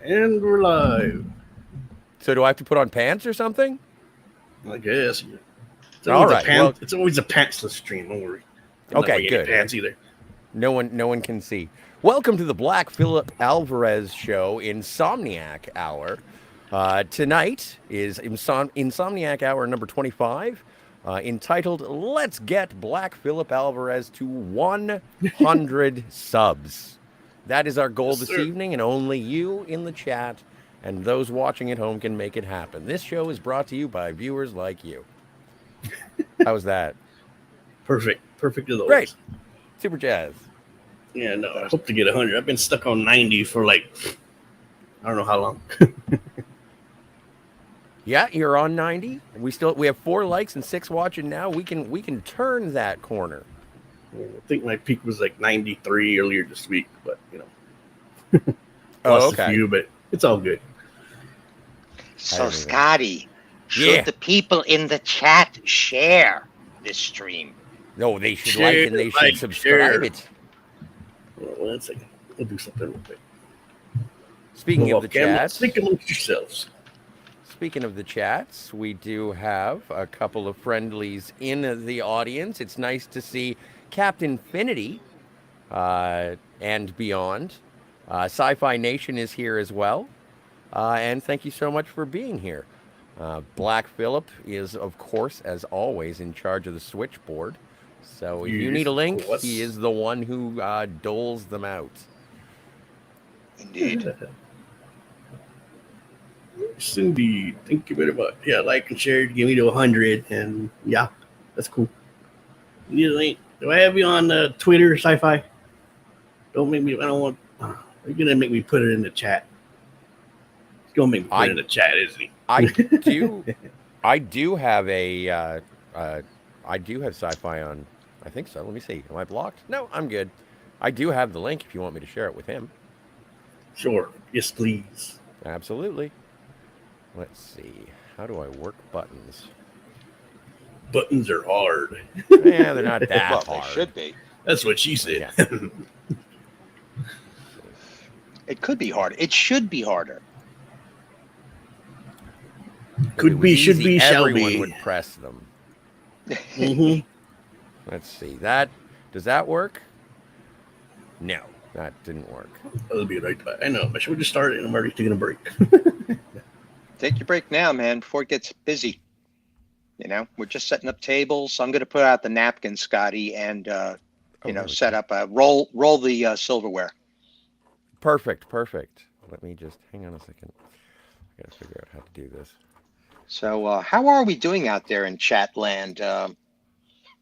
And we're live. So do I have to put on pants or something? I guess. All right. Well, It's always a pantsless stream. Don't worry. I'm not okay, wearing any good. pants either. No one can see. Welcome to the Black Phillip Alvarez Show Insomniac Hour. Tonight is Insomniac Hour number 25, entitled "Let's Get Black Phillip Alvarez to 100 Subs." That is our goal Yes, this sir. evening, and only you in the chat and those watching at home can make it happen. This show is brought to you by viewers like you. How's that? Perfect. Perfect as Great. always. Super jazz. Yeah, no, I hope to get 100. I've been stuck on 90 for I don't know how long. Yeah, you're on 90. We have 4 likes and 6 watching now. We can turn that corner. I think my peak was 93 earlier this week, but Oh, lost a okay. few, but it's all good. So, Scotty, should Yeah. the people in the chat share this stream? No, they should Share, like and they should subscribe share. it. Well, 1 second. We'll do something real quick. Speaking of the chats, Speak amongst yourselves. speaking of the chats, we do have a couple of friendlies in the audience. It's nice to see Captain Finity and beyond. Sci-Fi Nation is here as well. And thank you so much for being here. Black Phillip is, of course, as always, in charge of the switchboard. So if you need a link, he is the one who doles them out. Indeed. Cindy, thank you very much. Yeah, like and share, give me to 100, and yeah, that's cool. You need a link? Do I have you on Twitter, Sci-Fi? Don't make me. I don't want. You're gonna make me put it in the chat. He's gonna make me put it in the chat, isn't he? I do have a. I do have Sci-Fi on. I think so. Let me see. Am I blocked? No, I'm good. I do have the link if you want me to share it with him. Sure. Yes, please. Absolutely. Let's see. How do I work buttons? Buttons are hard. Yeah, they're not that Well, hard. they should be. That's what she said. Yeah. It could be harder. It should be harder. Could be, should be, shall everyone be. would press them. Mm-hmm. Let's see. Does that work? No, that didn't work. I'll be right back. I know, but should we just start it? I'm already taking a break. Take your break now, man, before it gets busy. We're just setting up tables. I'm going to put out the napkins, Scotty, and set up a roll the silverware. Perfect. Let me just hang on a second. I gotta figure out how to do this. So how are we doing out there in chat land?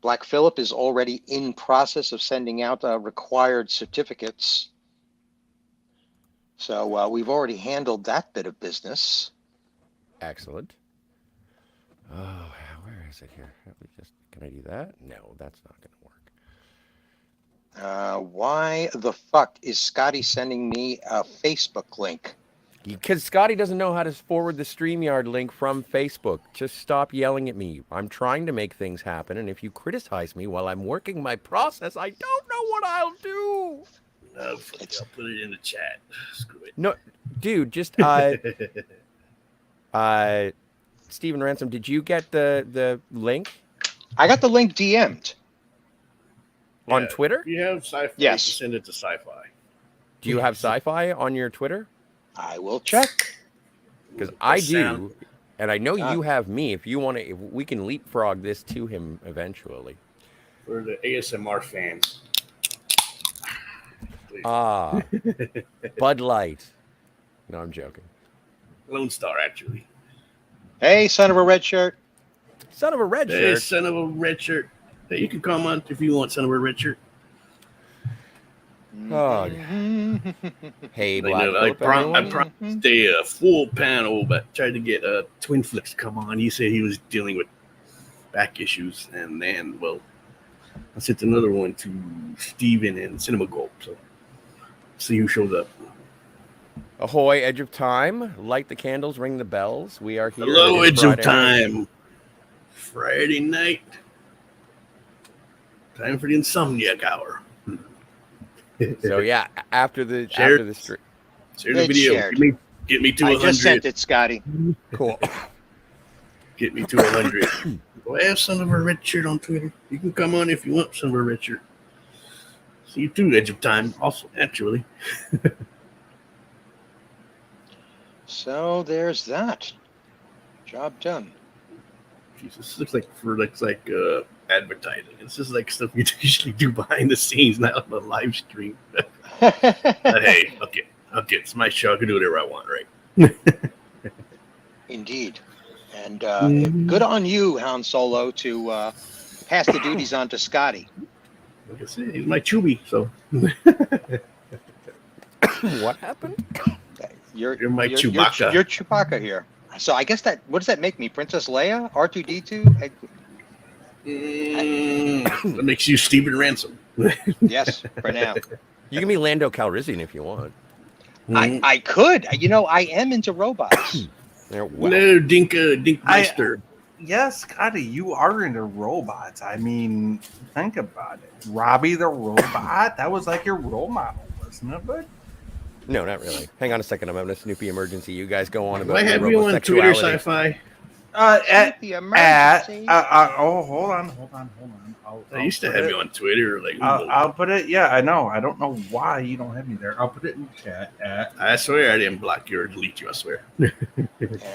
Black Phillip is already in process of sending out required certificates. So we've already handled that bit of business. Excellent. Oh, where is it here? Can I do that? No, that's not going to work. Why the fuck is Scotty sending me a Facebook link? Because Scotty doesn't know how to forward the StreamYard link from Facebook. Just stop yelling at me. I'm trying to make things happen, and if you criticize me while I'm working my process, I don't know what I'll do. I'll put it in the chat. Screw it. No, dude, just Stephen Ransom, did you get the link? I got the link DM'd. On Twitter? If you have Sci-Fi, yes. Send it to Sci-Fi. Do you have Sci-Fi on your Twitter? I will check. Because I do, and I know you have me. If you want to, we can leapfrog this to him eventually. For the ASMR fans. Ah, Bud Light. No, I'm joking. Lone Star, actually. Hey, son of a red shirt. Son of a red Hey, shirt. son of a red shirt. Hey, you can comment if you want, son of a red shirt. Oh. Hey, Black I Phillip, promised a full panel, but tried to get Twin Flicks to come on. He said he was dealing with back issues, and then, I sent another one to Steven and Cinema Gold. So, see who shows up. Ahoy, Edge of Time. Light the candles, ring the bells. We are here. Hello, Edge of Friday Time. night. Friday night. Time for the Insomniac Hour. So yeah, after the stream. Share the video. Get me to I 100. just sent it, Scotty. Cool. Get me to 100. Do I have Son of a Richard on Twitter? You can come on if you want, Son of a Richard. See you too, Edge of Time. Also, actually. So there's that. Job done. Jesus, this looks like advertising. It's just like stuff you usually do behind the scenes, not on the live stream. But hey, okay, it's my show. I can do whatever I want, right? Indeed. And good on you, Han Solo, to pass the duties on to Scotty. Like I said, he's my Chewie, so. What happened? You're my Chewbacca. You're Chewbacca here. So I guess what does that make me? Princess Leia? R2-D2? That makes you Stephen Ransom. Yes, for now. You can be Lando Calrissian if you want. I could. I am into robots. No, Dinkmeister. Yes, Scotty, you are into robots. I mean, think about it. Robbie the robot, that was like your role model, wasn't it, bud? No, not really. Hang on a second. I'm having a Snoopy emergency. You guys go on Do about I have your you on Twitter, robosexuality. Sci-Fi? The emergency. Hold on. I used to have you on Twitter. I'll put it. Yeah, I know. I don't know why you don't have me there. I'll put it in the chat. I swear I didn't block you or delete you. I swear. And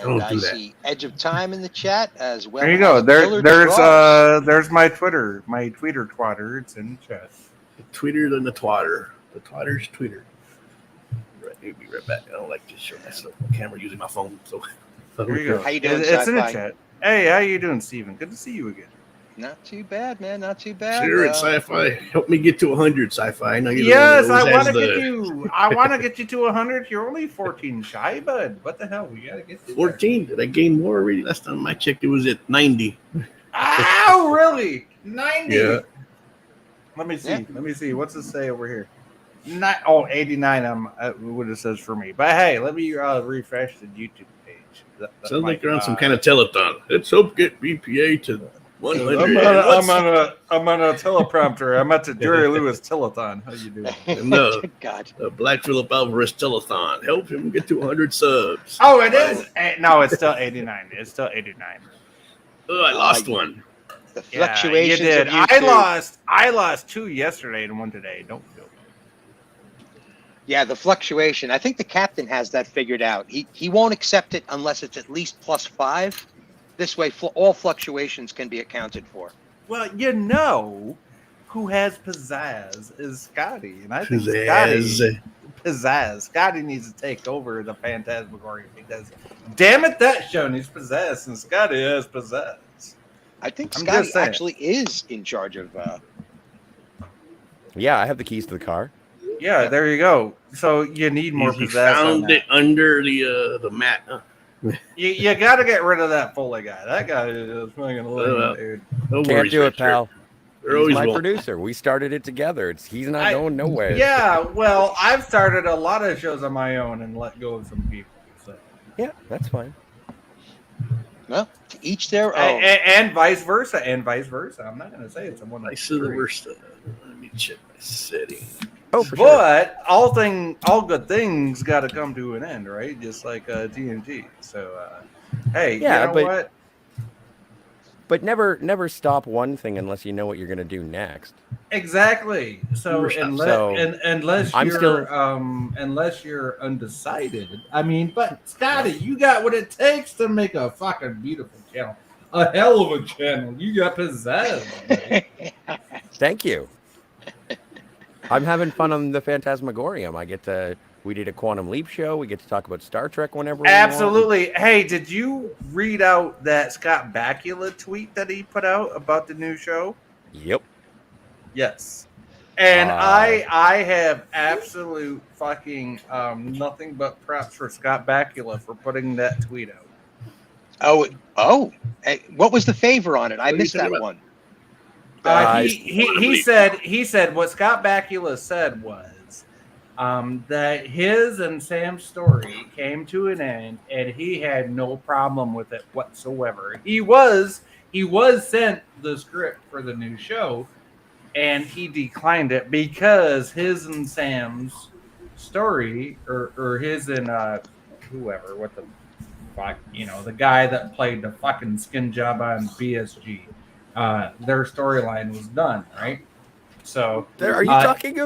Don't I do that. see Edge of Time in the chat as well. There you go. as Willard Draws. There's my Twitter twatter. It's in the chat. The Twitter than the twatter. The twatter's Twitter. Right, I'll be right back. I don't like to show myself on camera using my phone. So There you go. How you doing, It's in the Sci-Fi? chat. Hey, how you doing, Steven? Good to see you again. Not too bad, man. Not too bad. Sure, it's Sci-Fi. Help me get to 100, Sci-Fi. I know you're Yes, the one I that want always to has get the you. I want to get you to 100. You're only 14 shy, bud. What the hell? We gotta get you there. 14. Did I gain more already? Last time I checked, it was at 90. Ow, really? 90? Yeah. Let me see. Yeah. Let me see. What's it say over here? 89. What it says for me. But hey, let me refresh the YouTube page. That Sounds might, like they're on some kind of telethon. Let's hope get BPA to 100. I'm on a teleprompter. I'm at the Jerry Lewis telethon. How you doing? No, God. Black Phillip Alvarez telethon. Help him get to 100 subs. Oh, it is. No, it's still 89. It's still 89. Oh, I lost one. The fluctuations you did. of YouTube. I lost 2 yesterday and 1 today. Don't feel bad. Yeah, the fluctuation. I think the captain has that figured out. He won't accept it unless it's at least +5. This way, all fluctuations can be accounted for. Well, you know who has pizzazz is Scotty, and I think Scotty needs to take over the Phantasmagoria because, damn it, that show needs pizzazz, and Scotty has pizzazz. I think I'm Scotty just saying. actually is in charge of. Yeah, I have the keys to the car. Yeah, there you go. So you need more He pizzazz. on found that. it under the mat. Huh? You got to get rid of that Foley guy. That guy is fucking lame, dude. No Can't worries, do it, Richard. pal. They're He's always my welcome. producer. We started it together. He's not going nowhere. Yeah, well, I've started a lot of shows on my own and let go of some people. So. Yeah, that's fine. Well, to each their own. And vice versa. I'm not going to say it's a one. I see the worst. Let me check my setting. Oh, for sure. But all good things got to come to an end, right? Just like TNG. So, hey, Yeah, you know what? But never stop one thing unless you know what you're going to do next. Exactly. So unless I'm you're still- unless you're undecided, I mean, but Scotty, you got what it takes to make a fucking beautiful channel, a hell of a channel. You got pizzazz. Man. Thank you. I'm having fun on the Phantasmagorium. We did a Quantum Leap show. We get to talk about Star Trek whenever we want. Absolutely. Hey, did you read out that Scott Bakula tweet that he put out about the new show? Yep. Yes. And I have absolute fucking nothing but props for Scott Bakula for putting that tweet out. Oh. Hey, what was the favor on it? I What are you missed that talking about? one. He said what Scott Bakula said was that his and Sam's story came to an end, and he had no problem with it whatsoever. He was sent the script for the new show, and he declined it because his and Sam's story, or his and whoever, what the fuck, the guy that played the fucking skin job on BSG, their storyline was done, right? So Are you talking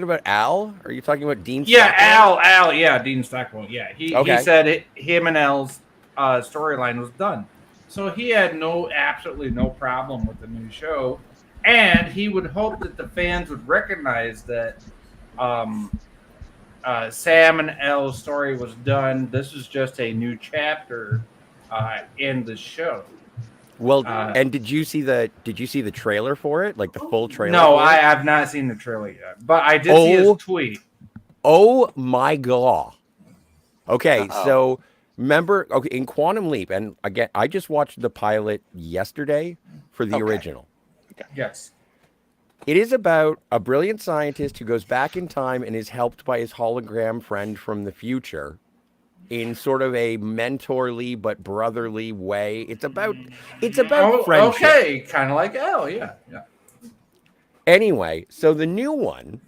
about Al? Are you talking about Dean? Yeah, Stockwell? Al, Dean Stockwell. Yeah, he Okay. said him and Al's storyline was done, so he had absolutely no problem with the new show, and he would hope that the fans would recognize that Sam and Al's story was done. This is just a new chapter in the show. Well, and did you see the trailer for it, like the full trailer? No, I have not seen the trailer yet, but I did see his tweet. Oh my god! Okay, so remember, in Quantum Leap, and again, I just watched the pilot yesterday for the original. Okay. Yes. It is about a brilliant scientist who goes back in time and is helped by his hologram friend from the future in sort of a mentorly but brotherly way. It's about friendship. Okay, kind of like Al, yeah. Anyway, so the new one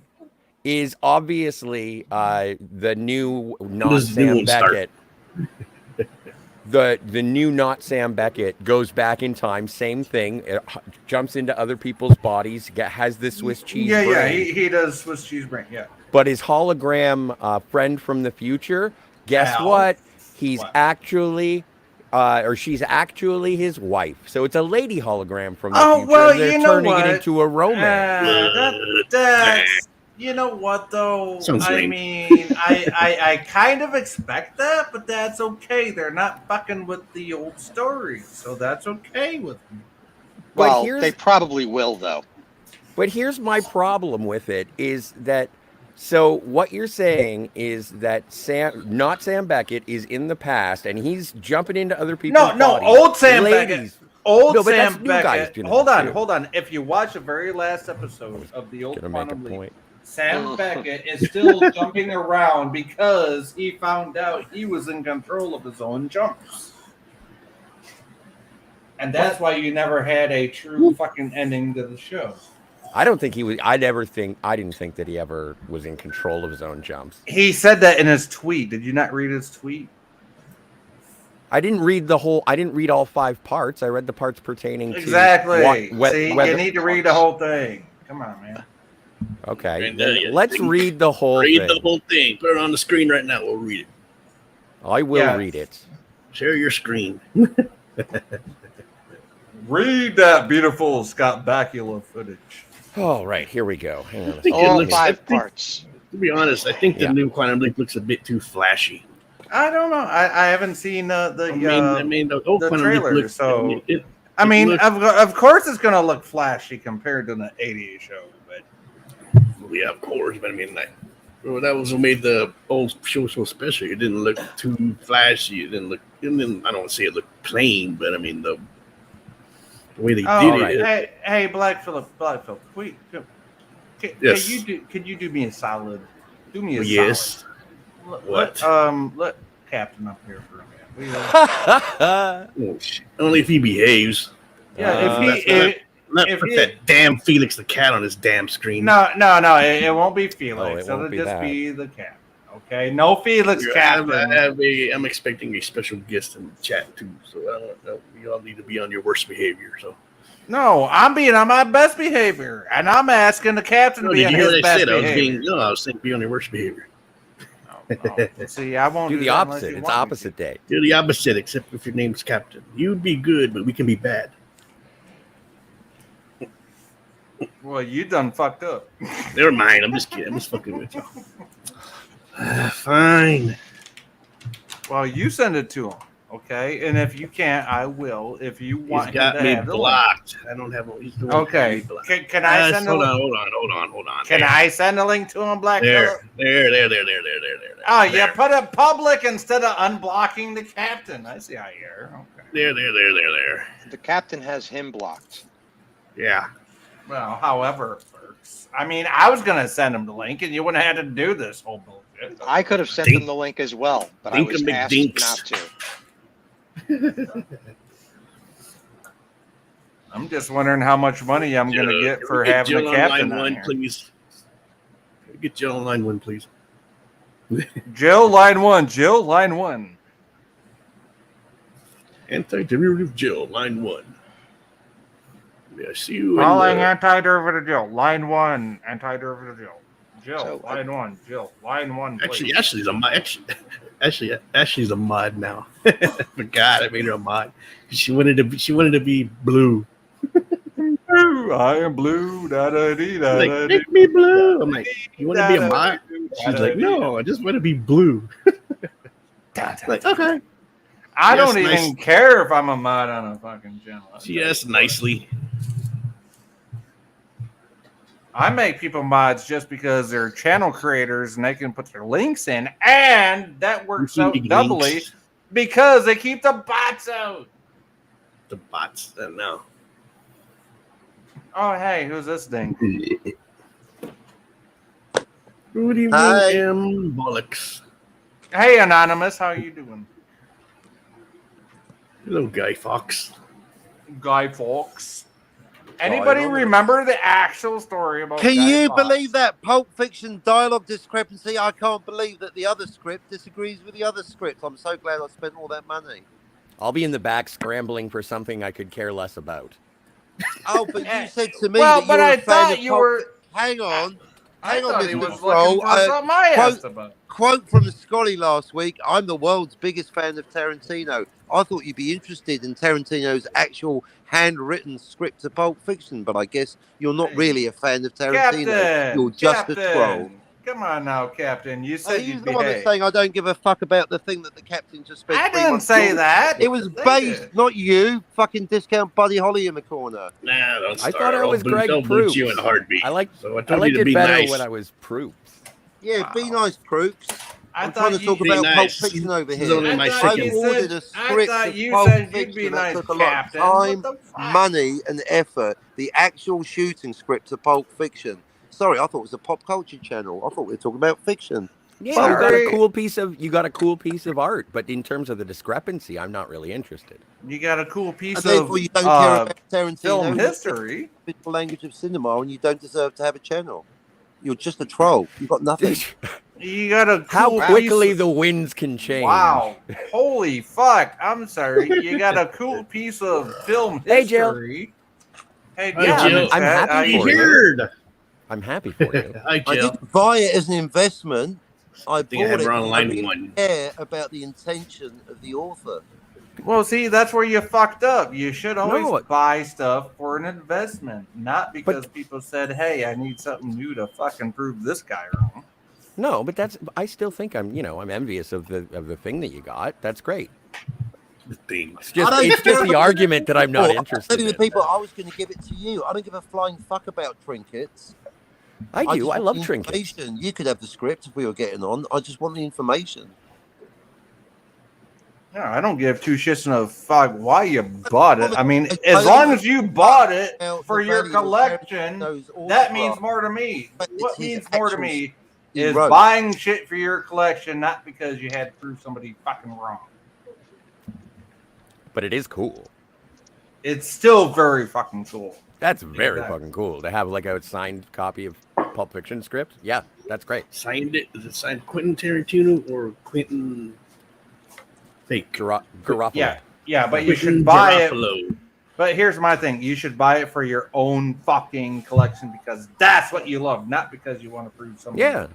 is obviously the new not Sam Beckett. The new not Sam Beckett goes back in time, same thing. It jumps into other people's bodies, has this Swiss cheese brain. Yeah, he does Swiss cheese brain, yeah. But his hologram friend from the future, guess what? He's actually, or she's actually his wife. So it's a lady hologram from the future. Well, and they're turning it into a romance. That's, you know what, though? I mean, I kind of expect that, but that's okay. They're not fucking with the old story, so that's okay with me. Well, they probably will, though. But here's my problem with it is that, so what you're saying is that not Sam Beckett, is in the past, and he's jumping into other people's bodies. No, old Sam Beckett. Sam Beckett. Hold on. If you watch the very last episode of the old Quantum Leap, Sam Beckett is still jumping around because he found out he was in control of his own jumps. And that's why you never had a true fucking ending to the show. I don't think he was. I didn't think that he ever was in control of his own jumps. He said that in his tweet. Did you not read his tweet? I didn't read all 5 parts. I read the parts pertaining to exactly. You need to read the whole thing. Come on, man. Okay, let's read the whole thing. Read the whole thing. Put it on the screen right now. We'll read it. I will read it. Share your screen. Read that beautiful Scott Bakula footage. All right, here we go. Hang on. All 5 parts. To be honest, I think the new Quantum Leap looks a bit too flashy. I don't know. I haven't seen the old the Quantum Leap trailer, looks, so it of course it's gonna look flashy compared to the '80s show, but yeah, of course. But I mean, that was what made the old show so special. It didn't look too flashy. It didn't look. I don't want to say it looked plain, but I mean the way they did it. Hey, Black Phillip, wait, yes. Can you do me a solid? Do me a yes. solid. What? Let Captain up here for a minute. Oh, shit. Only if he behaves. Yeah, if put that damn Felix the cat on his damn screen. No, it won't be Felix. It'll just be the cat. Okay, no Felix Captain. I'm expecting a special guest in the chat too, so I don't know. You all need to be on your worst behavior. So. No, I'm being on my best behavior, and I'm asking the captain to be on his best behavior. I was saying be on your worst behavior. See, I won't do the opposite. It's opposite day. Do the opposite, except if your name's Captain. You'd be good, but we can be bad. Well, you done fucked up. Never mind. I'm just kidding. I'm just fucking with you. Fine. Well, you send it to him, okay? And if you can't, I will. If you want, he's got me blocked. I don't have. Okay. Can I send? Hold on. Can I send a link to him, Black? There. Oh, you put it public instead of unblocking the captain. I see how you're. Okay. There. The captain has him blocked. Yeah. Well, however it works. I mean, I was going to send him the link, and you wouldn't have had to do this whole bullshit. I could have sent him the link as well, but I was asked not to. I'm just wondering how much money I'm going to get for having the captain on one, here. Please. Get Jill on line 1, please. Jill, line 1. Jill, line 1. Anti-derivative Jill, line 1. Yeah, I see you. Calling anti-derivative Jill, line 1. Anti-derivative Jill. Jill, So, line 1. Jill, line 1. Actually, please. Ashley's a mod. Ashley's a mod now. Forgot I made her a mod. She wanted to be blue. Blue, I am blue. Da, da, dee, da, Like, da, make dee, me blue. I'm like, you want to be a da, mod? dee, She's da, like, dee, no, I just want to be blue. da, da, Like, da. okay. I Yes, don't even nice. care if I'm a mod on a fucking channel. She asked nicely. I make people mods just because they're channel creators and they can put their links in, and that works out Big doubly links. because they keep the bots out. The bots. No. Oh, hey, who's this thing? Good evening, Hi. M. Bollocks. Hey, Anonymous, how you doing? Hello, Guy Fox. Guy Fawkes. Anybody Anonymous. remember the actual story about Can Guy you Fawkes? believe that Pulp Fiction dialogue discrepancy? I can't believe that the other script disagrees with the other script. I'm so glad I spent all that money. I'll be in the back scrambling for something I could care less about. Oh, but you said to me Well, that but you're I a fan thought of you Pulp were. Hang on. I Hang on, thought he Mr. was Troll. looking for something I quote- asked about. Quote from Scully last week, I'm the world's biggest fan of Tarantino. I thought you'd be interested in Tarantino's actual handwritten script to Pulp Fiction, but I guess you're not really a fan of Tarantino. Captain, You're just Captain. a troll. Come on now, Captain. You said He's you'd the one that's behave. saying I don't give a fuck about the thing that the captain just spent I 3 didn't months say doing. that. It was They based, did. not you. Fucking discount Buddy Holly in the corner. Nah, don't I start. thought I was Greg I'll boot Proops. you in a heartbeat. I liked so I told it you to be better nice. when I was Proops. Yeah, be Wow. nice, Crooks. I I'm trying to talk Be about Pulp nice. Fiction over This is here. only my I thought second. you I ordered said- a script I thought of you Pulp said you'd Fiction be that nice, took a lot of Captain. What time, the fuck? money, and effort. The actual shooting script of Pulp Fiction. Sorry, I thought it was a pop culture channel. I thought we were talking about fiction. Yeah, Well, you got they- a cool piece of art, but in terms of the discrepancy, I'm not really interested. You got a cool piece And therefore, of you don't care about Tarantino. film You history. speak the language of cinema, and you don't deserve to have a channel. You're just a troll. You've got nothing. You got a How cool quickly piece of- the winds can change. Wow. Holy fuck. I'm sorry. You got a cool piece of film Hey, Jill. history. Hey, Hi, yeah, Jill. I'm happy how you for you. doing? Heard. I'm happy for you. Hi, I Jill. didn't buy it as an investment. I think I bought have it her on because I line really one. care about the intention of the author. Well, see, that's where you fucked up. You should always No. buy stuff for an investment, not because people said, "Hey, I need something new to fucking prove this guy wrong." No, but I still think I'm envious of the thing that you got. That's great. The thing. It's just I don't it's just care the about- argument that I'm not Well, interested I said to the in. people, I was going to give it to you. I don't give a flying fuck about trinkets. I do. just I want love the trinkets. information. You could have the script if we were getting on. I just want the information. No, I don't give two shits in a fuck why you bought it. I mean, as long as you bought it for your collection, that means more to me. But it's What his means more to actual me he is wrote. buying shit for your collection, not because you had to prove somebody fucking wrong. But it is cool. It's still very fucking cool. That's very Exactly. fucking cool to have like a signed copy of Pulp Fiction script. Yeah, that's great. Signed it. Is it signed Quentin Tarantino or Quentin Fake? Garofalo. Yeah, but you Quentin should buy it. Garofalo. But here's my thing: you should buy it for your own fucking collection because that's what you love, not because you want to prove something. Yeah.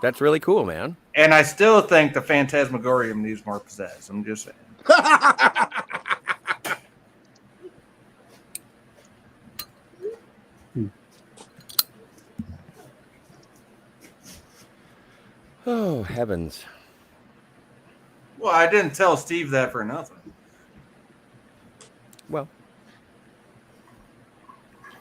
That's really cool, man. And I still think the Phantasmagorium needs more pizzazz. I'm just saying. Oh, heavens. Well, I didn't tell Steve that for nothing. Well,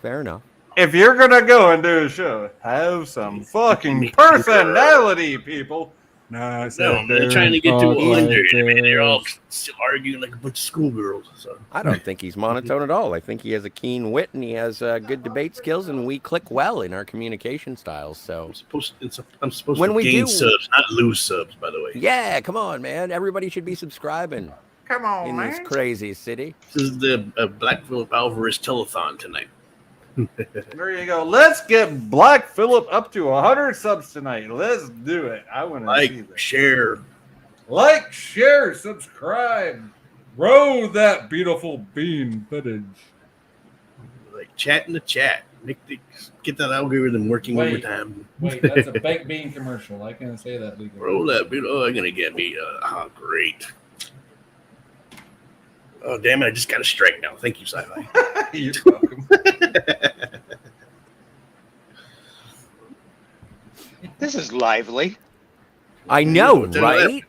fair enough. If you're gonna go and do a show, have some fucking personality, people. No, I No, they're trying to get to 100. I mean, they're all still arguing like a bunch of schoolgirls. So I don't think he's monotone at all. I think he has a keen wit and he has good debate skills, and we click well in our communication styles. So, I'm supposed When to we gain do- subs, not lose subs. By the way, yeah, come on, man. Everybody should be subscribing Come on, in this man. crazy city. this is the Blackville Alvarez telethon tonight. There you go. Let's get Black Phillip up to 100 subs tonight. Let's do it. I want to see Like, this. share. Like, share, subscribe. Grow that beautiful bean footage. Like, chat in the chat. Get that algorithm working Wait. overtime. Wait, that's a baked bean commercial. I can't say that legally. Roll that bit. Oh, they're going to get me. Oh, great. Oh, damn it. I just got a strike now. Thank you, Sci-Fi. You're welcome. This is lively. I know, Did right?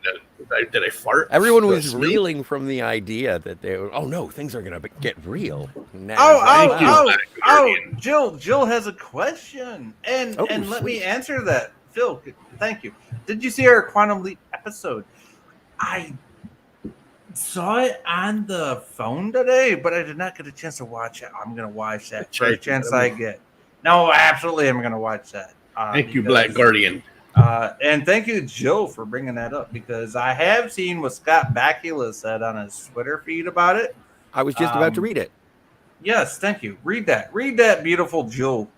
Did I fart? Everyone Did I was smell? reeling from the idea that they were, oh no, things are going to get real. Now Oh, it's like, oh, wow. oh, Jill has a question. And Oh, let me sweet. answer that. Phil, thank you. Did you see our Quantum Leap episode? I saw it on the phone today, but I did not get a chance to watch it. I'm going to watch that first chance I get. No, absolutely, I'm going to watch that. Thank you, Black Guardian. And thank you, Jill, for bringing that up, because I have seen what Scott Bakula said on his Twitter feed about it. I was just about to read it. Yes, thank you. Read that, beautiful Jill.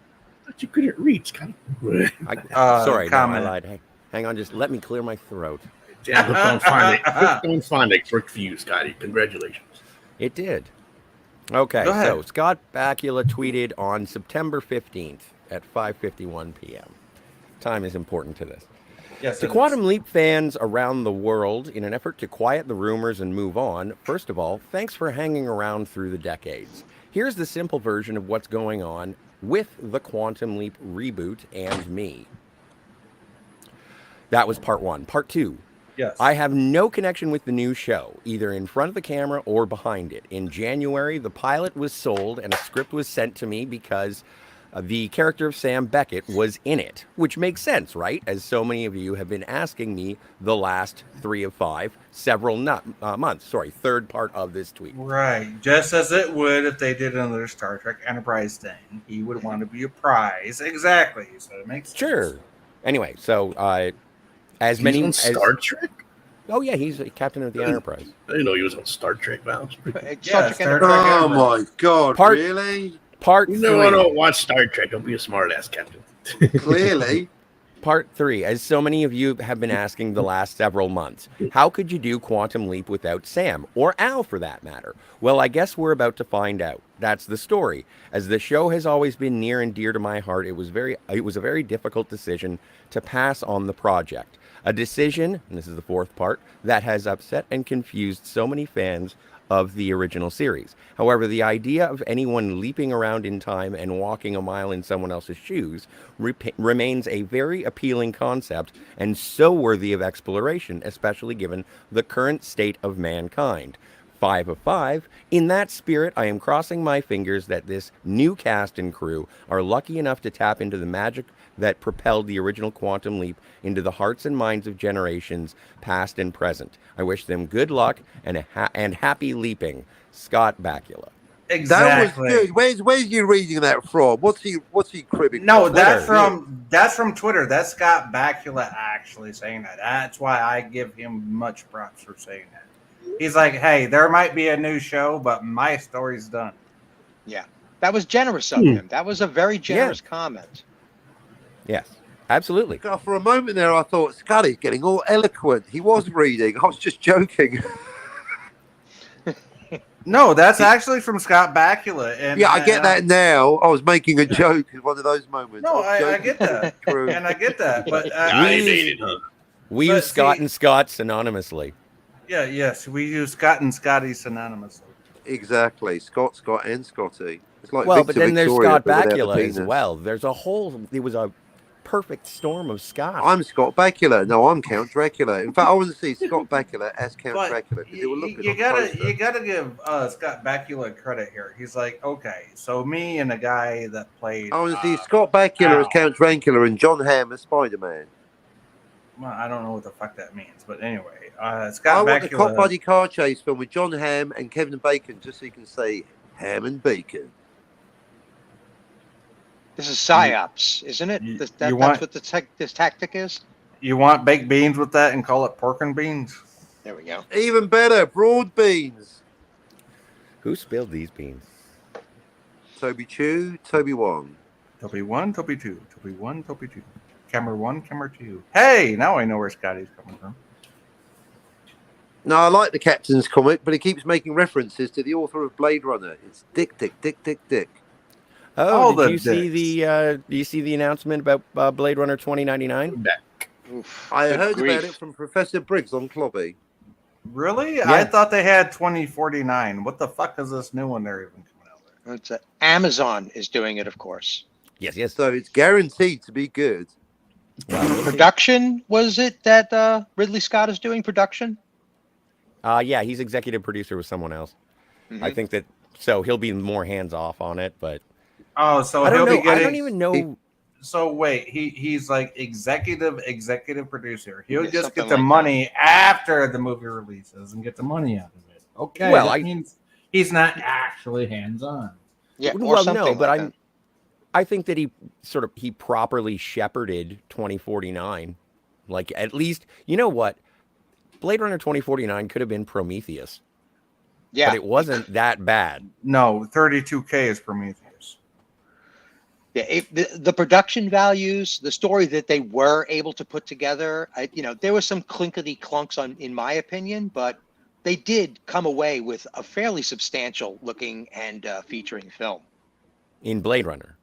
But you couldn't read, Scotty. Sorry, no, I comment. lied. Hang on, just let me clear my throat. Damn, Krypton Phonics worked for you, Scotty. Congratulations. It did. Okay, Go ahead. so Scott Bakula tweeted on September 15th at 5:51 p.m. Time is important to this. Yes, To it Quantum Leap fans around the world, in an effort to quiet the rumors and move on, first of all, thanks for hanging around through the decades. Here's the simple version of what's going on with the Quantum Leap reboot and me. That was part one. Part two. Yes. I have no connection with the new show, either in front of the camera or behind it. In January, the pilot was sold and a script was sent to me because the character of Sam Beckett was in it, which makes sense, right? As so many of you have been asking me the last 3 of 5, several months. Sorry, third part of this tweet. Right. Just as it would if they did another Star Trek Enterprise thing. He would want to be a prize. Exactly. So it makes sense. Sure. Anyway, so as He's many on as Star Trek? Oh yeah, he's a captain of the Enterprise. I didn't know he was on Star Trek. Wow, it's pretty cool. Star Trek Trek Oh Enterprise. my God! Part- Really? Part You know I 3. don't watch Star Trek. I'll be a smart ass captain. Clearly. Part 3, as so many of you have been asking the last several months, how could you do Quantum Leap without Sam, or Al for that matter? Well, I guess we're about to find out. That's the story. As the show has always been near and dear to my heart, it was a very difficult decision to pass on the project. A decision, and this is the fourth part, that has upset and confused so many fans of the original series. However, the idea of anyone leaping around in time and walking a mile in someone else's shoes remains a very appealing concept and so worthy of exploration, especially given the current state of mankind. 5 of 5. In that spirit, I am crossing my fingers that this new cast and crew are lucky enough to tap into the magic that propelled the original Quantum Leap into the hearts and minds of generations past and present. I wish them good luck and happy leaping. Scott Bakula. Exactly. That was good. Where's you reading that from? What's he cribbing? No, from? that's from Twitter. That's Scott Bakula actually saying that. That's why I give him much props for saying that. He's like, hey, there might be a new show, but my story's done. Yeah, that was generous of him. That was a very generous comment. Yes, absolutely. God, for a moment there, I thought Scotty's getting all eloquent. He was reading. I was just joking. No, that's actually from Scott Bakula. And Yeah, I get that now. I was making a joke in one of those moments. No, was I joking. get that, True. and I get that. But I made it, huh? We But use Scott see- and Scott synonymously. yeah, yes, we use Scott and Scotty synonymously. Exactly. Scott, and Scotty. It's like Well, Victor, but then there's Victoria, Scott but without the Bakula as penis. well. It was a perfect storm of Scott. I'm Scott Bakula. No, I'm Count Dracula. In fact, I want to see Scott Bakula as Count But Dracula because it will look good you on gotta poster. you gotta give Scott Bakula credit here. He's like, okay, so me and the guy that played. I want to see Scott Bakula as Ow. Count Dracula and John Hamm as Spider-Man. Well, I don't know what the fuck that means, but anyway, I Scott want the cop Bakula. buddy car chase film with John Hamm and Kevin Bacon, just so you can say Ham and Bacon. This is psyops, isn't it? You- That's you want- what this tactic is. You want baked beans with that and call it pork and beans? There we go. Even better, broad beans. Who spilled these beans? Toby Chu, Toby Wong. Toby 1, Toby 2, Toby 1, Toby 2. Camera 1, camera 2. Hey, now I know where Scotty's coming from. No, I like the Captain's comic, but he keeps making references to the author of Blade Runner. It's Dick. Oh, the did you see the announcement about Blade Runner 2099? Back. Oof, I good heard grief. about it from Professor Briggs on Clobby. Really? Yeah. I thought they had 2049. What the fuck is this new one they're even coming out with? It's Amazon is doing it, of course. Yes. So it's guaranteed to be good. Well, we'll see. Production, was it that Ridley Scott is doing production? Yeah, he's executive producer with someone else. Mhm. I think that so he'll be more hands off on it, but Oh, so I don't he'll know. be getting. I don't even know. So wait, he's like executive producer. He'll Yeah, just something get the like money after the movie releases and get the money out of it. Okay, Well, that means he's not actually hands-on. Yeah, or Well, something no, but like I'm. that. I think that he properly shepherded 2049. Like at least you know what, Blade Runner 2049 could have been Prometheus, Yeah, but it wasn't that bad. No, 32K is Prometheus. yeah. The production values, the story that they were able to put together, there was some clinkety clunks in my opinion, but they did come away with a fairly substantial looking and featuring film. In Blade Runner.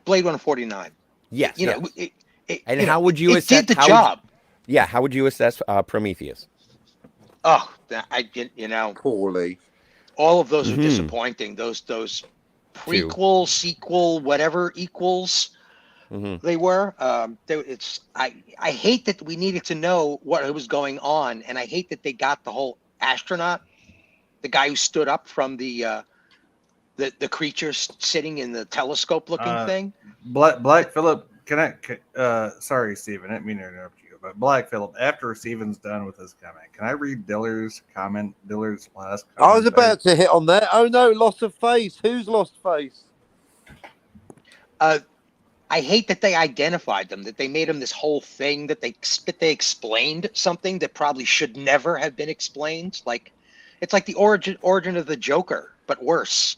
Blade Runner 49. Yes. You yes. know, And how would you it assess? did the job. How would you assess Prometheus? Oh, I did. Poorly. All of those are Mhm. disappointing. Those prequel, sequel, whatever equals Mhm. they were. I hate that we needed to know what was going on, and I hate that they got the whole astronaut, the guy who stood up from the creature sitting in the telescope looking thing. Black Phillip, sorry, Steven, I didn't mean to interrupt you, but Black Phillip, after Steven's done with his comment, can I read Diller's last comment? I was about to hit on that. Oh no, loss of face. Who's lost face? I hate that they identified them, that they made them this whole thing, that they explained something that probably should never have been explained. Like, it's like the origin of the Joker, but worse.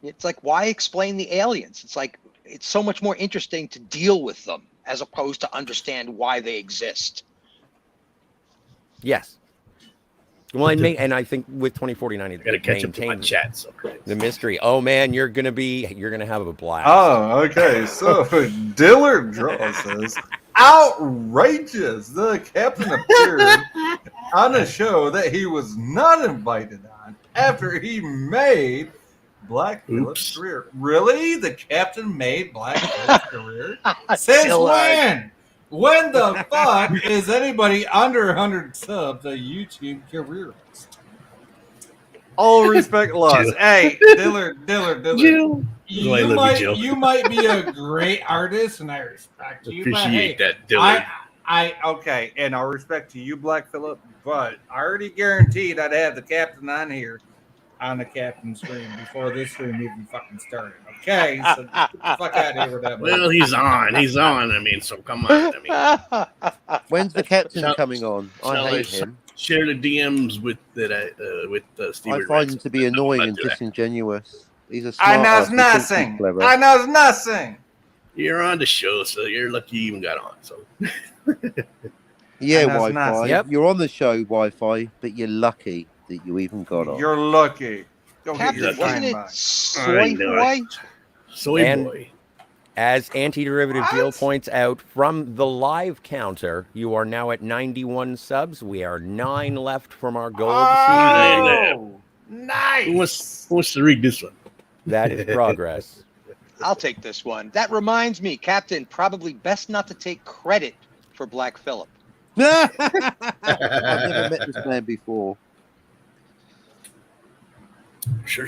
It's like, why explain the aliens? It's like, it's so much more interesting to deal with them as opposed to understand why they exist. Yes. Well, and I think with 2049, it Gotta catch up to my maintained chat. So. the mystery. Oh man, you're gonna have a blast. Oh, okay. So Dillard draws says, outrageous. The captain appeared on a show that he was not invited on after he made Black Phillip's career. Really? The captain made Black Phillip's career? Since when? When the fuck is anybody under 100 subs a YouTube careerist? All respect lost. Hey, Dillard. You might be a great artist, and I respect you. Appreciate but, hey, that, Dillard. Okay, and I'll respect to you, Black Phillip, but I already guaranteed I'd have the captain on here on the captain stream before this stream even fucking started. Okay, so get the fuck out of here with that. Well, he's on. I mean, so come on. I mean, When's the captain Shall- coming on? I hate him. share the DMs with Steven. I find him to be annoying and disingenuous. disingenuous. He's a smart I knows ass who thinks he's nothing. clever. I knows nothing. You're on the show, so you're lucky you even got on. So Yeah, I knows Wi-Fi. nothing. Yep. You're on the show, Wi-Fi, but you're lucky that you even got on. You're lucky. Go get your Captain, wasn't time it back. Soy Boy? Soy And- boy. As Antiderivative What? Jill points out, from the live counter, you are now at 91 subs. We are 9 left from our goal of the season. Oh, nice. Who wants to read this one? That is progress. I'll take this one. That reminds me, Captain, probably best not to take credit for Black Phillip. I've never met this man before. Sure.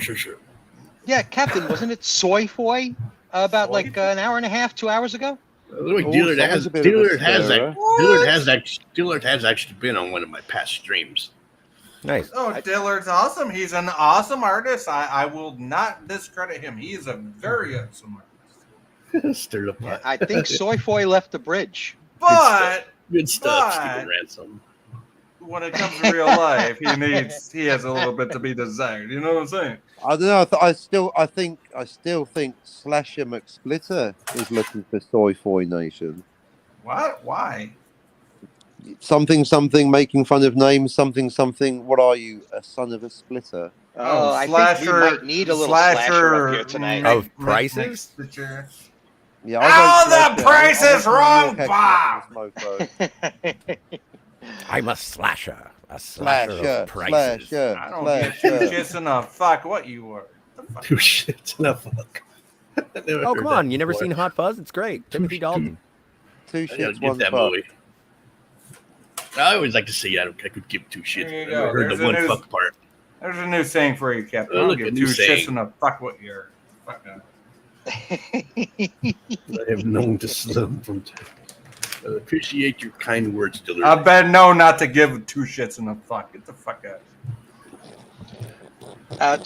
Yeah, Captain, wasn't it Soy Foy about like an hour and a half, 2 hours ago? Look, Oh, Dillard sounds has a bit of a Dillard has stirrer. Dillard has actually been on one of my past streams. Nice. Oh, Dillard's awesome. He's an awesome artist. I will not discredit him. He is a very awesome artist. Stir the pot. I think Soy Foy left the bridge. But Good stuff, But- Stephen Ransom. when it comes to real life, he has a little bit to be desired. You know what I'm saying? I don't know. I still think Slasher McSplitter is looking for Soy Foy Nation. What? Why? Something, making fun of names. Something. What are you? A son of a splitter? Oh, I think we might need a little slasher up here tonight. Of prices? Yeah. Oh, the price is wrong, Bob. I'm a slasher. A slasher of prices. I don't get two shits in a fuck what you were. Two shits in a fuck. Oh, come on. You never seen Hot Fuzz? It's great. Timothy Dalton. Two I gotta shits, get one that fuck. movie. I always like to see. I could give two shits. There you I go. never heard There's the a one new- fuck part. There's a new saying for you, Captain. Oh, I don't look, give a two new shits saying. in a fuck what you're. Fuck no. I have known to some from. I appreciate your kind words, Dillard. I've been known not to give two shits in a fuck. Get the fuck out.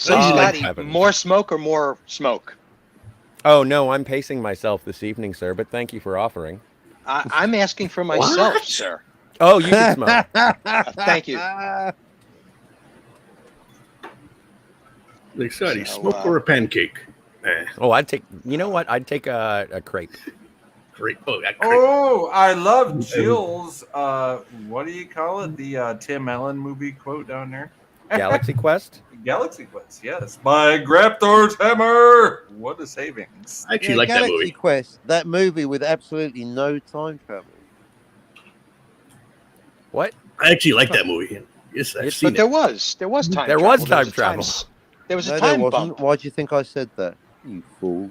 So, Oh, Scotty, heavens. more smoke or more smoke? Oh, no, I'm pacing myself this evening, sir, but thank you for offering. I'm asking for myself, What? sir. Oh, you can smoke. Thank you. Like, Scotty, So, smoke or a pancake? Oh, I'd take, you know what? I'd take a crepe. Great. Oh, that crepe. Oh, I love Jill's. What do you call it? The Tim Allen movie quote down there. Galaxy Quest? Galaxy Quest, yes. By Graptor's hammer. What a savings. I actually like that Galaxy movie. Quest, that movie with absolutely no time travel. What? I actually like that movie. Yes, I've seen But there was time There travel. was time travel. There was a No, time there wasn't. bump. Why do you think I said that? You fools.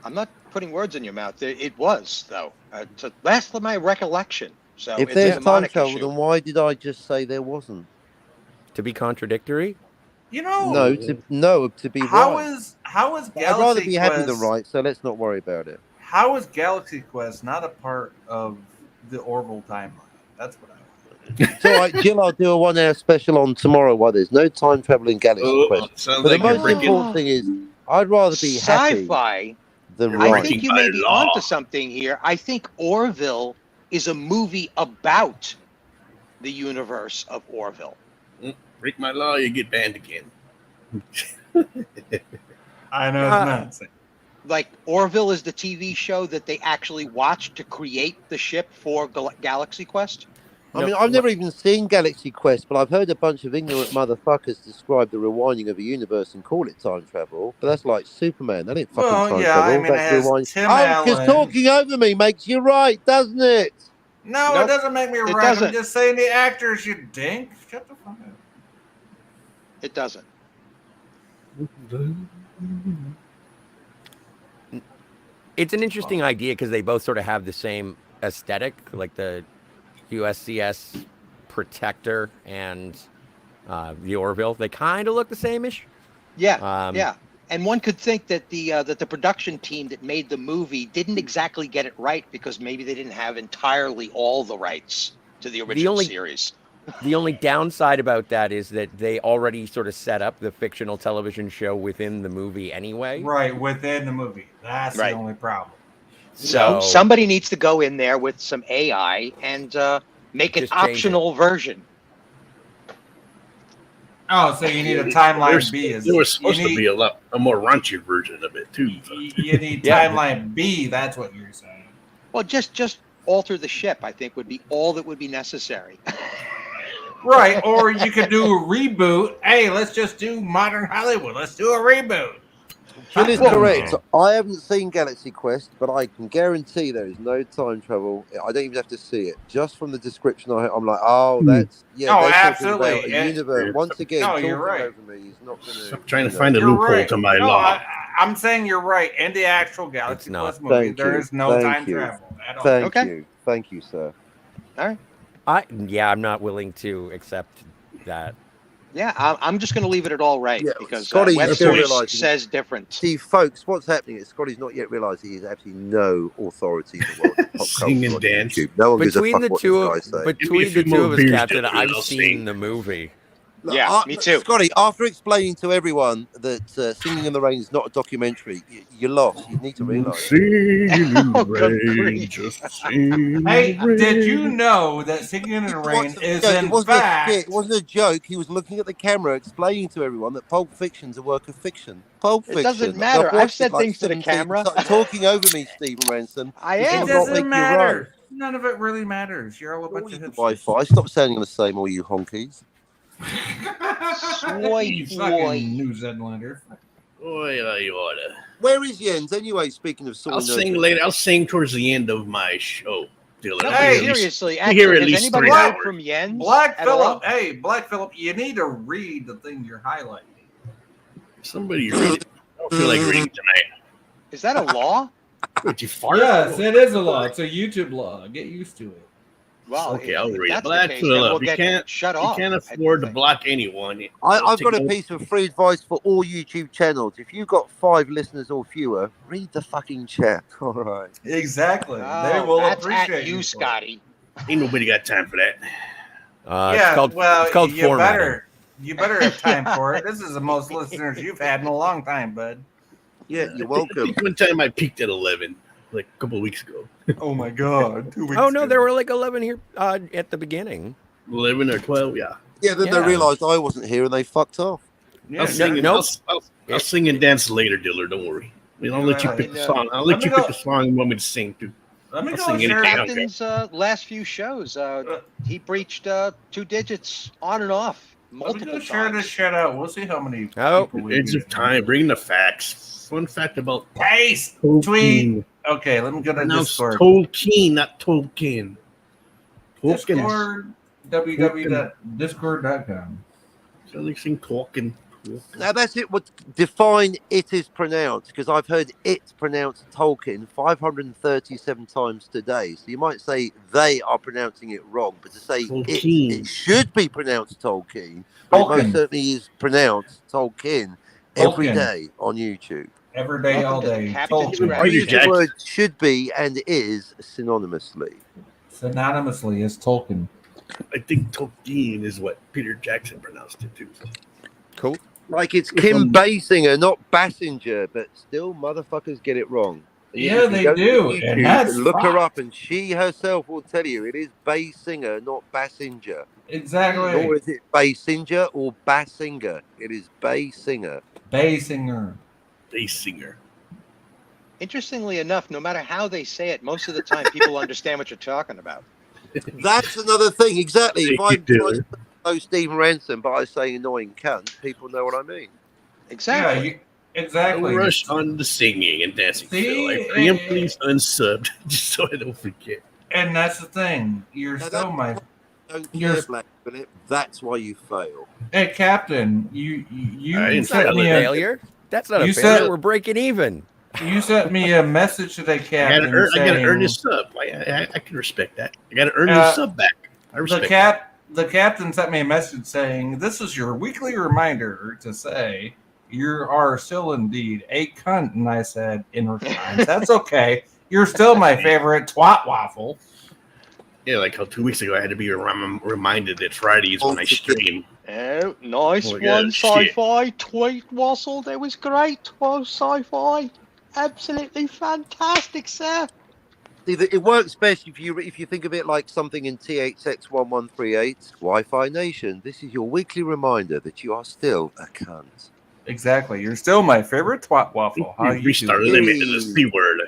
I'm not putting words in your mouth. It was, though. To last of my recollection. So If it's there's a time mnemonic travel, issue. then why did I just say there wasn't? To be contradictory? You know, To be how right. is Galaxy I'd rather be Quest? having the right, so let's not worry about it. How is Galaxy Quest not a part of the Orville timeline? That's what I want. So, Jill, I'll do a 1 hour special on tomorrow while there's no time travel in Galaxy Oh, Quest. sounds But like the you're most breaking. important thing is, I'd rather be happy Sci-fi. than You're I right. breaking think you may by be law. onto something here. I think Orville is a movie about the universe of Orville. Break my law, you get banned again. I know it's nonsense. Like Orville is the TV show that they actually watched to create the ship for Galaxy Quest. I mean, I've never even seen Galaxy Quest, but I've heard a bunch of ignorant motherfuckers describe the rewinding of a universe and call it time travel. But that's like Superman. That ain't fucking Well, time yeah, travel. I mean, it That's has rewind. Tim Because Allen. talking over me makes you right, doesn't it? No, Nope. it doesn't make me It right. doesn't. I'm just saying the actors, you dink. Shut the fuck up. It doesn't. It's an interesting idea because they both sort of have the same aesthetic, like the USCS Protector and the Orville. They kind of look the same-ish. Yeah, yeah. And one could think that the production team that made the movie didn't exactly get it right because maybe they didn't have entirely all the rights to the original series. The only downside about that is that they already sort of set up the fictional television show within the movie anyway. Right, within the movie. That's Right. the only problem. So somebody needs to go in there with some AI and make an Just change optional version. Oh, so you need a timeline B. There was supposed to be a more raunchy version of it too. You need Yeah. timeline B. That's what you're saying. Well, just alter the ship, I think, would be all that would be necessary. Right, or you could do a reboot. Hey, let's just do modern Hollywood. Let's do a reboot. Jill is Well- correct. I haven't seen Galaxy Quest, but I can guarantee there is no time travel. I don't even have to see it. Just from the description, I'm like, oh, that's Oh, they're talking absolutely. about a universe. Once again, No, talking you're right. over me is not going to. I'm trying to find a You're loophole right. to my No, law. I'm saying you're right. In the actual Galaxy It's not. Quest movie, Thank there you. is no Thank time you. travel at all. Thank you, sir. I'm not willing to accept that. Yeah, I'm just going to leave it at all right Yeah, because Scotty, Web you still Search realise- says different. See, folks, what's happening is Scotty's not yet realised he has absolutely no authority in the world of pop Sing culture and on dance. YouTube. No one gives a Between fuck the what two these of guys say. between Give me the a few two more of us, beers, Captain, Dylan, I've I'll seen sing. the movie. Look, Yeah, me too. Scotty, after explaining to everyone that Singing in the Rain is not a documentary, you're lost. You need to realise. Singing in Oh, the good rain, grief. just singing in Hey, the rain. did you know that Singing in the Rain is It in wasn't a skit. fact? It wasn't a joke. He was looking at the camera, explaining to everyone that Pulp Fiction's a work of fiction. Pulp It Fiction. doesn't And I've matter. I've watched it said like things to the 17 camera. Stop talking over me, Stephen Ransom. I This am. does It not doesn't make you right. matter. None of it really matters. You're all a bunch of hipsters. Wi-Fi. Stop sounding the same, all you honkies. You fucking New Zealander. Oh, you oughta. Where is Jens anyway? Speaking of I'll soy sing nursery. later. I'll sing towards the end of my show, Dylan. No, I'll but hear at least- seriously, I hear actually, at has least anybody 3 heard hours. from Jens? Black at all? Phillip. Hey, Black Phillip, you need to read the thing you're highlighting. Somebody read it. I don't feel like reading tonight. Is that a law? Did you fart? Yes, it is a law. It's a YouTube law. Get used to it. Well, Okay, I'll if read it. that's the Black case, then Phillip, we'll you get can't- shut You off. can't I afford to think. block anyone. I've got a Take piece of free advice for all YouTube channels. If you've got 5 listeners or fewer, read the fucking chat. All right. Exactly. They Oh, will that's appreciate at you, for it. Scotty. Ain't nobody got time for that. It's called, well, it's called you formatting. you better have time for it. This is the most listeners you've had in a long time, bud. Yeah, you're I welcome. think one time I peaked at 11, like a couple of weeks ago. Oh my god! 2 weeks. Oh, no, ago. there were like 11 here at the beginning. 11 or 12, yeah. Yeah, then Yeah. they realised I wasn't here and they fucked off. Yeah, I'll sing and nope. I'll sing and dance later, Diller. Don't worry. I mean, I'll let you Well, pick the and, song. I'll let let you me pick go- the song you want me to sing to. Let me I'll go sing share. anything. Captain's last few shows, he breached 2 digits on and off Let me multiple go share this times. shit out. We'll see how many. Oh, people we It's get. of time. Bring the facts. Fun fact about Paste. Tolkien. Tweet. Okay, let me go to Pronounced Discord. Tolkien, not Tolkien. Tolkien. Discord. www.discord.com. So they sing Tolkien. Now that's it. What define it is pronounced? Because I've heard it pronounced Tolkien 537 times today. So you might say they are pronouncing it wrong, but to say Tolkien. it should be pronounced Tolkien. But it most Tolkien. certainly is pronounced Tolkien every Tolkien. day on YouTube. Every day, all Welcome to the day. Captain's Tolkien. Rap. I use Jackson. the word should be and is synonymously. Synonymously as Tolkien. I think Tolkien is what Peter Jackson pronounced it too. cool. Like it's Kim Basinger, not Bassinger, but still motherfuckers get it wrong. Yeah, You can they go to do, YouTube and that's look her fucked. up, and she herself will tell you it is Basinger, not Bassinger. Exactly. Nor is it Basinger or Bassinger. It is Basinger. Basinger. Bass singer. Interestingly enough, no matter how they say it, most of the time people understand what you're talking about. That's another thing, exactly. If Thank you, I'm trying Dylan. to know Stephen Ransom by saying annoying cunt, people know what I mean. Exactly. Yeah, exactly. Don't rush on the singing and dancing. See? Phil. I preemptively unsubbed just so I don't forget. And that's the thing. You're Now still that- my. Don't You're- care, Black Phillip. That's why you fail. Hey, Captain, you I didn't That's not a sent me a failure. That's not a You failure. said- We're breaking even. you sent me a message today, I Captain. gotta earn saying- his sub. I can respect that. I gotta earn his sub back. I respect The captain sent me a message saying, "This is your weekly reminder to say you are still indeed a cunt." And I said, "In response, that's okay. You're still my favorite twat waffle." Yeah, like how 2 weeks ago I had to be reminded that Friday is when I stream. Oh, nice Oh my God, one, shit. sci-fi. Tweet Wassel, that was great. Well, sci-fi. Absolutely fantastic, sir. See, it works best if you think of it like something in THX1138 Wi-Fi Nation. This is your weekly reminder that you are still a cunt. Exactly. You're still my favorite twat waffle. How We you reached our doing? limit to the C word.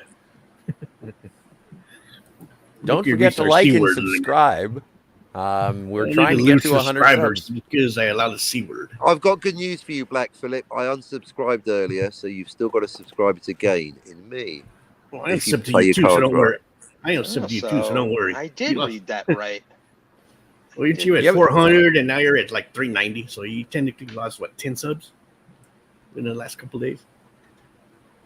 Don't We forget reached to our like C and word limit. subscribe. We're I trying need to get lose to 100 subscribers subs. because I allowed the C word. I've got good news for you, Black Phillip. I unsubscribed earlier, so you've still got to subscribe to gain in me. Well, I am If you sub to play you your too, so cards don't right. worry. I am sub to you too, so don't worry. I did You lost. read that right. Well, you at Yeah, but- 400 and now you're at like 390, so you technically lost what 10 subs in the last couple of days.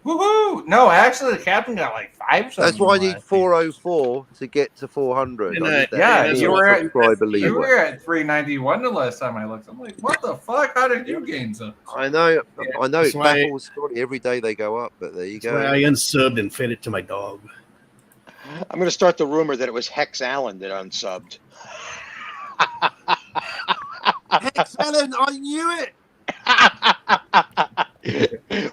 Woohoo! No, actually, the captain got like 5 subs. That's why I in the need last 404 to get to 400. And, I need that yeah, that's you what were at subscriber you leeway. were at 391 the last time I looked. I'm like, what the fuck? How did you gain subs? I know That's it why- baffles Scotty every day they go up, but there you That's why go. I unsubbed and fed it to my dog. I'm going to start the rumor that it was Hex Allen that unsubbed. Helen, I knew it.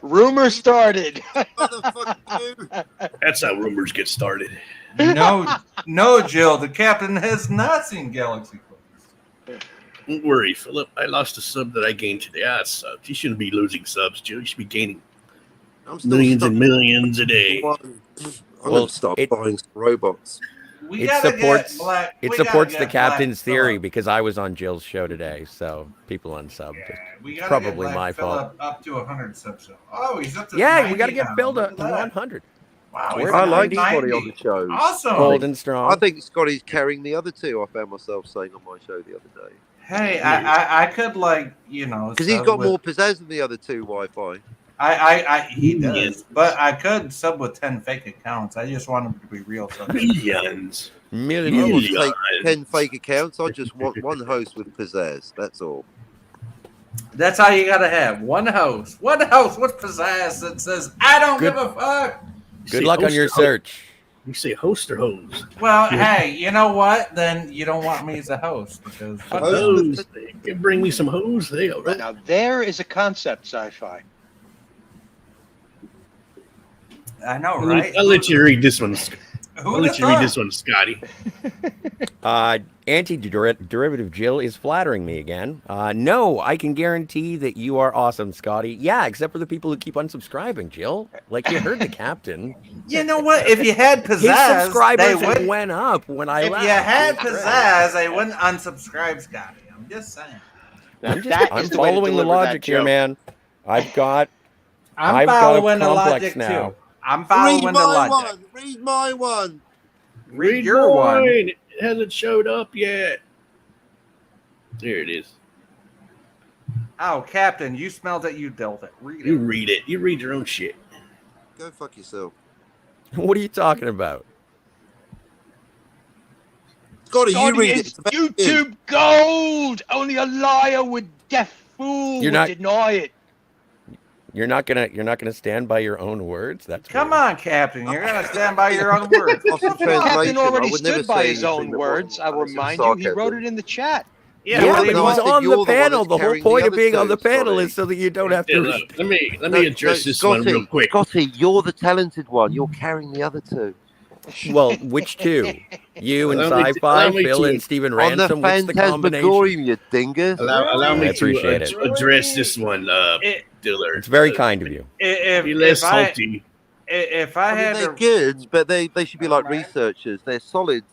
Rumor started. Motherfucker, you. That's how rumors get started. No, Jill. The captain has not seen Galaxy Quest. Don't worry, Philip. I lost a sub that I gained today. Subs. You shouldn't be losing subs, Joe. You should be gaining I'm still millions stuck and millions a day. on- I'm Well, gonna start it- buying some robots. It supports the captain's theory because I was on Jill's show today, so people unsubbed. We It's gotta probably get my fault. Up to 100 subs. Oh, he's up to Yeah, 90 we got to get now. Phil to Look at that. 100. Wow, We're he's at I like 90. Scotty on the show. Awesome. Golden strong. I think Scotty's carrying the other two. I found myself saying on my show the other day Hey, I could because he's sub got with- more pizzazz than the other two Wi-Fi. He Millions. does, but I could sub with 10 fake accounts. I just want him to be real. Millions. I Millions. want to Millions. take 10 fake accounts. I just want one host with pizzazz. That's all. That's how you gotta have one host with pizzazz that says, "I don't Good- give a fuck." You Good say luck on host your or host? search. You say host or hose? Well, Yeah. hey, you know what? Then you don't want me as a host because fuck Host you. with Hose. You can bring me some hose. There you go. Right? Now there is a concept, sci-fi. I know, I'll right? let you read this one. Who I'll let you read this one, Scotty. Anti-derivative Jill is flattering me again. No, I can guarantee that you are awesome, Scotty. Yeah, except for the people who keep unsubscribing, Jill. Like you heard the captain. You know what? If you had His pizzazz, subscribers they would. went up when I If left. you had pizzazz, they wouldn't unsubscribe, Scotty. I'm just saying. I'm That is the way to following the deliver that logic here, joke. man. I've got I'm got a following the complex logic now. too. I'm Read following the my logic. one. Read my one. Read your one. mine. It hasn't showed up yet. There it is. Oh, Captain, you smelled it. You dealt it. Read You it. read it. You read your own shit. Go fuck yourself. What are you talking about? Scotty, you Scotty read it. is It's about you. YouTube gold. Only a liar with deaf fool You're would not- deny it. You're not gonna stand by your own words? That's Come weird. on, Captain. You're gonna stand by your own words. Off the Captain translation, already I would never stood by say his own anything that words. wasn't I'll honest and remind you, he wrote sarcasm. it in the chat. Yeah, You're but the he one was that- on you're the the one panel. that's The whole carrying the point of other being on two, the panel Scotty. is so that you don't have Yeah, to. look, let me address this one Scotty, real quick. Scotty, you're the talented one. You're carrying the other two. Well, which two? You and Allow me to- Sci-Fi, allow me Phil to- and Steven On the Ransom. What's the combination? Phantasmagorium, you dingus. Allow me I appreciate to it. address this one, It- Diller. It's very kind of you. If, Be less if I salty. if I I mean, had they're to, good, but they should be like Alright. researchers. They're solid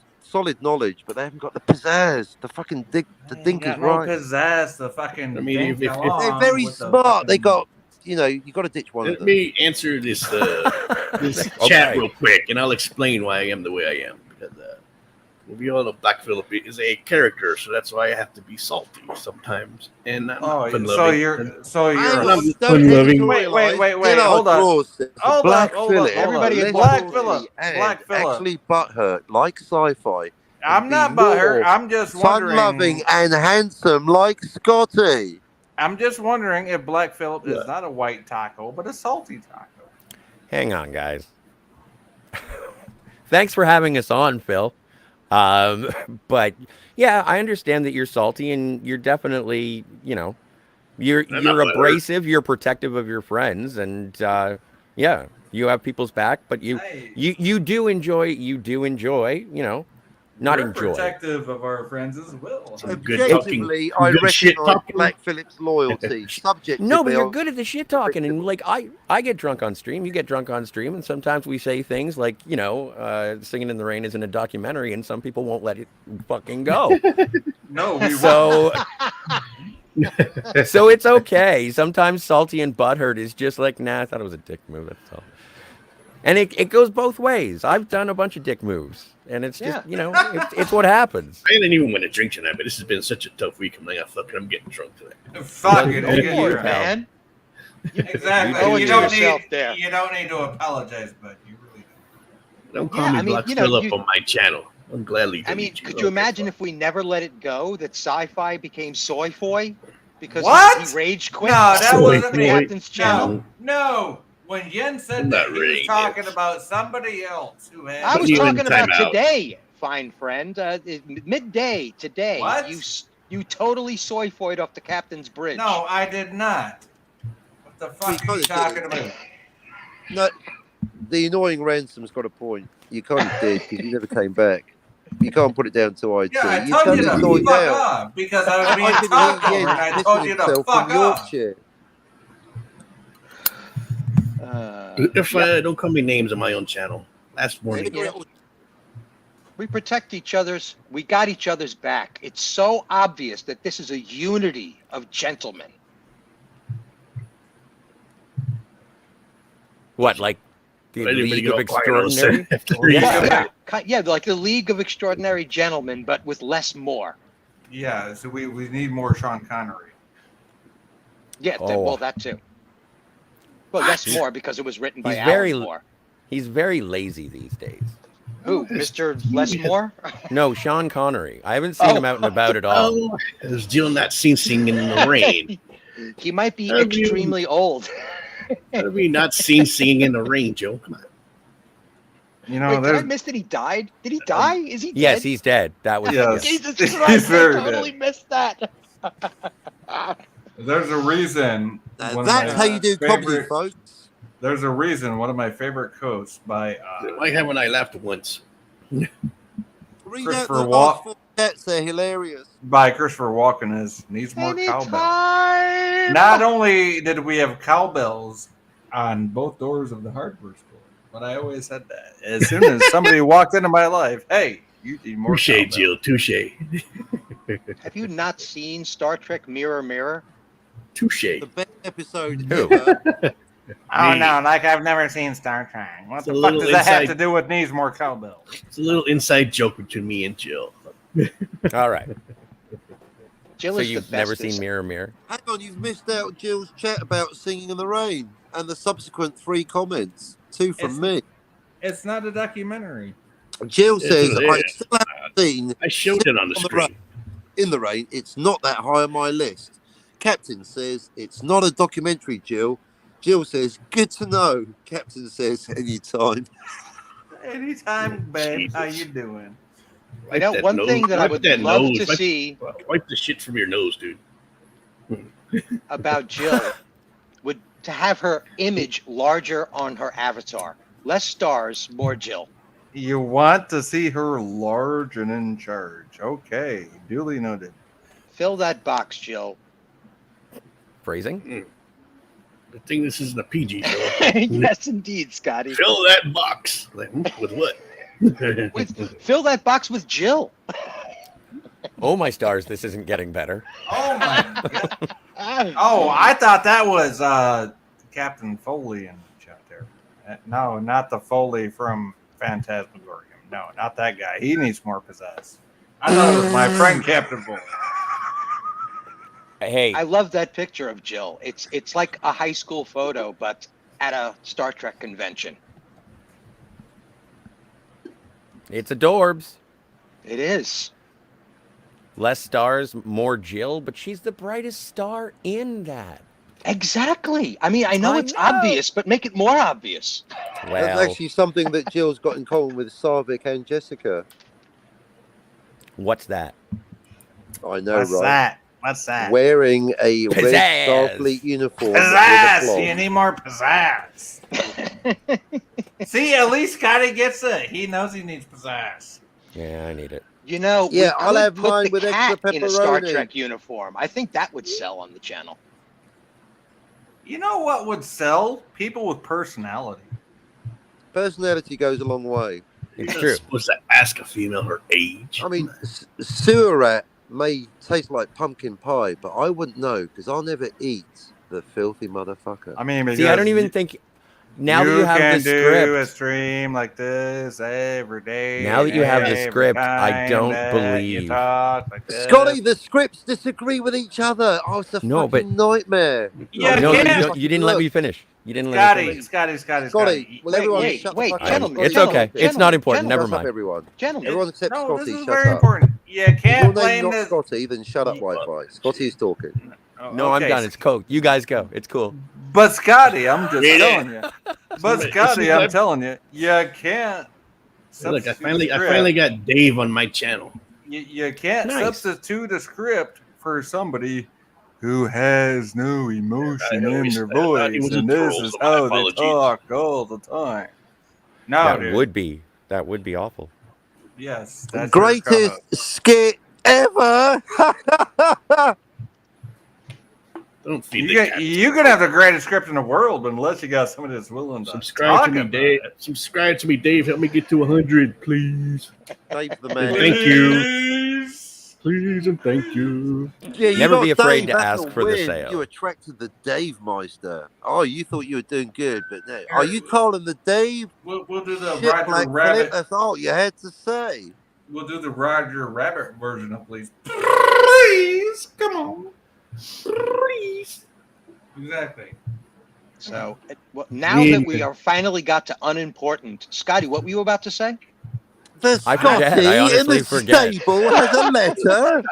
knowledge, but they haven't got the pizzazz. The fucking dink ain't is got no right. pizzazz, the fucking. I mean, dink if- along They're very with the smart. They fucking- got, you got to ditch one of Let them. me answer this this Okay. chat real quick, and I'll explain why I am the way I am. Because we all know Black Phillip is a character, so that's why I have to be salty sometimes. And I'm Oh, fun so loving. you're Hang I'm on, just don't fun-loving. editorialise. Wait, In our hold on. drawers, there's a Hold Black up, Phillip. Everybody less in Black salty Phillip, and Black Phillip. actually butthurt, like sci-fi. I'm and not be butthurt. more I'm just wondering. Fun-loving and handsome, like Scotty. I'm just wondering if Black Phillip is Yeah. not a white taco, but a salty taco. Hang on, guys. Thanks for having us on, Phil. But yeah, I understand that you're salty and you're definitely, you're I'm not butthurt. abrasive, you're protective of your friends, and yeah, you have people's back, but you do enjoy, not We're enjoy. protective of our friends as well. Some good Objectively, talking. I Good shit recognise talking. Black Phillip's loyalty. Subjectively, No, but you're I- good at the shit talking, and like I get drunk on stream, you get drunk on stream, and sometimes we say things like, "Singing in the Rain" isn't a documentary, and some people won't let it fucking go. No, we So, so it's okay. Sometimes salty and butthurt is just like, nah, I thought it was a dick move. That's all. And it goes both ways. I've done a bunch of dick moves, and it's just, it's what happens. I didn't even want to drink tonight, but this has been such a tough week. I'm like, I'm getting drunk today. fuck it. Go you for get it, your- Man, Exactly. owe it You to don't yourself need. there. You don't need to apologize, but you really don't. Don't call Yeah, me I mean, Black you know, Phillip you- on my channel. I'll gladly. I mean, delete could you. you imagine if we never let it go that sci-fi became soy-foy because What? he rage quit? No, that Soy wasn't the boy. captain's channel. No, no. When Yen said Not that, he really, was talking yes. about somebody else who had. I was You in talking about timeout. today, fine friend. Midday today. What? You totally soy-foyed off the captain's bridge. No, I did not. What the fuck are you talking about? No, the annoying Ransom's got a point. You kind of did because you never came back. You can't put it down to IT. Yeah, I You told you totally to soyed fuck out. off because I was being I could talked hear over and I Jens told pissing you to himself fuck from your off. chair. If don't call me names on my own channel. Last warning. Yeah. We protect each other's. We got each other's back. It's so obvious that this is a unity of gentlemen. What, like the Anybody League get of all quiet all of a Extraordinary? sudden? Yeah, like the League of Extraordinary Gentlemen, but with less more. Yeah, so we need more Sean Connery. Yeah, well, that too. Well, less more because it was written by He's Alan very- Moore. He's very lazy these days. Who, Mr. Lessmore? No, Sean Connery. I haven't seen him out and about at all. Oh, is Jill not seen singing in the rain? He might be Have you- extremely old. Have you not seen singing in the rain, Joe? Come on. You know, Wait, did I there's miss that he died? Did he die? Is he dead? Yes, he's dead. That was Yes. Jesus He's Christ, I very totally missed that. there's a reason. Now, one of that's my how you do comedy, favorite- folks. There's a reason. One of my favorite quotes by Why haven't I laughed once? Read out Christopher the Wa- last 4 cats. They're hilarious. Christopher Walken is needs more cowbell. Anytime. Not only did we have cowbells on both doors of the hardware store, but I always said that as soon as somebody walked into my life, hey, you need more Touche, cowbell. Jill. Touche. Have you not seen Star Trek Mirror Mirror? Touche. The best episode Who? ever. Oh Me. no, like I've never seen Star Trek. What It's the a fuck little does that have inside- to do with needs more cowbell? It's a little inside joke between me and Jill. all right. Jill So is you've the never bestest. seen Mirror Mirror? Hang on, you've missed out Jill's chat about singing in the rain and the subsequent 3 comments. 2 from me. It's not a documentary. Jill Yes, says, it I is. still haven't seen I showed it on the screen. In the Rain. It's not that high on my list. Captain says, it's not a documentary, Jill. Jill says, good to know. Captain says, anytime. Anytime, babe. Jesus. How you doing? You know, Wipe one that thing nose. that I Wipe would that love nose. to see Wipe the shit from your nose, dude. about Jill would to have her image larger on her avatar. Less stars, more Jill. You want to see her large and in charge. Okay, duly noted. Fill that box, Jill. Phrasing? Good thing this isn't a PG show. Yes, indeed, Scotty. Fill that box. Like, with what? Fill that box with Jill. Oh, my stars, this isn't getting better. Oh my god. Oh, I thought that was Captain Foley in the chat there. No, not the Foley from Phantasmagorium. No, not that guy. He needs more pizzazz. I thought it was my friend Captain Foley. Hey, I love that picture of Jill. It's like a high school photo, but at a Star Trek convention. it's adorbs. It is. Less stars, more Jill, but she's the brightest star in that. Exactly. I mean, I know I it's know. obvious, but make it more obvious. That's Well, actually something that Jill's got in common with Sarvik and Jessica. what's that? I know, What's right? that? What's that? Wearing a red Pizzazz. Starfleet uniform. with a Pizzazz! cloth. You need more pizzazz. See, at least Scotty gets it. He knows he needs pizzazz. Yeah, I need it. You know, we Yeah, I'll could have put mine the with cat extra in a Star pepperoni. Trek uniform. I think that would sell on the channel. You know what would sell? People with personality. Personality goes a long way. It's You're true. supposed to ask a female her age. I mean, sewer rat may taste like pumpkin pie, but I wouldn't know because I'll never eat the filthy motherfucker. I mean, See, I don't even think. Now that you have can the do a script, stream like this every day. Now that you have the every script, I time don't that you believe- talk like this. Scotty, the scripts disagree with each other. Oh, it's a No, fucking nightmare. Yeah, no, can't- you didn't let me finish. You didn't let me finish. Scotty, will everyone wait, shut wait, the fuck gentlemen, up? It's gentlemen, okay. It's gentlemen, not important. gentlemen. Never Shut up, mind. everyone. Gentlemen, Everyone except No, Scotty, this is shut very up. important. You If can't your blame name's not the. Scotty, then shut up, Wi-Fi. Scotty is talking. No, I'm Okay, done. It's coke. You guys go. It's cool. But Scotty, I'm just Read it. telling you. But Listen, Scotty, I'm listen, telling you, you can't. Look, I substitute finally script. got Dave on my channel. You can't Nice. substitute a script for somebody who has no emotion I in always- their I thought he voice, was a and this troll, is so my how they apologies. talk all the time. No, that dude. would be awful. Yes, that's where it's Greatest coming. skit ever. Don't feed the cat. You could have the greatest script in the world, but unless you got somebody that's willing to Subscribe talk to me, about Dave. it. Subscribe to me, Dave. Help me get to 100, please. Dave's the And man. thank you. Please. Please and thank you. Yeah, you Never got be afraid Dave, to that's ask a for the win. sale. You attracted the Dave Meister. Oh, you thought you were doing good, but no. Are you calling the Dave? We'll do the Shit, Roger Black Phillip, Rabbit. that's all you had to say. We'll do the Roger Rabbit version of please. Please, come on. Please. Exactly. So now that we are finally got to unimportant, Scotty, what were you about to say? The I forget. Scotty I in honestly the forget. stable has a letter.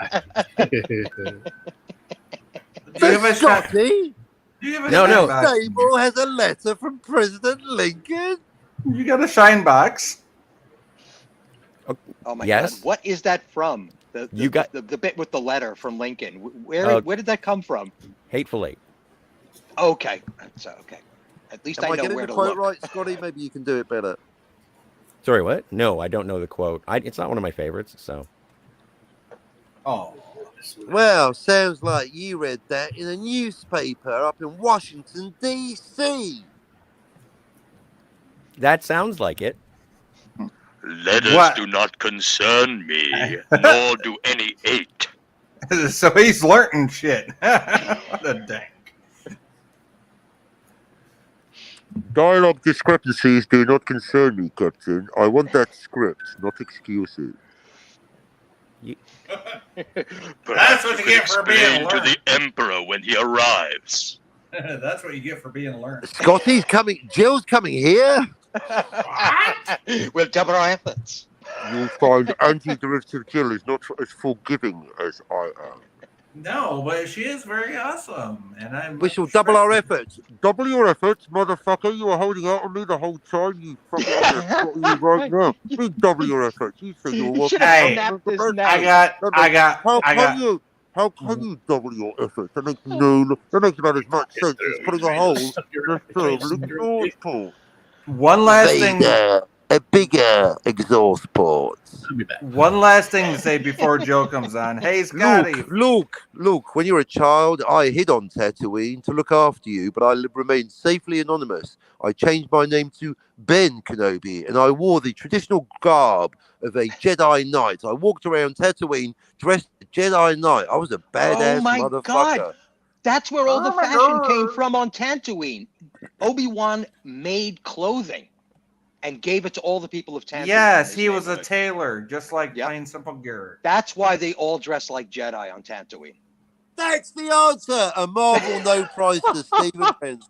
Do you have The a shot? Scotty Do you have a No, shine no. box? stable has a letter from President Lincoln. You got a shine box. Oh my Yes. God, what is that from? You got- the bit with the letter from Lincoln. Where did that come from? Hateful Eight. Okay, so okay. At least Am I I know getting where the to quote look. right, Scotty? Maybe you can do it better. Sorry, what? No, I don't know the quote. It's not one of my favorites, so. Oh. Well, sounds like you read that in a newspaper up in Washington, D.C. That sounds like it. Letters What? do not concern me, nor do any eight. So he's learning shit. What a dank. Dialogue discrepancies do not concern me, Captain. I want that script, not excuses. Perhaps what you could get for being explain to learned. the Emperor when he arrives. That's what you get for being learned. Scotty's coming. Jill's coming here. We'll double our efforts. You'll find anti-derivative Jill is not as forgiving as I am. No, but she is very awesome, and I'm. We shall double our efforts. Double your efforts, motherfucker. You were holding out on me the whole time. You fucking you right now. You double your efforts. You said you were working. Hey, snapped his hard. neck. How can you double your efforts? That makes not as much sense as putting a hole in the thermal exhaust port. One last thing. A bigger exhaust port. I'll be back. One last thing to say before Joe comes on. Hey, Scotty. Look, when you were a child, I hid on Tatooine to look after you, but I remained safely anonymous. I changed my name to Ben Kenobi, and I wore the traditional garb of a Jedi Knight. I walked around Tatooine dressed as a Jedi Knight. I was a badass my motherfucker. God. That's where all the my fashion God. came from on Tatooine. Obi-Wan made clothing and gave it to all the people of Tatooine. Yes, in he his was a neighborhood. tailor, just like Yep. plain simple Garrett. That's why they all dress like Jedi on Tatooine. That's the answer. A Marvel no price to Stephen Henson.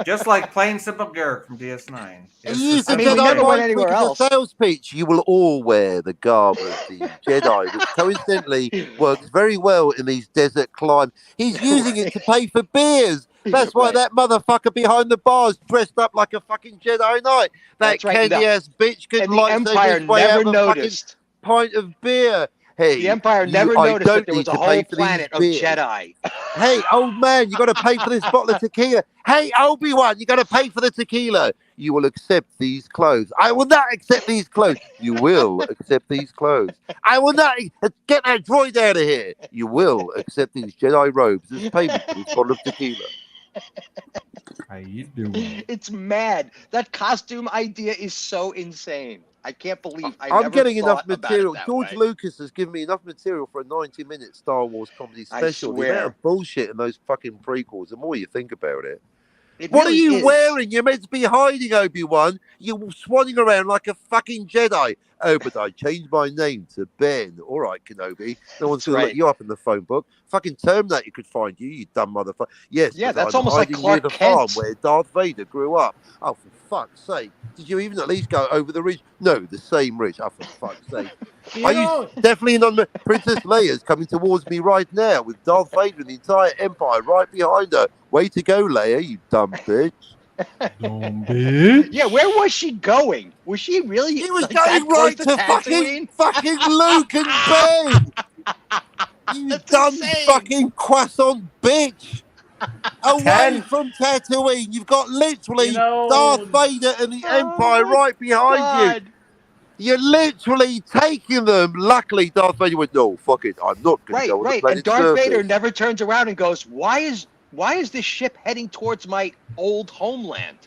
Just like plain simple Garrett from DS9. It's He the used the I mean, same we Jedi never thing. went mind anywhere trick as a else. sales pitch. You will all wear the garb of the Jedi, which coincidentally works very well in these desert climes. He's using it to pay for beers. That's why Right. that motherfucker behind the bar is dressed up like a fucking Jedi Knight. That That's right. candy ass bitch can And the lightsaber Empire his way out never of a fucking noticed. pint of beer. Hey, The Empire never I noticed that don't there was need a to pay whole for these planet of beers. Jedi. Hey, old man, you got to pay for this bottle of tequila. Hey, Obi-Wan, you got to pay for the tequila. You will accept these clothes. I will not accept these clothes. You will accept these clothes. I will not get that droid out of here. You will accept these Jedi robes as payment for this bottle of tequila. How you doing? It's mad. That costume idea is so insane. I can't believe I I'm never getting enough thought about material. it that George way. Lucas has given me enough material for a 90-minute Star Wars comedy I special. The amount swear. of bullshit in those fucking prequels, the more you think about it. It What really are you is. wearing? You're meant to be hiding, Obi-Wan. You're swanning around like a fucking Jedi. Oh, but I changed my name to Ben. All right, Kenobi. No one's That's going to right. look you up in the phone book. Fucking Terminator could find you, you dumb motherfucker. Yes, Yeah, but that's I'm almost like hiding Clark near the farm Kent. where Darth Vader grew up. Oh, for fuck's sake. Did you even at least go over the ridge? No, the same ridge. Oh, for fuck's sake. You Are know, you definitely not? Princess Leia's coming towards me right now with Darth Vader and the entire Empire right behind her. Way to go, Leia, you dumb bitch. Yeah, where was she going? Was she really? He was like, that going close right to Tatooine? fucking Luke and Ben. You That's dumb insane. fucking croissant bitch. Away 10. from Tatooine. You've got literally You know- Darth Vader and the Empire my right behind you. God. You're literally taking them. Luckily, Darth Vader went, no, fuck it. I'm not going to Right, go on the right. planet's And Darth Vader surface. never turns around and goes, "Why is this ship heading towards my old homeland?"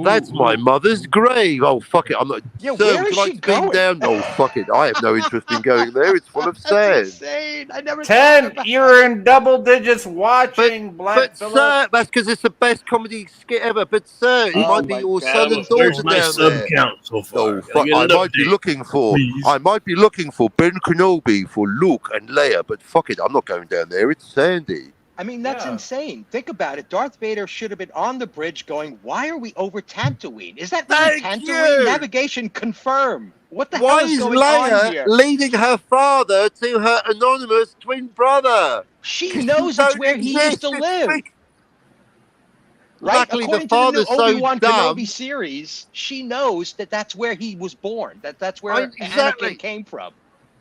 That's my mother's grave. Oh, fuck it. I'm not. Yeah, Sir, where would is you like she to beam going? down? No, fuck it. I have no interest in going there. It's full of That's sand. insane. I never. 10. thought You're in double digits watching Black But, Phillip. sir, that's because it's the best comedy skit ever. But, sir, it Oh might be my your God. son and Where's daughter my down sub there. count so far? No, Can I get I an might be update, looking for. please? I might be looking for Ben Kenobi for Luke and Leia. But fuck it, I'm not going down there. It's sandy. I mean, that's Yeah. insane. Think about it. Darth Vader should have been on the bridge going, "Why are we over Tatooine? Is that really Thank Tatooine? you. Navigation confirm. What the Why hell is is going on Leia here?" leading her father to her anonymous twin brother? She knows it's where he used to live. Right? Luckily, According the to the new father's so Obi-Wan dumb. Kenobi series, she knows that that's where he was born. That's where Exactly. Anakin came from.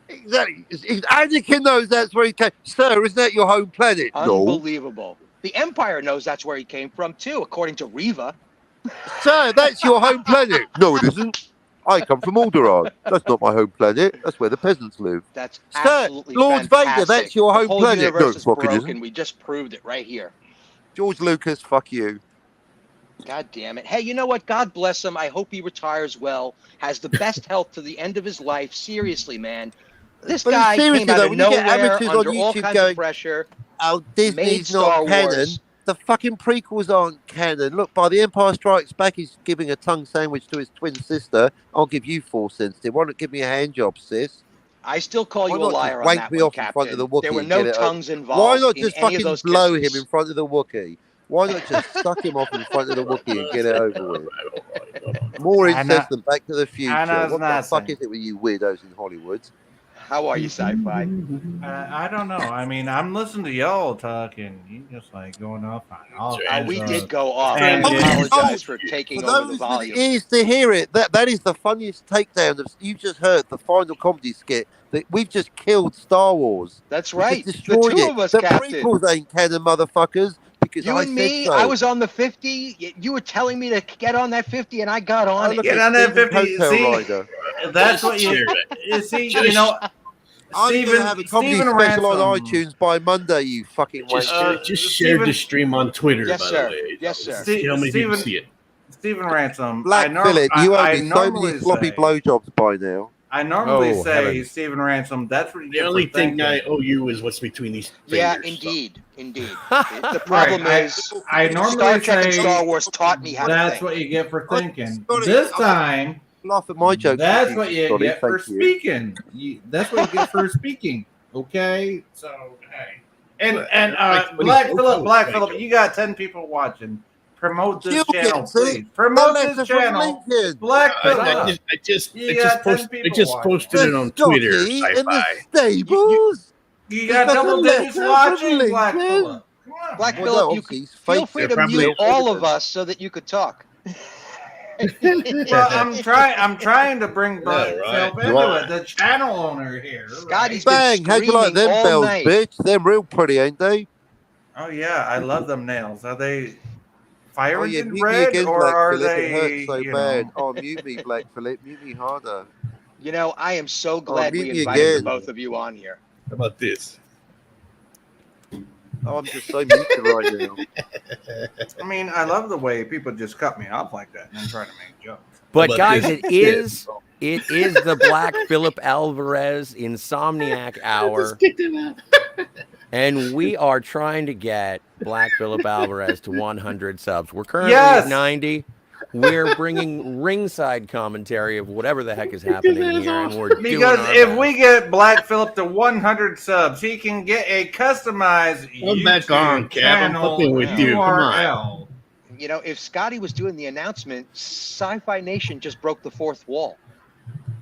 Exactly. Anakin knows that's where he came. Sir, isn't that your home planet? No. Unbelievable. The Empire knows that's where he came from too, according to Reva. Sir, that's your home planet. No, it isn't. I come from Alderaan. That's not my home planet. That's where the peasants live. That's Sir, absolutely Lord fantastic. Vader, that's your The home whole planet. universe No, is fucking broken. isn't. We just proved it right here. George Lucas, fuck you. God damn it. Hey, you know what? God bless him. I hope he retires well, has the best health to the end of his life. Seriously, man. This But guy seriously, came out though, of when you get nowhere amateurs on under all YouTube kinds going, of pressure. Oh, Made Disney's Star not canon. Wars. The fucking prequels aren't canon. Look, by The Empire Strikes Back, he's giving a tongue sandwich to his twin sister. I'll give you 4 cents. Why not give me a hand job, sis? I still call Why you a not just liar on wank that me one, off in front of the Captain. Wookiee There were and no get it over? tongues Why involved not in just any of fucking those blow kisses. him in front of the Wookiee? Why not just suck him off in front of the Wookiee and get it over with? More I know- incest than Back to the Future. know it's What the not fuck saying. is it with you weirdos in Hollywood? How are you, sci-fi? I don't know. I mean, I'm listening to y'all talk, and you just like going off on all kinds We of did go off. And- I Oh, apologize for taking For over the those with volume. ears to hear it, that is the funniest takedown of you just heard the final comedy skit that we've just killed Star Wars. That's We just right. The destroyed two it. of us, the Captain. prequels ain't canon, motherfuckers. Because You I and said me, so. I was on the 50. You were telling me to get on that 50, and I got on it. Look Get at on that Steven 50, Hotel see? Rider. That's what you see. You know, I'm going to have a comedy Steven special on Ransom. iTunes by Monday, you fucking wanker. Just share Steven- this stream on Twitter, Yes, by sir. the way. Yes, sir. See how many people Steven- see it. Stephen Ransom. Black Phillip, you owe me so normally many sloppy say- blowjobs by now. I normally Oh, say heavens. Stephen Ransom. That's what you The get only for thing thinking. I owe you is what's between these Yeah, fingers. indeed. The problem Right, is, I normally Star Trek and say Star Wars taught me how to that's think. what you get for thinking. Sorry, This time, Laugh at my jokes. that's what you Sorry, get for thank you. speaking. That's what you get for speaking. Okay, so hey, and Black Phillip, you got 10 people watching. Promote this You channel, get it. please. The Promote letter this from channel. Lincoln. Black I Phillip. just You got 10 people posted The it on Twitter. Scotty in the Sci-fi. stables. You got There's double a digits letter watching, from Black Lincoln. Phillip. Come on. Black Well, Phillip, no, you obviously he's feel fake. free They're to probably- mute all of us so that you could talk. Well, I'm trying to bring Black right. Phillip into it. The channel owner here. Scotty's Bang! been How'd you like screaming them all bells, night. bitch? Them real pretty, ain't they? Oh yeah, I love them nails. Are they fire Oh yeah, engine mute me red again, or Black are Phillip. they? It hurts so you bad. know- Oh, mute me, Black Phillip. Mute me harder. You know, I am so glad mute we me invited the again. both of you on here. How about this? Oh, I'm just so muted right now. I mean, I love the way people just cut me off like that and then try to make jokes. But How about guys, this? it is the Black Phillip Alvarez Insomniac hour, and we are trying to get Black Phillip Alvarez to 100 subs. We're currently Yes! at 90. We're bringing ringside commentary of whatever the heck is happening here, and we're doing Because our if best. we get Black Phillip to 100 subs, he can get a customized Come back YouTube on, Cap. I'm channel fucking with you. Come on. URL. You know, if Scotty was doing the announcement, Sci-Fi Nation just broke the fourth wall.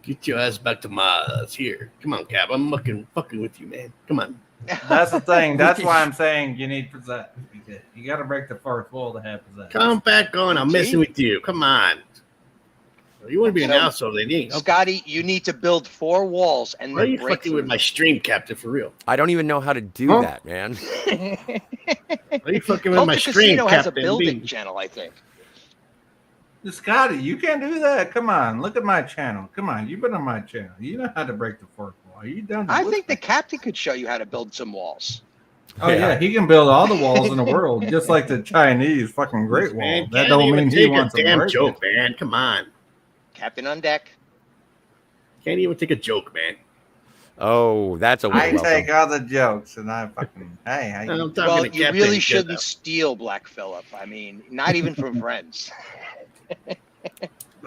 Get your ass back to Mars here. Come on, Cap. I'm fucking with you, man. Come on. That's the thing. That's why I'm saying you need present. it. You got to break the fourth wall to have possession. Come back on. I'm messing with you. Come on. You want to be an So, asshole, then you. Scotty, you need to build 4 walls and Why are then you break fucking with my stream, Captain? For real? I don't even know how to do Huh? that, man. Why are you fucking with Culture my stream, Casino has a Captain? building channel, I think. Scotty, you can't do that. Come on, look at my channel. Come on, you've been on my channel. You know how to break the fourth wall. Are you done? I think the captain could show you how to build some walls. Oh yeah, he can build all the walls in the world, just like the Chinese fucking Great Wall. Man, That can't don't even mean he take a wants to damn break joke, it. man. Come on. Captain on deck. Can't even take a joke, man. Oh, that's a I welcome. take all the jokes and I fucking hey. How you I'm talking Well, to you Captain really Jet, shouldn't though. steal Black Phillip. I mean, not even from friends. I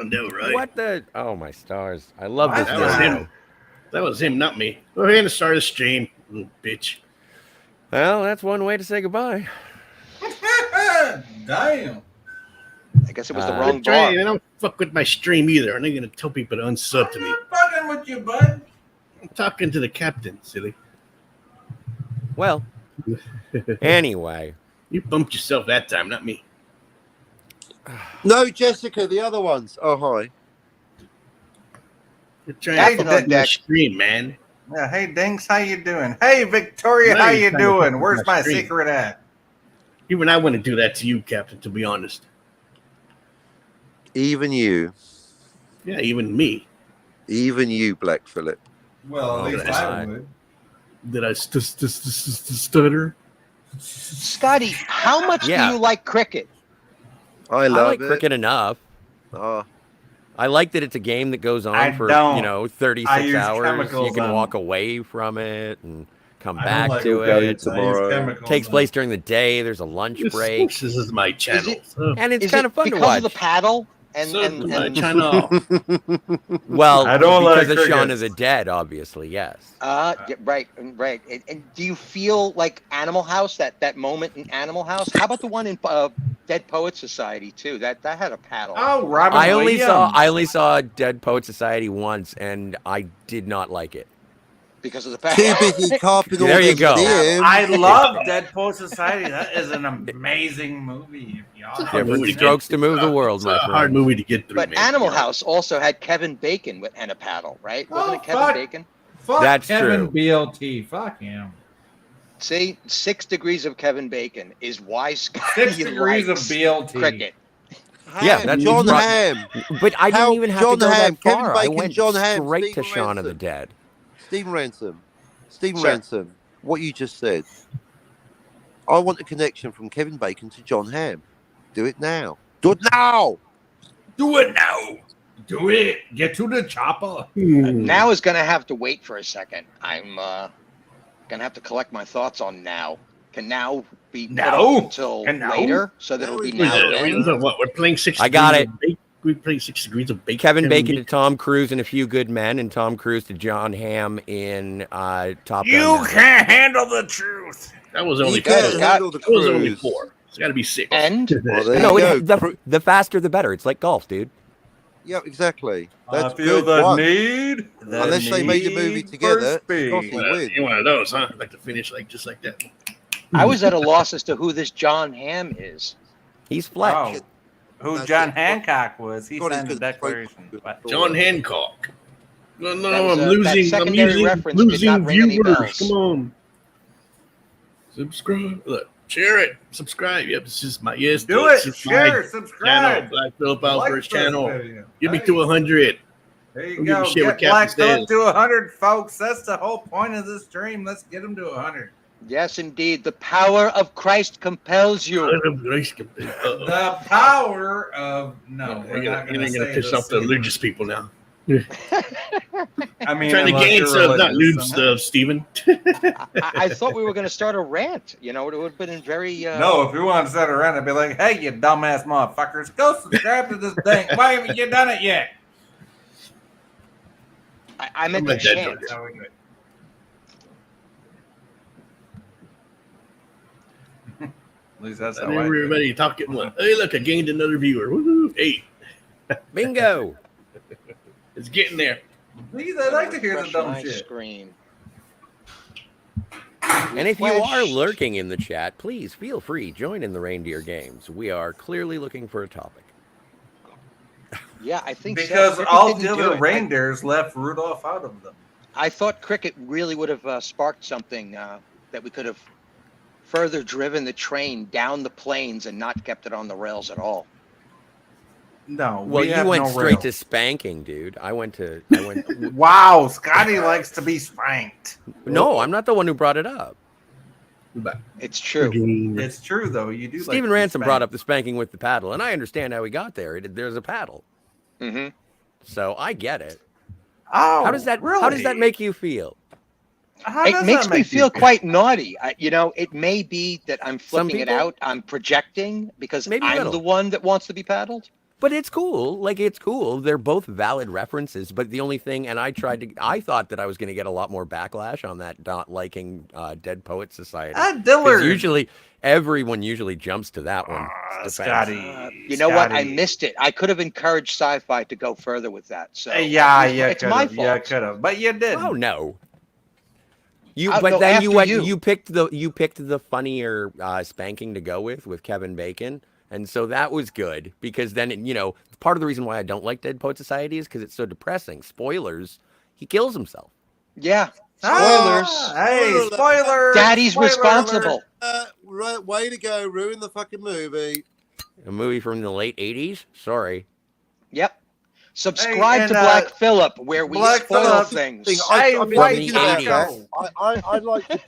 know, right? What the? Oh my stars! I love What? this That was video. him. That was him, not me. Go ahead and start a stream, little bitch. Well, that's one way to say goodbye. Damn. I guess it was the Uh, wrong Try, bar. I don't fuck with my stream either. I'm not gonna tell people to unsub to me. I'm fucking with you, bud. I'm talking to the captain, silly. Well, anyway, You bumped yourself that time, not me. No, Jessica, the other ones. Oh, hi. You're trying Captain to fuck on with my deck. stream, man. Yeah, hey Dinks, how you doing? Hey Victoria, Now how you're you trying to fuck doing? with Where's my my stream. secret at? Even I wouldn't do that to you, Captain, to be honest. Even you. Yeah, even me. Even you, Black Phillip. Well, Oh, at least God. I would. Did I stutter? Scotty, how much Yeah. do you like cricket? I I love like it. cricket enough. Oh, I like that it's a game that goes on I for don't. 36 I use hours. You chemicals can on- walk away from it and come I don't back like to it. Go it. to- tomorrow. Takes place during the day. There's a lunch break, This is my channel. it- So, and it's Is kind it of fun to because watch. of the paddle? sub to my And channel. Well, I don't because like of Shaun cricket. of the Dead, obviously, yes. yeah, right. And do you feel like Animal House? That moment in Animal House? How about the one in Dead Poets Society too? That had a paddle. Oh, Robin I only Williams. saw Dead Poet Society once, and I did not like it. Because of the too paddle. busy carping all There you them go. DMs. I love Dead Poet Society. That is an amazing movie. If y'all haven't Different seen it. strokes to move the world, It's my a friend. hard movie to get through, But man. Animal House also had Kevin Bacon and a paddle, right? Wasn't Oh, it Kevin fuck. Bacon? Fuck That's Kevin true. BLT. Fuck him. See, 6 degrees of Kevin Bacon is why 6 Scotty degrees of likes BLT. cricket. Yeah, Ham, that's John right. Ham. But I didn't How- even have John to go Hamm, that Kevin far. I Bacon, went John Hamm, straight to Stephen Shaun of the Ransom. Dead. Stephen Ransom. Stephen Sir. Ransom. What you just said. I want a connection from Kevin Bacon to John Hamm. Do it now. Do it now. Do it now. Do it. Get to the chopper. Now is going to have to wait for a second. I'm going to have to collect my thoughts on now. Can now be put Now? off until Can now? later? So that it'll be Now is now good. then? What? We're playing 6 I got degrees of bacon. We playing 6 degrees of bacon. Kevin Bacon to Tom Cruise in A Few Good Men, and Tom Cruise to John Hamm in Top Gun. Maverick. can't handle the truth. That was You only can't 4. handle the That was only cruise. 4. It's got to be 6. And Well, there No, you go. the faster the better. It's like golf, dude. Yeah, exactly. That's I feel good the one. need. the Unless they made a need movie for together, speed. Scotty win. You're one of those, huh? Like to finish like just like that. I was at a loss as to who this John Hamm is. He's Fletch. Oh, who That's John it. Hancock was. He Scotty's signed the good. declaration. But John Hancock. No, That was I'm that losing. I'm secondary reference did losing not ring any viewers. bells. Come on. Subscribe. Look, share it. Subscribe. Yep, this is my do this it. is Share, my subscribe. channel. Black Phillip Like Alvarez this channel. video. Give me Hey, to 100. There you Don't give a go. shit what Get Black Captain Phillip says. to 100, folks. That's the whole point of this stream. Let's get him to 100. Yes, indeed. The power of Christ compels you. The power of no. We're You're not gonna going to piss off the religious people now. I mean, Trying to unless gain you're stuff, not religious, lube I'm stuff, Steven. I thought we were going to start a rant. You know, it would have been very. No, if you want to set around and be like, hey, you dumbass motherfuckers, go subscribe to this thing. Why haven't you done it yet? I meant the I'm a dead chant. That's how we do it. At least that's how I do it. Everybody talking. What? Hey, look, I gained another viewer. Woohoo! 8. Bingo. It's getting there. Please, I like to hear the Refresh dumb my shit. Screen. And if you are lurking in the chat, please feel free, join in the reindeer games. We are clearly looking for a topic. Yeah, I think because so. all the other reindeers left Rudolph out of them. I thought cricket really would have sparked something that we could have further driven the train down the plains and not kept it on the rails at all. No, Well, we you have went no straight rails. to spanking, dude. I went. Wow, Scotty likes to be spanked. No, I'm not the one who brought it up. It's true. It's true, though. You do. Stephen Ransom brought up the spanking with the paddle, and I understand how he got there. There's a paddle. Mm-hmm. So I get it. Oh, how does that really? make you feel? It makes me feel quite naughty. It may be that I'm flipping it out. I'm projecting because I'm the one that wants to be paddled. But it's cool. Like, it's cool. They're both valid references. But the only thing, and I thought that I was going to get a lot more backlash on that not liking Dead Poets Society. Dillard. Everyone usually jumps to that one. Scotty. You know what? I missed it. I could have encouraged Sci-Fi to go further with that. So it's my fault. Yeah, could have, but you didn't. Oh no. You picked the funnier spanking to go with Kevin Bacon. And so that was good because then, part of the reason why I don't like Dead Poet Society is because it's so depressing. Spoilers, he kills himself. Yeah. Spoilers. Hey, spoilers. Daddy's responsible. Right, way to go. Ruin the fucking movie. A movie from the late 80s? Sorry. Yep. Subscribe to Black Phillip, where we spoil things. I'd like to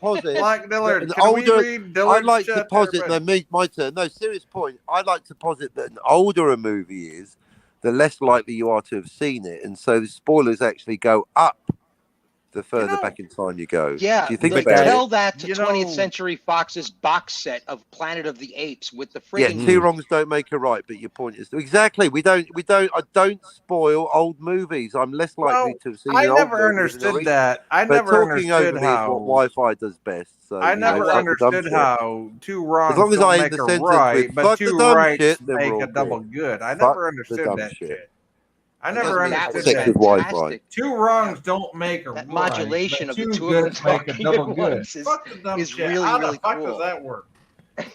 posit. Black Dillard, can we read Dillard's I'd like to chat posit. there, No, my turn. No, serious point. I'd like to posit that the older a movie is, the less likely you are to have seen it, and so the spoilers actually go up the further back in time you go. Yeah, do you think tell that to 20th Century Fox's box set of Planet of the Apes with the freaking. Yeah, two wrongs don't make a right, but your point is exactly. I don't spoil old movies. I'm less likely to have seen. I never understood that. I never understood how what Wi-Fi does best. So I never understood how two wrongs as long as I make end the a sentence right, with, but two rights shit, make a double good. I never understood that shit. I never understood that. Two wrongs don't make a right. Modulation of the two good of them make a double good. is really, really How the fuck cool. does that work?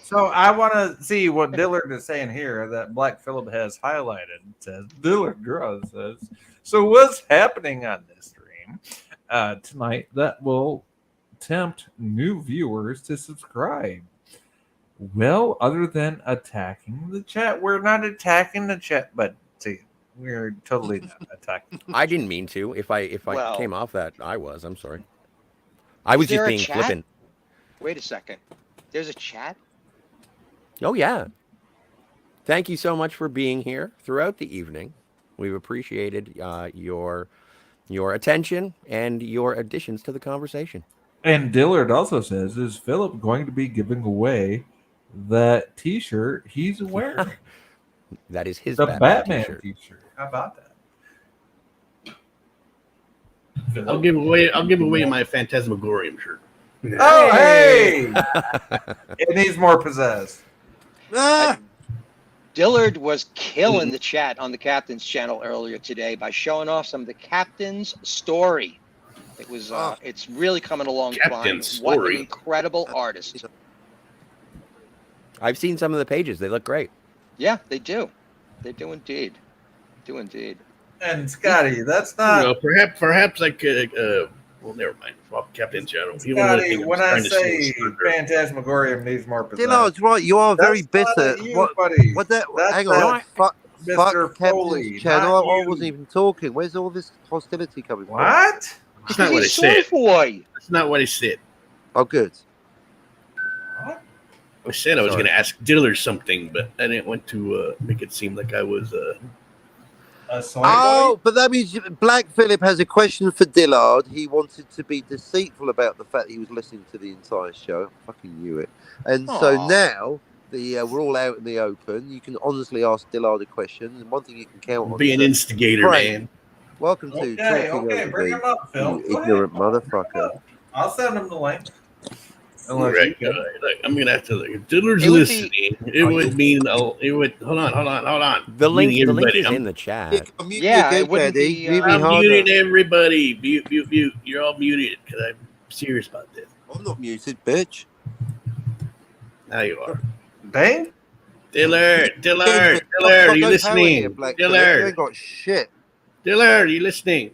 So I want to see what Dillard is saying here that Black Phillip has highlighted. It says, Dillard Gross says, so what's happening on this stream tonight that will tempt new viewers to subscribe? Well, other than attacking the chat, we're not attacking the chat, but see, we're totally not attacking. I didn't mean to. If I came off that, I'm sorry. I was just being flippant. Wait a second. There's a chat? Oh, yeah. Thank you so much for being here throughout the evening. We've appreciated your attention and your additions to the conversation. And Dillard also says, is Philip going to be giving away that T-shirt he's wearing? That is his Batman T-shirt. How about that? I'll give away my Phantasmagorium shirt. Oh, hey! It needs more possessed. Dillard was killing the chat on the Captain's channel earlier today by showing off some of the Captain's story. It was it's really coming along fine. What an incredible artist. I've seen some of the pages. They look great. Yeah, they do. They do indeed. And Scotty, that's not. Perhaps I could. Well, never mind. Swap Captain's channel. Scotty, when I say Phantasmagorium needs more possession. Dillard's right. You are very bitter. Buddy. What that? That's hang on. Fuck Foley, Captain's channel. I wasn't even talking. Where's all this hostility coming from? What? That's not what I said. That's not what I said. Oh, good. I said I was going to ask Dillard something, but I didn't want to make it seem like I was. But that means Black Phillip has a question for Dillard. He wanted to be deceitful about the fact that he was listening to the entire show. I fucking knew it. And so now we're all out in the open. You can honestly ask Dillard a question. And one thing you can count on. Be an instigator, man. Welcome to Talking bring him up, Phil. You ignorant motherfucker. I'll send him the link. Right, I'm gonna have to. If Dillard's listening, it would mean it would. Hold on. The link is in the chat. Yeah, it would be. I'm muting everybody. Mute. You're all muted because I'm serious about this. I'm not muted, bitch. Now you are. Bang? Dillard, I've are got you no power here, listening? Black Phillip. You Dillard, ain't got shit. are you listening?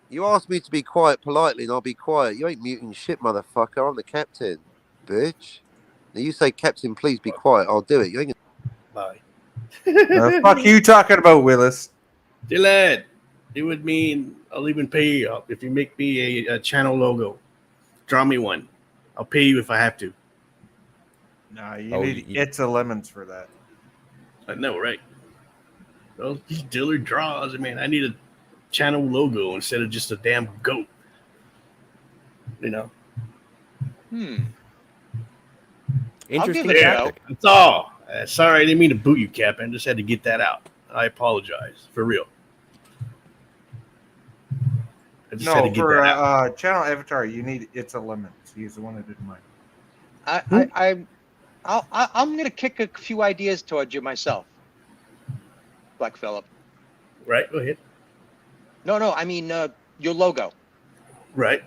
You asked me to be quiet politely, and I'll be quiet. You ain't muting shit, motherfucker. I'm the captain, bitch. Now you say, Captain, please be quiet. I'll do it. You ain't Bye. Fuck you talking about, Willis. Dillard, it would mean I'll even pay you if you make me a channel logo. Draw me one. I'll pay you if I have to. Nah, you Oh, need It's a Lemons for that. I know, right? Well, these Dillard draws. I mean, I need a channel logo instead of just a damn goat. You know? Interesting give it a go. tactic. That's all. Sorry, I didn't mean to boot you, Cap. I just had to get that out. I apologize. For real. I just had to No, get for that out. channel avatar, you need It's a Lemons. He's the one that did mine. I'm gonna kick a few ideas towards you myself, Black Phillip. Right? Go ahead. No, I mean your logo. Right.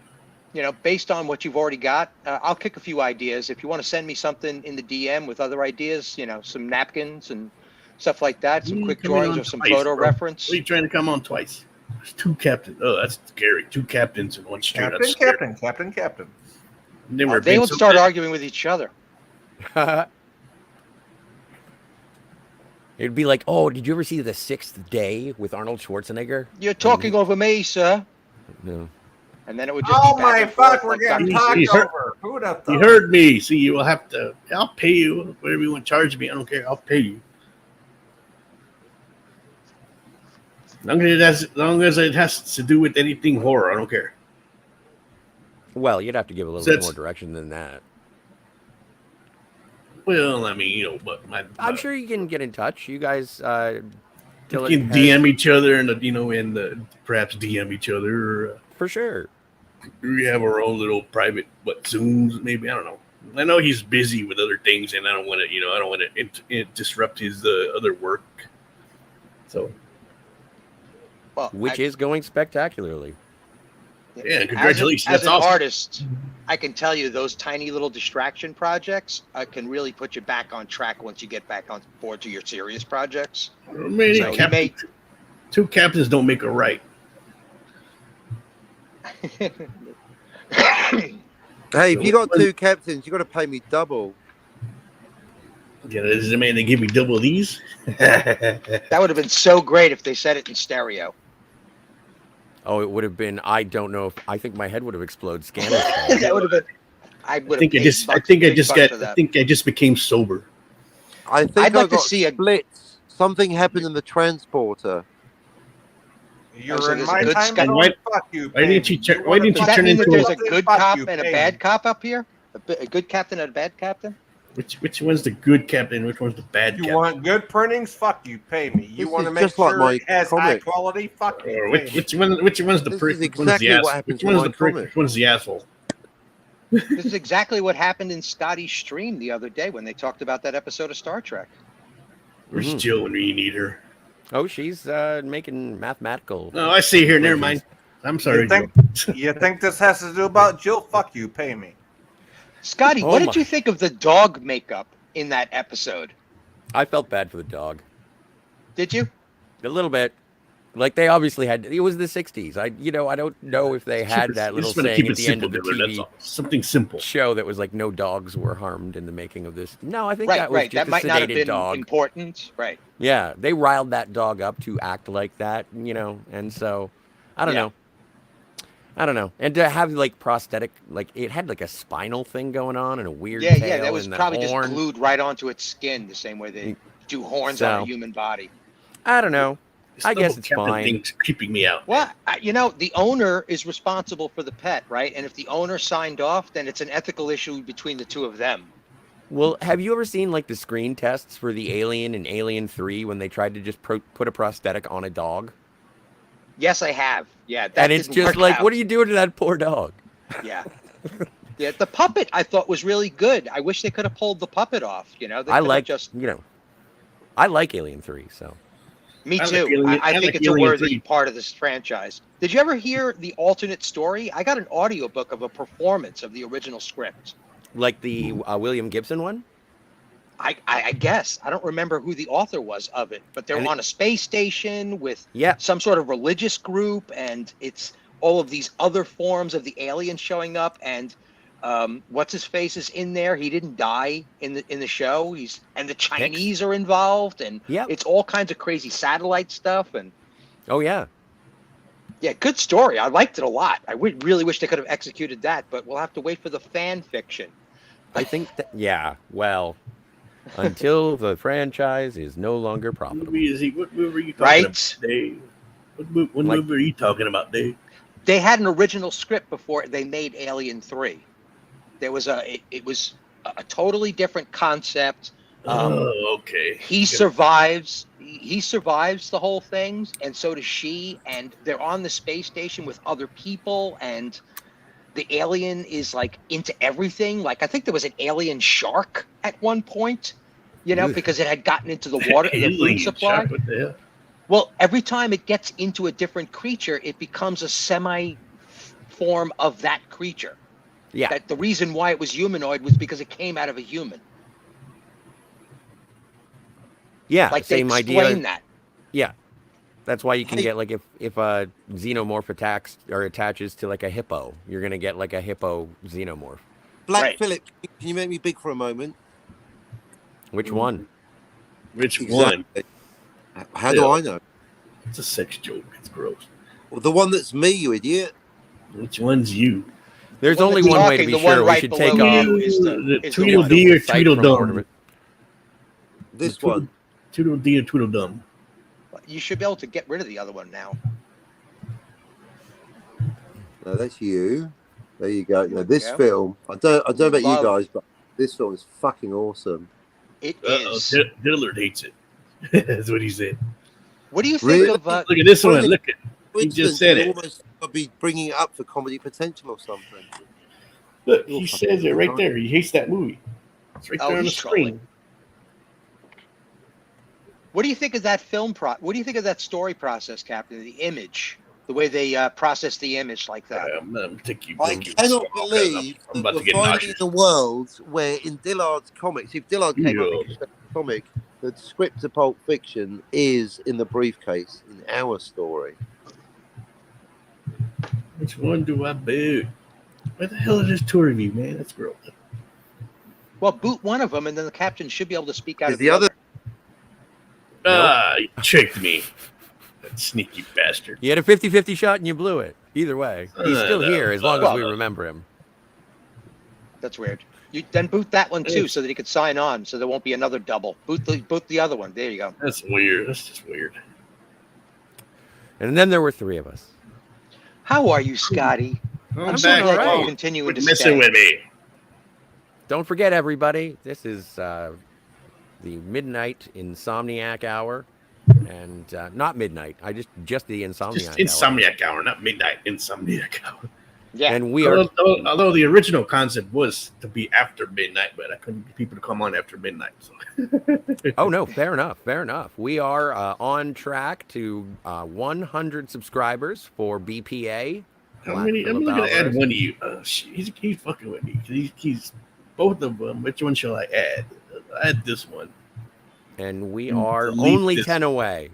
You know, based on what you've already got, I'll kick a few ideas. If you want to send me something in the DM with other ideas, you know, some napkins and stuff like that, some quick drawings or some photo reference. What are you trying to come on twice? There's two captains. Oh, that's scary. Two captains in one street. Captain. They would start arguing with each other. It'd be like, oh, did you ever see The Sixth Day with Arnold Schwarzenegger? You're talking over me, sir. No. And then it would just Oh be back my and forth fuck, we're like getting Dr. talked Seuss. over. Who would have You thought? heard me. See, you will have to. I'll pay you whatever you want to charge me. I don't care. I'll pay you. As long as it has to do with anything horror, I don't care. Well, you'd have to give a little bit more direction than that. Well, I mean, you know, but I'm sure you can get in touch. You guys we can DM each other and perhaps DM each other. Or, for sure. We have our own little private Zooms, maybe. I don't know. I know he's busy with other things, and I don't want to, disrupt his other work. So, which is going spectacularly. Yeah, congratulations. As That's an awesome. artist, I can tell you those tiny little distraction projects can really put you back on track once you get back on board to your serious projects. Man, two captains don't make a right. Hey, if you got two captains, you got to pay me double. Yeah, this is the man that give me double these. That would have been so great if they said it in stereo. Oh, it would have been. I don't know if. I think my head would have exploded. Scanner. That would have been. I think I just became sober. I think I'd like to got see splits. Something happened in the transporter. You're in my time zone. Fuck you. Why didn't you turn into? There's a good cop and a bad cop up here. A good captain and a bad captain. Which one's the good captain? Which one's the bad captain? You want good printings? Fuck you. Pay me. You want to make just like sure my it has high comic. quality? Fuck you. Which one's the prick? This is exactly what happened Which one's the prick? comic. Which one's the asshole? This is exactly what happened in Scotty's stream the other day when they talked about that episode of Star Trek. Where's Jill when you need her? Oh, she's making mathematical. No, I see here. Never mind. I'm sorry. You think this has to do about Jill? Fuck you. Pay me. Scotty, what did you think of the dog makeup in that episode? I felt bad for the dog. Did you? A little bit. Like they obviously had. It was the '60s. I don't know if they had that little saying at the end of the TV something simple show that was like no dogs were harmed in the making of this. No, I think right, that was right. just That might a not have sedated been dog. Important, right? Yeah, they riled that dog up to act like that, and so I don't know. I don't know. And to have like prosthetic, like it had like a spinal thing going on and a weird tail that was and probably that horn. just glued right onto its skin, the same way they do horns on a human body. I don't know. I guess it's fine. Thing's creeping me out. Well, the owner is responsible for the pet, right? And if the owner signed off, then it's an ethical issue between the two of them. Well, have you ever seen like the screen tests for the Alien and Alien 3 when they tried to just put a prosthetic on a dog? Yes, I have. Yeah, and it's just like, what are you doing to that poor dog? Yeah. Yeah, the puppet I thought was really good. I wish they could have pulled the puppet off. I like I like Alien 3, so. Me I like too. Alien- I I think like it's a Alien worthy 3. part of this franchise. Did you ever hear the alternate story? I got an audiobook of a performance of the original script. Like the William Gibson one. I guess. I don't remember who the author was of it, but they're And on a space station with Yeah, some sort of religious group, and it's all of these other forms of the aliens showing up, and what's his face is in there. He didn't die in the show. And the Chinese are involved, and Yep. it's all kinds of crazy satellite stuff. And Oh yeah. yeah, good story. I liked it a lot. I really wish they could have executed that, but we'll have to wait for the fan fiction. I think that. Yeah. Well, until the franchise is no longer What profitable. movie is he? What movie are you talking Right? about, Dave? What Like- movie are you talking about, Dave? They had an original script before they made Alien 3. There was it was a totally different concept. Oh, okay. He survives the whole thing, and so does she, and they're on the space station with other people, and the alien is like into everything. Like I think there was an alien shark at one point, Ugh. because it had gotten into the water, the food Alien supply. shark, what the hell? Well, every time it gets into a different creature, it becomes a semi form of that creature. Yeah. That the reason why it was humanoid was because it came out of a human. Yeah. Like they Same explain idea. that. Yeah. That's why you can Hey. get like if a xenomorph attacks or attaches to like a hippo, you're gonna get like a hippo xenomorph. Black Right. Phillip, can you make me big for a moment? Which one? Which one? Exactly. How do Yeah. I know? It's a sex joke. It's gross. Well, the one that's me, you idiot. Which one's you? There's One only that's one way to talking, be the sure. one We right should below take you off. is the Tweedledee one. or Sight from Tweedledum? orbit. This The one. Tweedledee or Tweedledum? You should be able to get rid of the other one now. No, that's you. There you go. Now, this Yeah. film, I don't know about Love. you guys, but this film is fucking awesome. It Uh-oh, is. Dillard hates it. That's what he said. What do you think Really? of? Look at this one. Really? Look at. For He just instance, said you it. almost could be bringing it up for comedy potential or something. Look, You're he fucking says it right retarded. there. He hates that movie. It's right Oh, there on the he's screen. trolling. What do you think of that film? What do you think of that story process, Captain? The image, the way they process the image like that. Thank you. I Thank you. cannot Oh, believe I'm that about to we're get finally nauseous. in the world where in Dillard's comics, if Dillard came up Yeah. with a comic, the script to Pulp Fiction is in the briefcase in our story. Which one do I boot? Where the hell is this tour review, man? That's gross. Well, boot one of them, and then the captain should be able to speak out Is of the the other- other. Ah, you tricked me. That sneaky bastard. You had a 50-50 shot and you blew it. Either way, he's still here as long as we remember him. That's weird. You then boot that one too, so that he could sign on, so there won't be another double. Boot the other one. There you go. That's weird. That's just weird. And then there were three of us. How are you, Scotty? I'm so back. glad all right. you're continuing to Messing stay. with me. Don't forget, everybody, this is the midnight Insomniac hour. And not midnight. Just the Insomniac Just hour. Insomniac hour, not midnight. Insomniac hour. Yeah. And we are Although the original concept was to be after midnight, but I couldn't get people to come on after midnight. So. Oh no, fair enough. We are on track to 100 subscribers for BPA. I'm looking to add one of you. He's fucking with me. He's both of them. Which one shall I add? I add this one. And we are Delete only this. 10 away.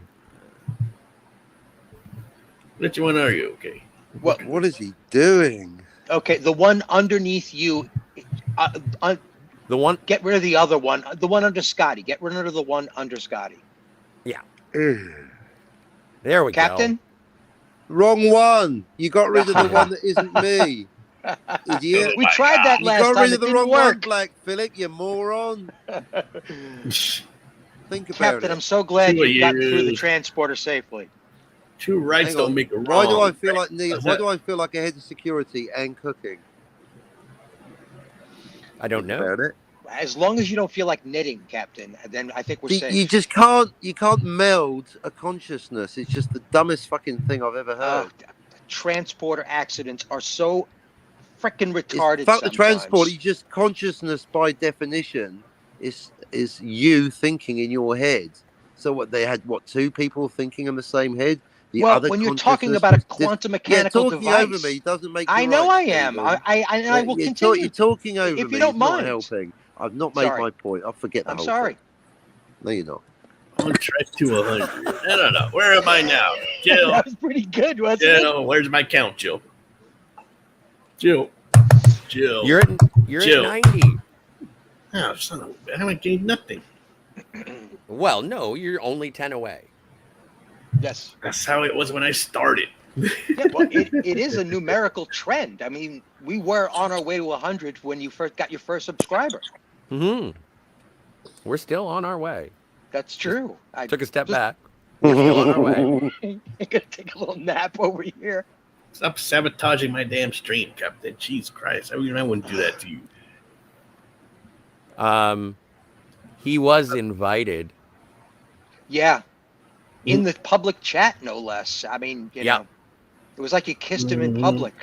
Which one are you? Okay. What is he doing? Okay, the one underneath you. The one, Get rid of the other one. The one under Scotty. Get rid of the one under Scotty. there we Captain. Wrong one. You got rid of the one that isn't me. Idiot. We tried that You last got time. rid It of the didn't wrong one, work. Black Phillip, you moron. Think about Captain, it. I'm so glad Two you got through the years. transporter safely. Two rights Hang don't on. make a wrong. Why do I feel like How's why that? do I feel like a head of security and cooking? I don't know. About it. As long as you don't feel like knitting, Captain, then I think we're safe. You just can't meld a consciousness. It's just the dumbest fucking thing I've ever heard. Transporter accidents are so freaking retarded. Fuck the sometimes. transport. You just consciousness by definition is you thinking in your head. So what they had? What, two people thinking in the same head? The Well, other when you're talking about a quantum mechanical talking device, over me doesn't make. I you know right, I am. Stephen. I will continue. You're talking over if me. you don't It's not mind. helping. I've not made Sorry. my point. I'll forget the I'm whole sorry. thing. No, you're not. On track to 100. I don't know. Where am I now? Jill. That was pretty good, wasn't it? Jill, where's my count, Jill? Jill. You're at Jill. 90. Oh, son of a... I haven't gained nothing. Well, no, you're only 10 away. Yes. That's how it was when I started. Yeah, well, it is a numerical trend. I mean, we were on our way to 100 when you first got your first subscriber. Mm-hmm. We're still on our way. That's true. I Took a step back. We're still on our way. I'm gonna take a little nap over here. Stop sabotaging my damn stream, Captain. Jesus Christ. I wouldn't do that to you. He was invited. Yeah, in the public chat, no less. I mean, you know, it was like you kissed him in public.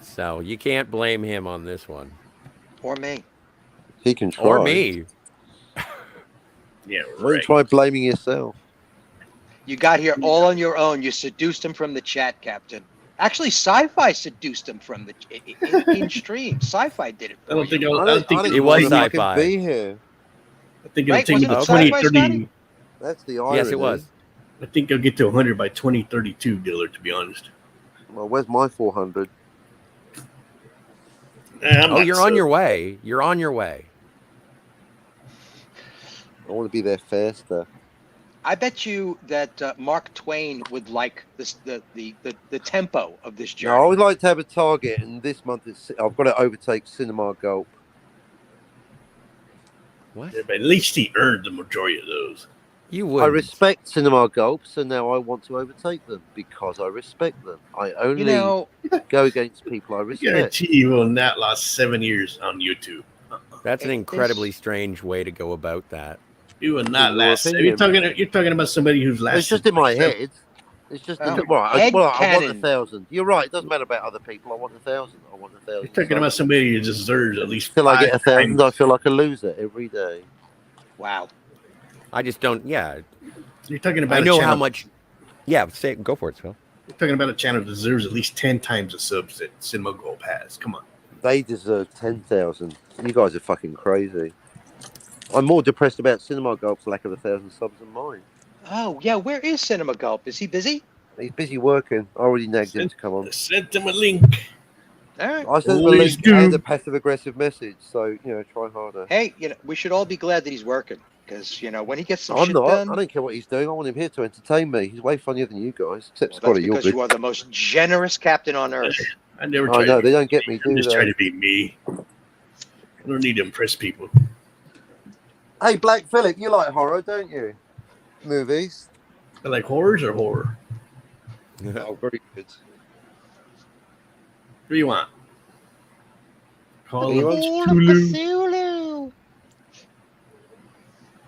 So you can't blame him on this one. Or me. He can try. Or me. Yeah, Why right. try blaming yourself? You got here all on your own. You seduced him from the chat, Captain. Actually, Sci-Fi seduced him from the in stream. Sci-Fi did it. I don't think I don't think It was I Sci-Fi. can be here. I think it'll Right, take me wasn't to it 2030. Sci-Fi, Scotty? That's the irony. Yes, it was. I think I'll get to 100 by 2032, Dillard, to be honest. Well, where's my 400? Oh, you're on your way. You're on your way. I want to be there faster. I bet you that Mark Twain would like this the tempo of this journey. No, I would like to have a target, and this month I've got to overtake Cinema Gulp. What? Yeah, but at least he earned the majority of those. You would. I respect Cinema Gulp, so now I want to overtake them because I respect them. I only go against people I I respect. guarantee you will not last 7 years on YouTube. That's an incredibly strange way to go about that. You will not In your last. opinion. You're talking about somebody who's lasted. It's just in my like seven- head. It's just Oh. I want Head 1,000. You're right. It doesn't matter about other people. I want 1,000. I want 1,000. You're talking about somebody who deserves at least. Till I get 1,000, I times. feel like a loser every day. Wow. I just don't. Yeah, You're talking about. I a know channel, how much. Yeah, say go for it, Phil. You're talking about a channel that deserves at least 10 times the subs that Cinema Gold has. Come on. They deserve 10,000. You guys are fucking crazy. I'm more depressed about Cinema Gulp's lack of 1,000 subs than mine. Oh yeah, where is Cinema Gulp? Is he busy? He's busy working. I already nagged him to come on. Sent him a link. All right. I sent him a Always link do. and a passive-aggressive message, so, try harder. Hey, we should all be glad that he's working because when he gets some I'm shit not. done. I don't care what he's doing. I want him here to entertain me. He's way funnier than you guys. Except Well, Scotty, that's you're because good. you are the most generous captain on earth. I never I tried know, to they don't get me, I'm do just trying they? to be me. I don't need to impress people. Hey, Black Phillip, you like horror, don't you? Movies. I like horrors or horror? Oh, very good. What do you want? Call You of want- Cthulhu.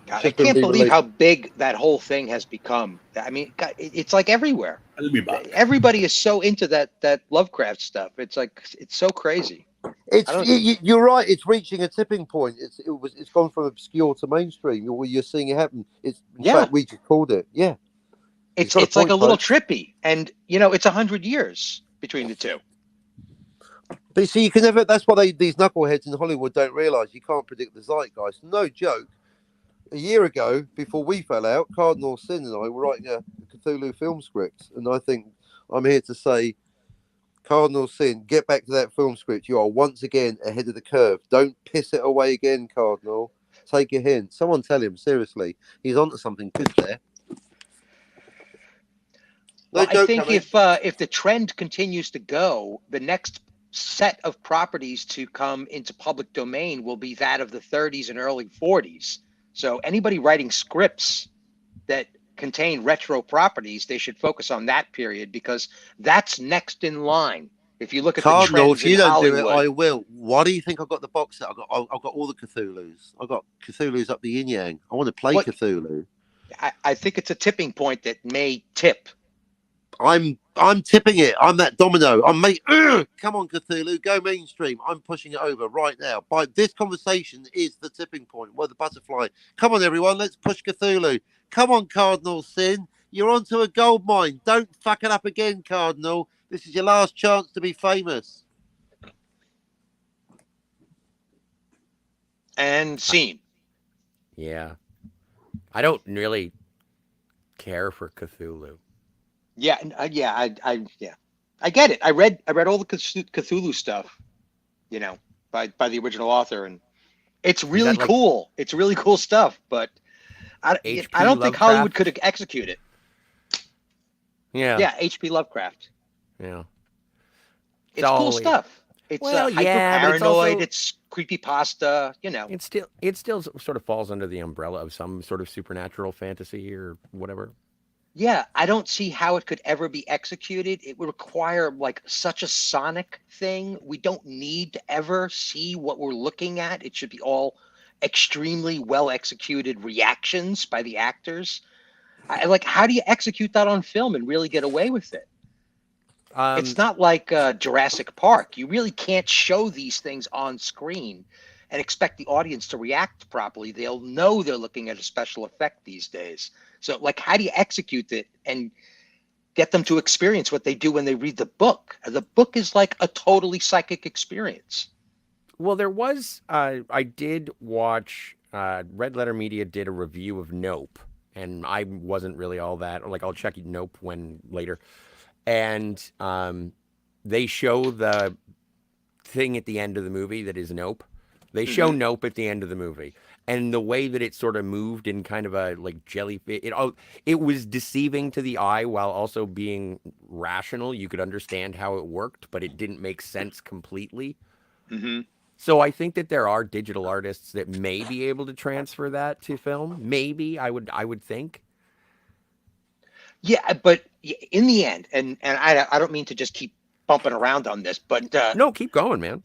God, I Just can't been believe related- how big that whole thing has become. I mean, God, it's like everywhere. I'll be back. Everybody is so into that Lovecraft stuff. It's like it's so crazy. I don't- You're right. It's reaching a tipping point. It's gone from obscure to mainstream. You're seeing it happen. In fact, we just called it. Yeah. It's got a like a point, little folks. trippy, and it's 100 years between the two. But see, you can never. That's what these knuckleheads in Hollywood don't realize. You can't predict the zeitgeist. No joke. A year ago, before we fell out, Cardinal Sin and I were writing a Cthulhu film script, and I think I'm here to say, Cardinal Sin, get back to that film script. You are once again ahead of the curve. Don't piss it away again, Cardinal. Take a hint. Someone tell him, seriously. He's onto something good there. No Well, I joke, think Cameron. if the trend continues to go, the next set of properties to come into public domain will be that of the 30s and early 40s. So anybody writing scripts that contain retro properties, they should focus on that period because that's next in line. If you look at the Cardinal, trends if you in don't do Hollywood, it, I will. Why do you think I got the box set? I've got all the Cthulhu's. I got Cthulhu's up the yin yang. I want to play What- Cthulhu. I think it's a tipping point that may tip. I'm I'm tipping it. I'm that domino. Come on, Cthulhu, go mainstream. I'm pushing it over right now. By this conversation is the tipping point. Where the butterfly. Come on, everyone, let's push Cthulhu. Come on, Cardinal Sin. You're onto a gold mine. Don't fuck it up again, Cardinal. This is your last chance to be famous. And scene. Yeah. I don't really care for Cthulhu. Yeah, I get it. I read all the Cthulhu stuff, by the original author, and it's really like cool. It's really cool stuff, but I don't think Hollywood could execute it. Yeah. Yeah, H.P. Lovecraft. Yeah. It's cool stuff. It's hyper paranoid. It's creepypasta. It still sort of falls under the umbrella of some sort of supernatural fantasy or whatever. Yeah, I don't see how it could ever be executed. It would require like such a sonic thing. We don't need to ever see what we're looking at. It should be all extremely well executed reactions by the actors. How do you execute that on film and really get away with it? It's not like Jurassic Park. You really can't show these things on screen and expect the audience to react properly. They'll know they're looking at a special effect these days. So, how do you execute it and get them to experience what they do when they read the book? The book is like a totally psychic experience. Well, there was, I did watch, Red Letter Media did a review of Nope, and I wasn't really all that, I'll check Nope later. And they show the thing at the end of the movie that is Nope. They show Nope at the end of the movie. And the way that it sort of moved in kind of a jellyfish, it was deceiving to the eye while also being rational. You could understand how it worked, but it didn't make sense completely. Mm-hmm. So I think that there are digital artists that may be able to transfer that to film. Maybe I would think. Yeah, but in the end, and I don't mean to just keep bumping around on this, but no, keep going, man.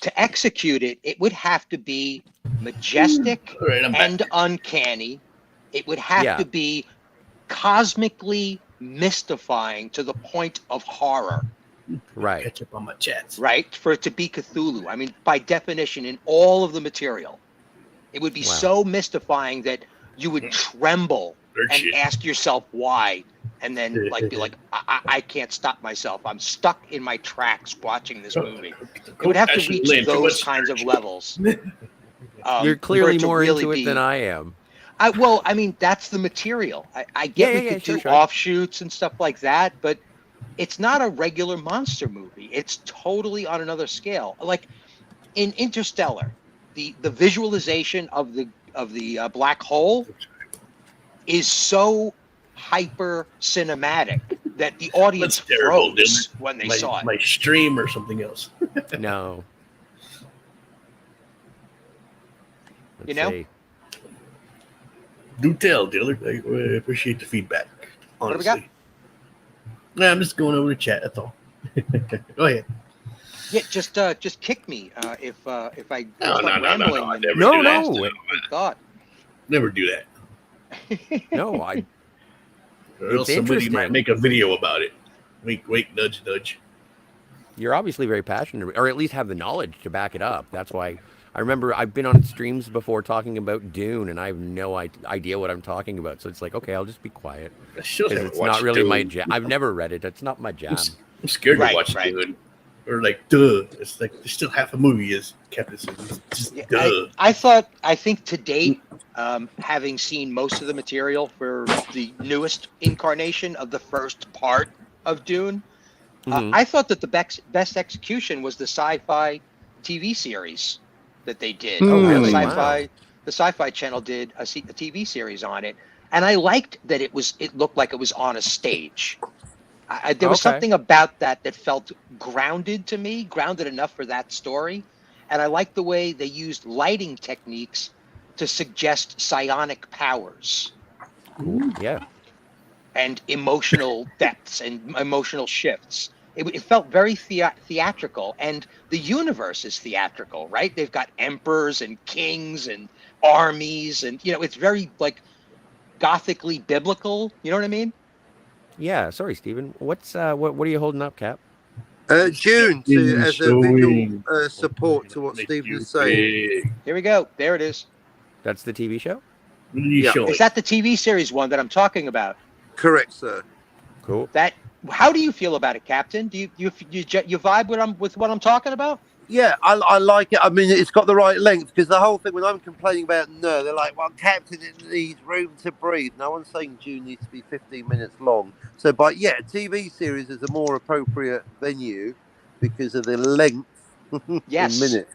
To execute it, it would have to be majestic and uncanny. It would have to be cosmically mystifying to the point of horror. Right. Catch up on my chats. Right? For it to be Cthulhu. I mean, by definition, in all of the material, it would be so mystifying that you would tremble and ask yourself why. And then be like, I can't stop myself. I'm stuck in my tracks watching this movie. It would have to reach those kinds of levels. You're clearly more into it than I am. I mean, that's the material. I get we could do offshoots and stuff like that, but it's not a regular monster movie. It's totally on another scale. Like in Interstellar, the visualization of the black hole is so hyper cinematic that the audience froze when they saw it. My stream or something else. No. Let's see. Do tell, Diller. I appreciate the feedback. Honestly. What do we got? Yeah, I'm just going over the chat. That's all. Go ahead. Yeah, just kick me if I No. Thought. Never do that. No, or else somebody might make a video about it. Wink, nudge, nudge. You're obviously very passionate, or at least have the knowledge to back it up. That's why I remember I've been on streams before talking about Dune, and I have no idea what I'm talking about. So it's like, okay, I'll just be quiet. It's not really my jam. I've never read it. It's not my jam. I'm scared to watch Dune. Or duh. It's like there's still half a movie is Captain. Just duh. I think to date, having seen most of the material for the newest incarnation of the first part of Dune, I thought that the best execution was the sci-fi TV series that they did. Oh, really? The Sci-Fi Channel did a TV series on it, and I liked that it looked like it was on a stage. There was something about that felt grounded to me, grounded enough for that story. And I liked the way they used lighting techniques to suggest psionic powers. Ooh, yeah. And emotional depths and emotional shifts. It felt very theatrical. And the universe is theatrical, right? They've got emperors and kings and armies. And, it's very, gothically biblical. You know what I mean? Yeah, sorry, Stephen. What's what are you holding up, Cap? June as a visual support to what Make Stephen you is saying. big. Here we go. There it is. That's the TV show. What are you Yeah. showing? Is that the TV series one that I'm talking about? Correct, sir. Cool. That. How do you feel about it, Captain? Do you vibe with what I'm talking about? Yeah, I like it. I mean, it's got the right length because the whole thing, when I'm complaining about no, they're like, well, Captain, it needs room to breathe. No one's saying June needs to be 15 minutes long. So, but yeah, TV series is a more appropriate venue because of the length Yes. in minutes.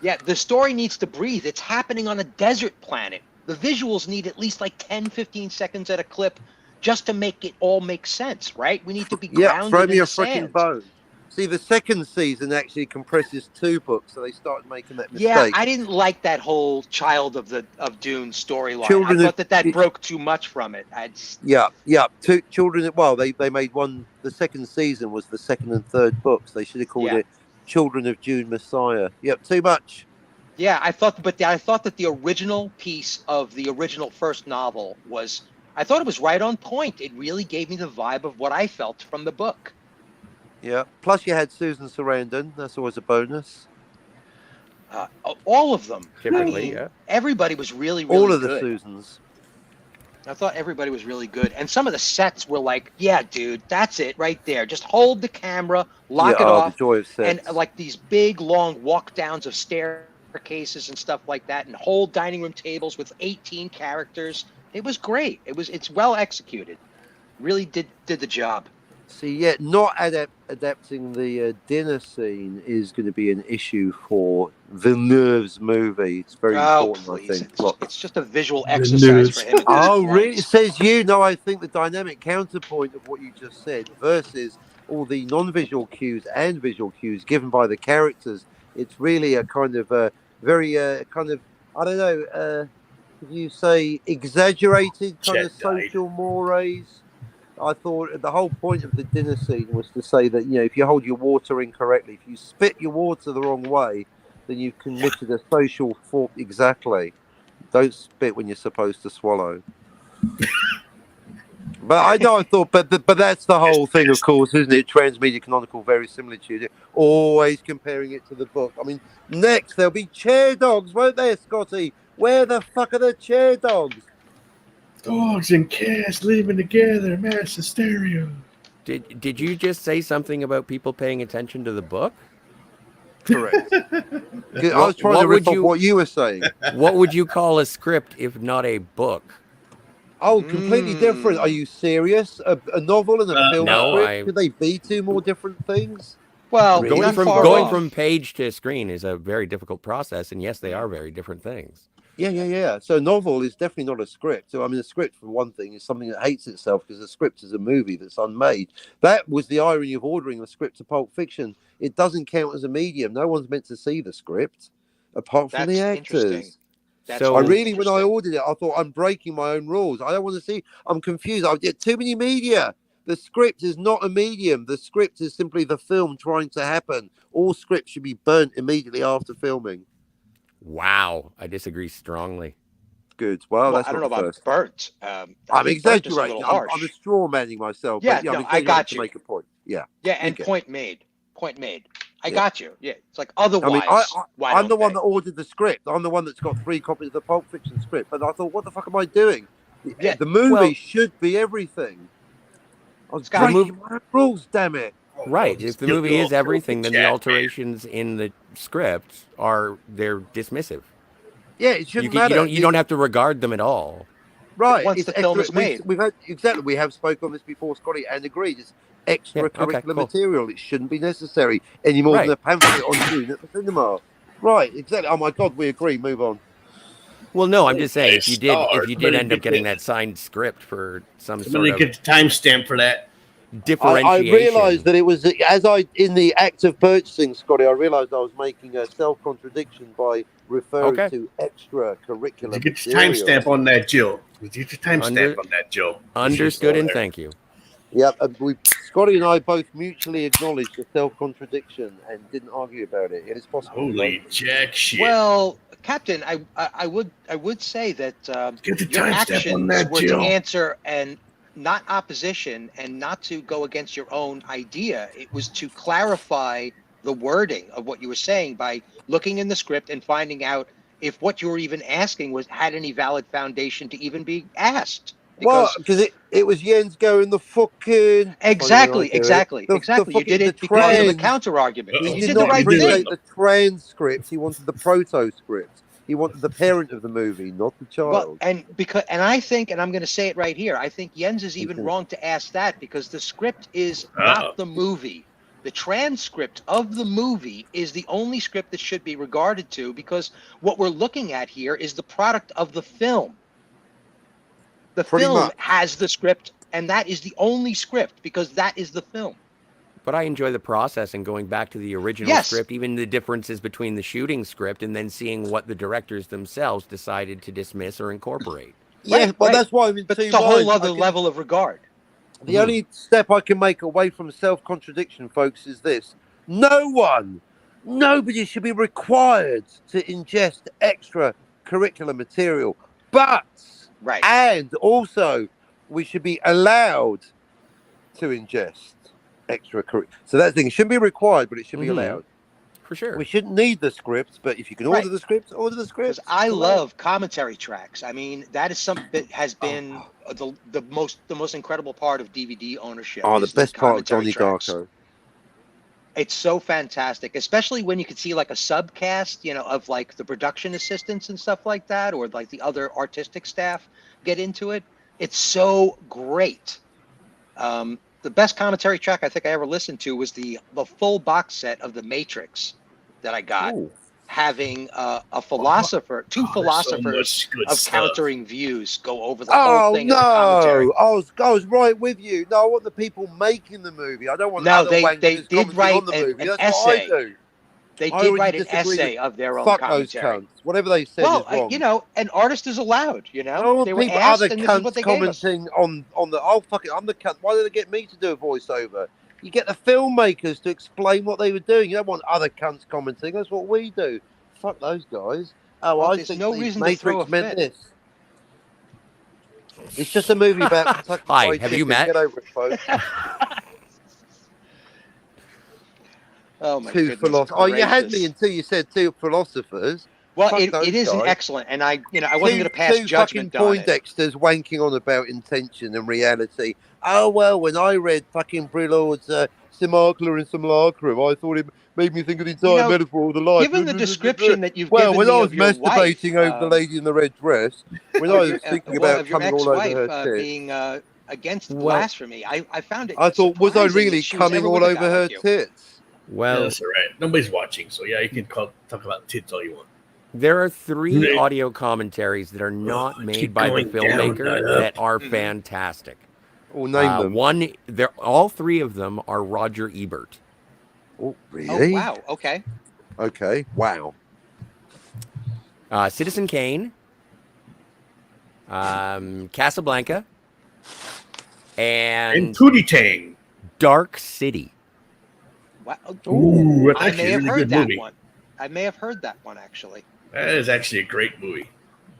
Yeah, the story needs to breathe. It's happening on a desert planet. The visuals need at least like 10, 15 seconds at a clip just to make it all make sense, right? We need to be grounded throw me in a the freaking sand. bone. See, the second season actually compresses 2 books, so they started making that mistake. Yeah, I didn't like that whole Child of Dune storyline. I thought that broke too much from it. Yeah. Children. Well, they made one. The second season was the second and third books. They should have called it Children of Dune Messiah. Yep, too much. Yeah, I thought that the original piece of the original first novel I thought it was right on point. It really gave me the vibe of what I felt from the book. Yeah. Plus, you had Susan Sarandon. That's always a bonus. All of them. Typically, yeah. Everybody was really, really all of good. the Susans. I thought everybody was really good. And some of the sets were like, yeah, dude, that's it right there. Just hold the camera, lock it off. The joy of sets. And like these big, long walk downs of staircases and stuff like that, and whole dining room tables with 18 characters. It was great. It's well executed. Really did the job. See, yeah, not adapting the dinner scene is going to be an issue for Villeneuve's movie. It's very important, please. I think. It's just a visual exercise for him. Really? It says you. No, I think the dynamic counterpoint of what you just said versus all the non-visual cues and visual cues given by the characters, it's really a kind of very kind of, I don't know, could you say exaggerated kind of social mores? I thought the whole point of the dinner scene was to say that, if you hold your water incorrectly, if you spit your water the wrong way, then you've committed a social fault. Exactly. Don't spit when you're supposed to swallow. But I thought, but that's the whole thing, of course, isn't it? Transmedia canonical verisimilitude. Always comparing it to the book. I mean, next there'll be chair dogs, won't there, Scotty? Where the fuck are the chair dogs? Dogs and cats living together, mass hysteria. Did you just say something about people paying attention to the book? Correct. I was trying to riff off what you were saying. What would you call a script if not a book? Oh, completely different. Are you serious? A novel and a film script? Could they be 2 more different things? Well, going from page to screen is a very difficult process, and yes, they are very different things. Yeah. So a novel is definitely not a script. So, I mean, a script, for one thing, is something that hates itself because a script is a movie that's unmade. That was the irony of ordering the script to Pulp Fiction. It doesn't count as a medium. No one's meant to see the script apart from the actors. So when I ordered it, I thought, I'm breaking my own rules. I don't want to see. I'm confused. I get too many media. The script is not a medium. The script is simply the film trying to happen. All scripts should be burnt immediately after filming. Wow, I disagree strongly. Good. Well, that's I don't know about burnt. I'm exaggerating. I'm a straw manning myself. Yeah, but, I got to you. make a point. Yeah. Yeah, and point made. I got you. Yeah, it's like otherwise. I mean, I'm the one that ordered the script. I'm the one that's got 3 copies of the Pulp Fiction script. But I thought, what the fuck am I doing? Yeah, the movie should be everything. I was breaking my rules, damn it. Right. If the movie is everything, then the alterations in the script they're dismissive. Yeah, it shouldn't matter. You don't have to regard them at all. Right. Once the film is made. We have spoken on this before, Scotty, and agreed. It's extracurricular material. It shouldn't be necessary any more than a pamphlet on June at the cinema. Right, exactly. Oh my God, we agree. Move on. Well, no, I'm just saying if you did end up getting that signed script for some sort of get the timestamp for that. Differentiation. I realised that it was in the act of purchasing, Scotty. I realised I was making a self-contradiction by referring to extracurricular. Did you get your timestamp on that, Jill? Understood, and thank you. Yeah, Scotty and I both mutually acknowledged the self-contradiction and didn't argue about it. It is possible. Holy jack shit! Well, Captain, I would say that your actions were to answer and not opposition and not to go against your own idea. It was to clarify the wording of what you were saying by looking in the script and finding out if what you were even asking had any valid foundation to even be asked. Well, because it was Jens going the fucking exactly. You did it because of the trans. counter argument. Uh-oh. He You did did the not right appreciate thing. the transcript. He wanted the proto script. He wanted the parent of the movie, not the child. Well, and I think, and I'm going to say it right here, I think Jens is even wrong to ask that, because the script is not the movie. The transcript of the movie is the only script that should be regarded to, because what we're looking at here is the product of the film. The film has the script, and that is the only script, because that is the film. But I enjoy the process and going back to the original script, even the differences between the shooting script and then seeing what the directors themselves decided to dismiss or incorporate. Yeah, but that's why I'm in But two it's a whole minds. other level of regard. The only step I can make away from self-contradiction, folks, is this. Nobody should be required to ingest extra curricular material. But, and also, we should be allowed to ingest extra curricular. So that thing shouldn't be required, but it should be allowed. For sure. We shouldn't need the script, but if you can order the script, order the script. I love commentary tracks. I mean, that is something that has been the most incredible part of DVD ownership. Oh, the best part of Donnie tracks. Darko. It's so fantastic, especially when you could see like a subcast, of like the production assistants and stuff like that, or like the other artistic staff get into it. It's so great. The best commentary track I think I ever listened to was the full box set of The Matrix that I got, having two philosophers of countering views go over the whole thing. I was right with you. No, I want the people making the movie. I don't want they did write on the movie. an That's essay. What I do. They did write an essay of their own commentary. Those cunts. Whatever they said is wrong. An artist is allowed, They were people, asked, other and this is what cunts they gave us. commenting on the, I'm the cunt. Why did they get me to do a voiceover? You get the filmmakers to explain what they were doing. You don't want other cunts commenting. That's what we do. Fuck those guys. I there's think no the reason to throw Matrix a meant fit. this. It's just a movie about Kentucky Hi, Fried have you Chicken. met? Get over it, folks. Oh my Two goodness philosophers. Oh, you had gracious. me until you said two philosophers. Well, Fuck it those is an guys. excellent, and I wasn't going to pass two judgment fucking on it. Poindexters wanking on about intention and reality. Oh well, when I read fucking Brillard's Simulacra and Simulacrum, I thought it made me think of the entire metaphor of the life. Given the description that you've well, given when me I was of your masturbating wife, over the lady in the red dress, when I was thinking about of your coming all over ex-wife her tits, being against blasphemy, I found it. I thought, was I surprising really that she was coming ever all with a over guy her like you. tits? Well, that's all right. Nobody's watching, so yeah, you can talk about tits all you want. there are 3 audio commentaries that are not made by the filmmaker that are fantastic. Well, name them. All 3 of them are Roger Ebert. Oh, really? Oh, wow. Okay. Okay. Wow. Citizen Kane, Casablanca, and Pootie Tang. Dark City. Wow. Ooh, that's I actually may a have really heard good that movie. one. I may have heard that one actually. That is actually a great movie.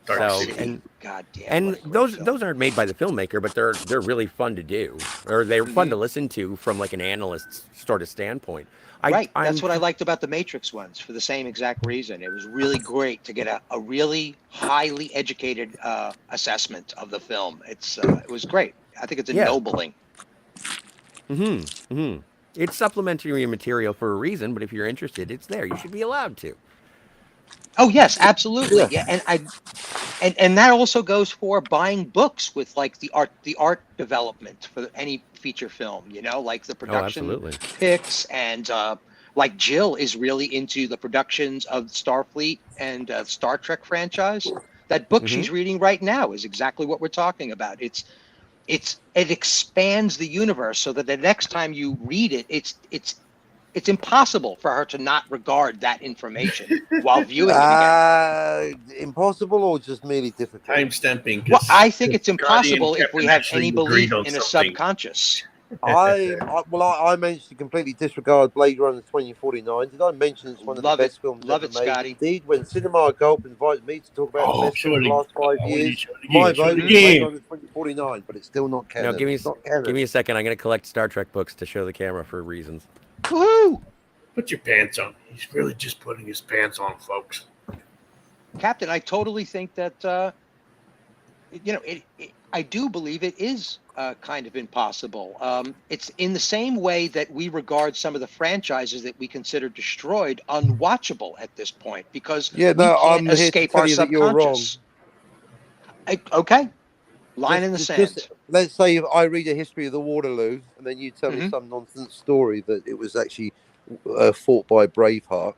Dark City. And God damn. and those aren't made by the filmmaker, but they're really fun to do, or they're fun to listen to from like an analyst's sort of standpoint. That's what I liked about the Matrix ones for the same exact reason. It was really great to get a really highly educated assessment of the film. It was great. I think it's ennobling. It's supplementary material for a reason, but if you're interested, it's there. You should be allowed to. Oh yes, absolutely. Yeah, and that also goes for buying books with like the art development for any feature film. Like the production picks, and like Jill is really into the productions of Starfleet and Star Trek franchise. That book she's reading right now is exactly what we're talking about. It expands the universe so that the next time you read it, it's impossible for her to not regard that information while viewing it again. Impossible or just merely difficult? Time stamping. Well, I think it's impossible if we have any belief in a subconscious. I managed to completely disregard Blade Runner 2049. Did I mention it's one of Love the it. best films Love ever it, made? Scotty. Indeed, when Cinema Gulp invited me to talk about the best show film of it the last 5 again. years, Show it again. my Show vote it is Blade again. Runner 2049, but it's still not canon. No, give me It's not canon. give me a second. I'm gonna collect Star Trek books to show the camera for reasons. Woohoo! Put your pants on. He's really just putting his pants on, folks. Captain, I totally think that I do believe it is kind of impossible. It's in the same way that we regard some of the franchises that we consider destroyed unwatchable at this point because we can't I'm here to escape tell our you that you're wrong. subconscious. Okay, line in the sand. Let's say if I read a history of the Waterloo and then you tell me Mhm. some nonsense story that it was actually fought by Braveheart,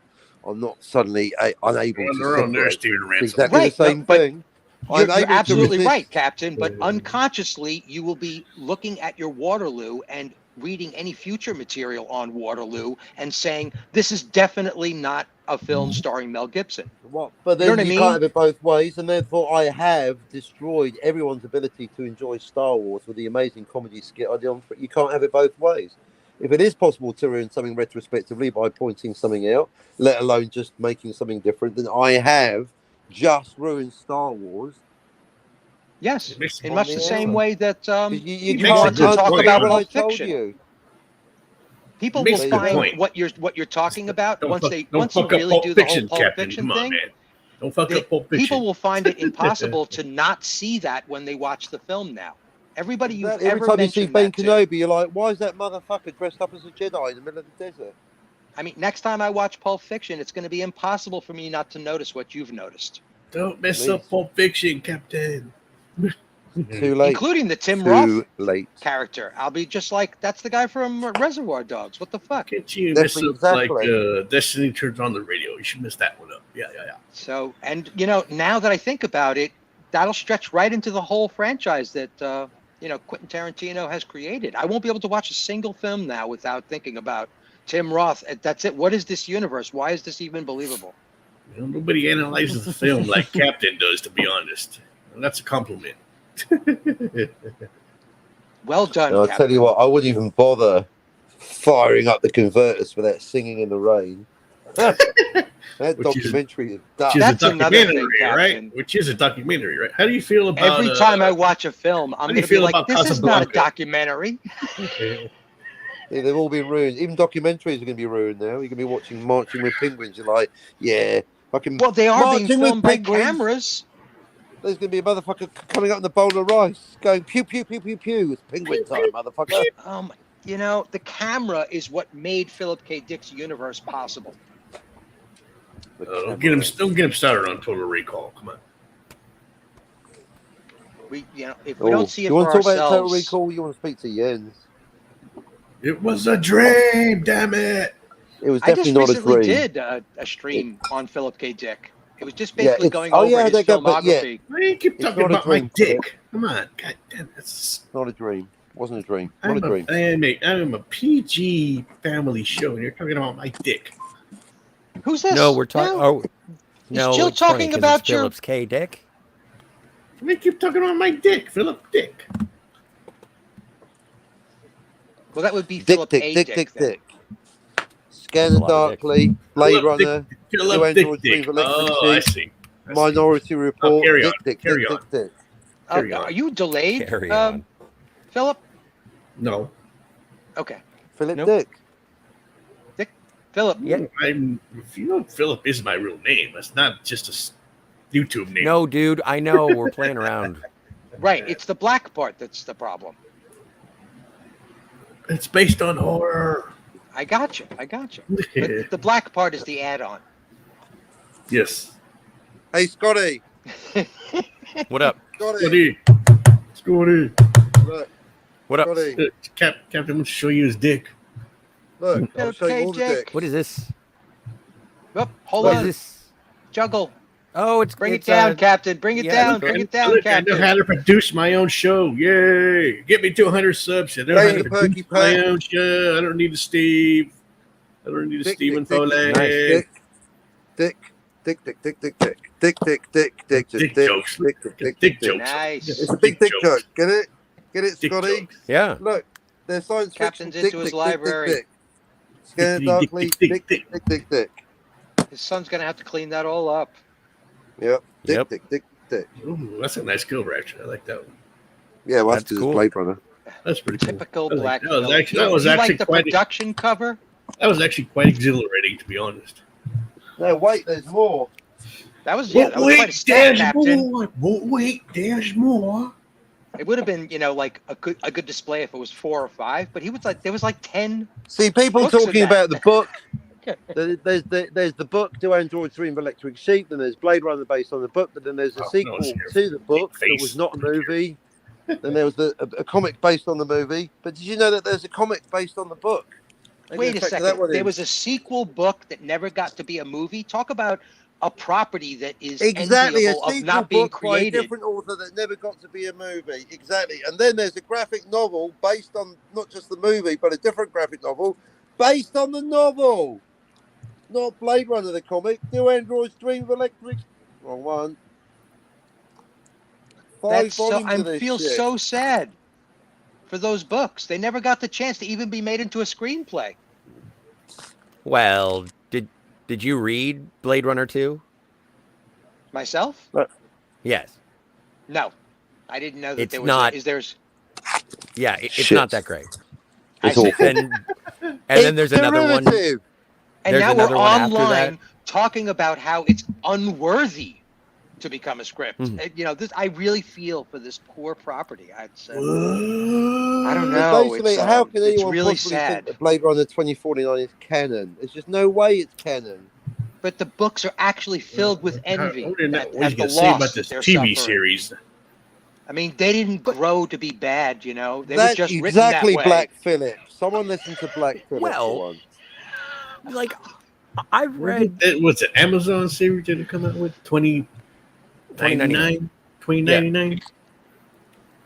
I'm not suddenly unable to They're on there, separate. Stephen It's Ransom. exactly Right, the same but thing. You're able to absolutely resist. right, Captain. But unconsciously, you will be looking at your Waterloo and reading any future material on Waterloo and saying, this is definitely not a film starring Mel Gibson. What? But You know then what I you mean? can't have it both ways, and therefore I have destroyed everyone's ability to enjoy Star Wars with the amazing comedy skit I did on. You can't have it both ways. If it is possible to ruin something retrospectively by pointing something out, let alone just making something different, then I have just ruined Star Wars. Yes, It makes in it much on the the same outside. way that You you makes want a to good talk point, about man. what I Pulp told Fiction. you. People Makes will a good find point. what you're talking about Don't once fuck, they don't once you fuck up really Pulp do the whole Fiction, Pulp Captain. Fiction Come on, thing. man. Don't fuck They, up Pulp Fiction. people will find it impossible to not see that when they watch the film now. Everybody you've Every ever time you see mentioned Ben that to. Kenobi, you're like, why is that motherfucker dressed up as a Jedi in the middle of the desert? I mean, next time I watch Pulp Fiction, it's going to be impossible for me not to notice what you've noticed, Don't mess Please. up Pulp Fiction, Captain. Too late. including the Tim Too Roth late. character. I'll be just like, that's the guy from Reservoir Dogs. What the fuck? Can't you mess Definitely, up exactly. like Destiny Turns on the Radio? You should mess that one up. Yeah. So, and now that I think about it, that'll stretch right into the whole franchise that Quentin Tarantino has created. I won't be able to watch a single film now without thinking about Tim Roth. That's it. What is this universe? Why is this even believable? Nobody analyzes the film like Captain does, to be honest. And that's a compliment. Well done, And I'll Captain. tell you what, I wouldn't even bother firing up the converters for that Singing in the Rain. That documentary is Which is dumb. That's a another documentary, thing, right? Captain. Which is a documentary, right? How do you feel about Every time I watch a film, I'm do you going to be feel like, about this is not a Casablanca? documentary. Yeah, they've all been ruined. Even documentaries are going to be ruined now. You're going to be watching Marching with Penguins. You're like, yeah, fucking. Well, they are being Marching with filmed by Penguins. cameras. There's going to be a motherfucker coming up in the bowl of rice, going pew pew pew pew pew. It's penguin time, motherfucker. The camera is what made Philip K. Dick's universe possible. Don't get him started on Total Recall. Come on. If we don't see it you want for to talk about Total ourselves, Recall? You want to speak to Jens? It was a dream, damn it. It was I just definitely not a recently dream. did a stream on Philip K. Dick. It was just basically going oh, over yeah, his they go, but yeah. filmography. Why do you keep It's talking not a about my dream, dick? Come on. God damn, that's Not a dream. Wasn't a dream. Not I'm a dream. I'm a PG family show, and you're talking about my dick. Who's this? No, we're talking. No. Oh, no, Jill it's funny talking 'cause about it's your- Phillips K. Dick. Why do you keep talking about my dick, Philip Dick? Well, that would be Dick, Philip dick, A. dick, Dick. dick, then. dick. Scanner That's a lot of dicks. Darkly, Blade Philip Dick- Runner, Philip New Dick Android Dick. Dream of Oh, I Electricity, see. Minority Report, carry dick, on, dick, carry dick, on. dick, dick. Carry on. Are you delayed, Carry on. Philip? No. Okay. Philip Nope. Dick. Philip. Yeah. If you know Philip is my real name, that's not just a YouTube name. No, dude, I know. We're playing around. Right. It's the black part that's the problem. It's based on horror. I got you. But the black part is the add-on. Yes. Hey, Scotty. What up? Scotty. Scotty. Look, What up? Scotty. Captain wants to show you his dick. Look, I'll show Okay, you all the Dick. dick. What is this? Oh, hold What on. is this? Juggle. Oh, it's Bring it's, it down, uh, Captain. Bring it yeah, down. look, Bring it I down, know Captain. how to produce my own show. Yay! Get me to 100 subs. I know Hey, how to the perky produce my pack. own show. I don't need a Steve. I don't need a Dick, Stephen dick, dick, Foley. dick, dick, dick, dick, dick, dick, dick, dick, dick, dick, dick, just Dick dick, jokes. dick, dick, dick, Dick dick. jokes. Nice. It's a big dick joke. Get it? Get it, Dick Scotty? jokes. Yeah. Look, They're science Captain's fiction. into his library. Scan darkly. Dick. His son's gonna have to clean that all up. Yep. Yep. Dick. Ooh, that's a nice cover, actually. I like that one. Yeah, well, That's that's cool. Blade Runner. That's pretty cool. Typical I like black. that. That was film. actually, that was you actually like the quite. production cover? That was actually quite exhilarating, to be honest. No, wait, there's more. That was that was quite a stat, Captain. more. But wait, there's more. It would have been, like a good display if it was 4 or 5, but there was like 10. See, people Books in talking that. about the book. There's the book, Do Androids Dream of Electric Sheep, then there's Blade Runner based on the book, but then there's a sequel to the book that was not a movie. Then there was a comic based on the movie. But did you know that there's a comic based on the book? Wait a second. There was a sequel book that never got to be a movie. Talk about a property that is exactly a enviable of sequel not being book by a created. different author that never got to be a movie. Exactly. And then there's a graphic novel based on not just the movie, but a different graphic novel based on the novel. Not Blade Runner, the comic. Do Androids Dream of Electric? Wrong one. 5 volumes of this feel shit. so sad for those books. They never got the chance to even be made into a screenplay. Well, did you read Blade Runner 2? Myself? Yes. No, I didn't know that It's there was. not- Yeah, it's Shit. not that great. It's awful. And then there's another one. derivative. And There's now we're another one after online talking about how it's unworthy to become a script. Mhm. This I really feel for this poor property. I'd say. I What? don't But know. basically, It's, how can it's anyone really possibly sad. think that Blade Runner 2049 is canon? There's just no way it's canon. But the books are actually filled with envy. What are you at going the to say loss about this that they're TV suffering. series? I mean, they didn't grow to be bad. They were That's just written exactly that way. Black Phillip. Someone listen to Black Phillip Well, for once. Like, I've read. It was an Amazon series that it come out with 2099. 2099.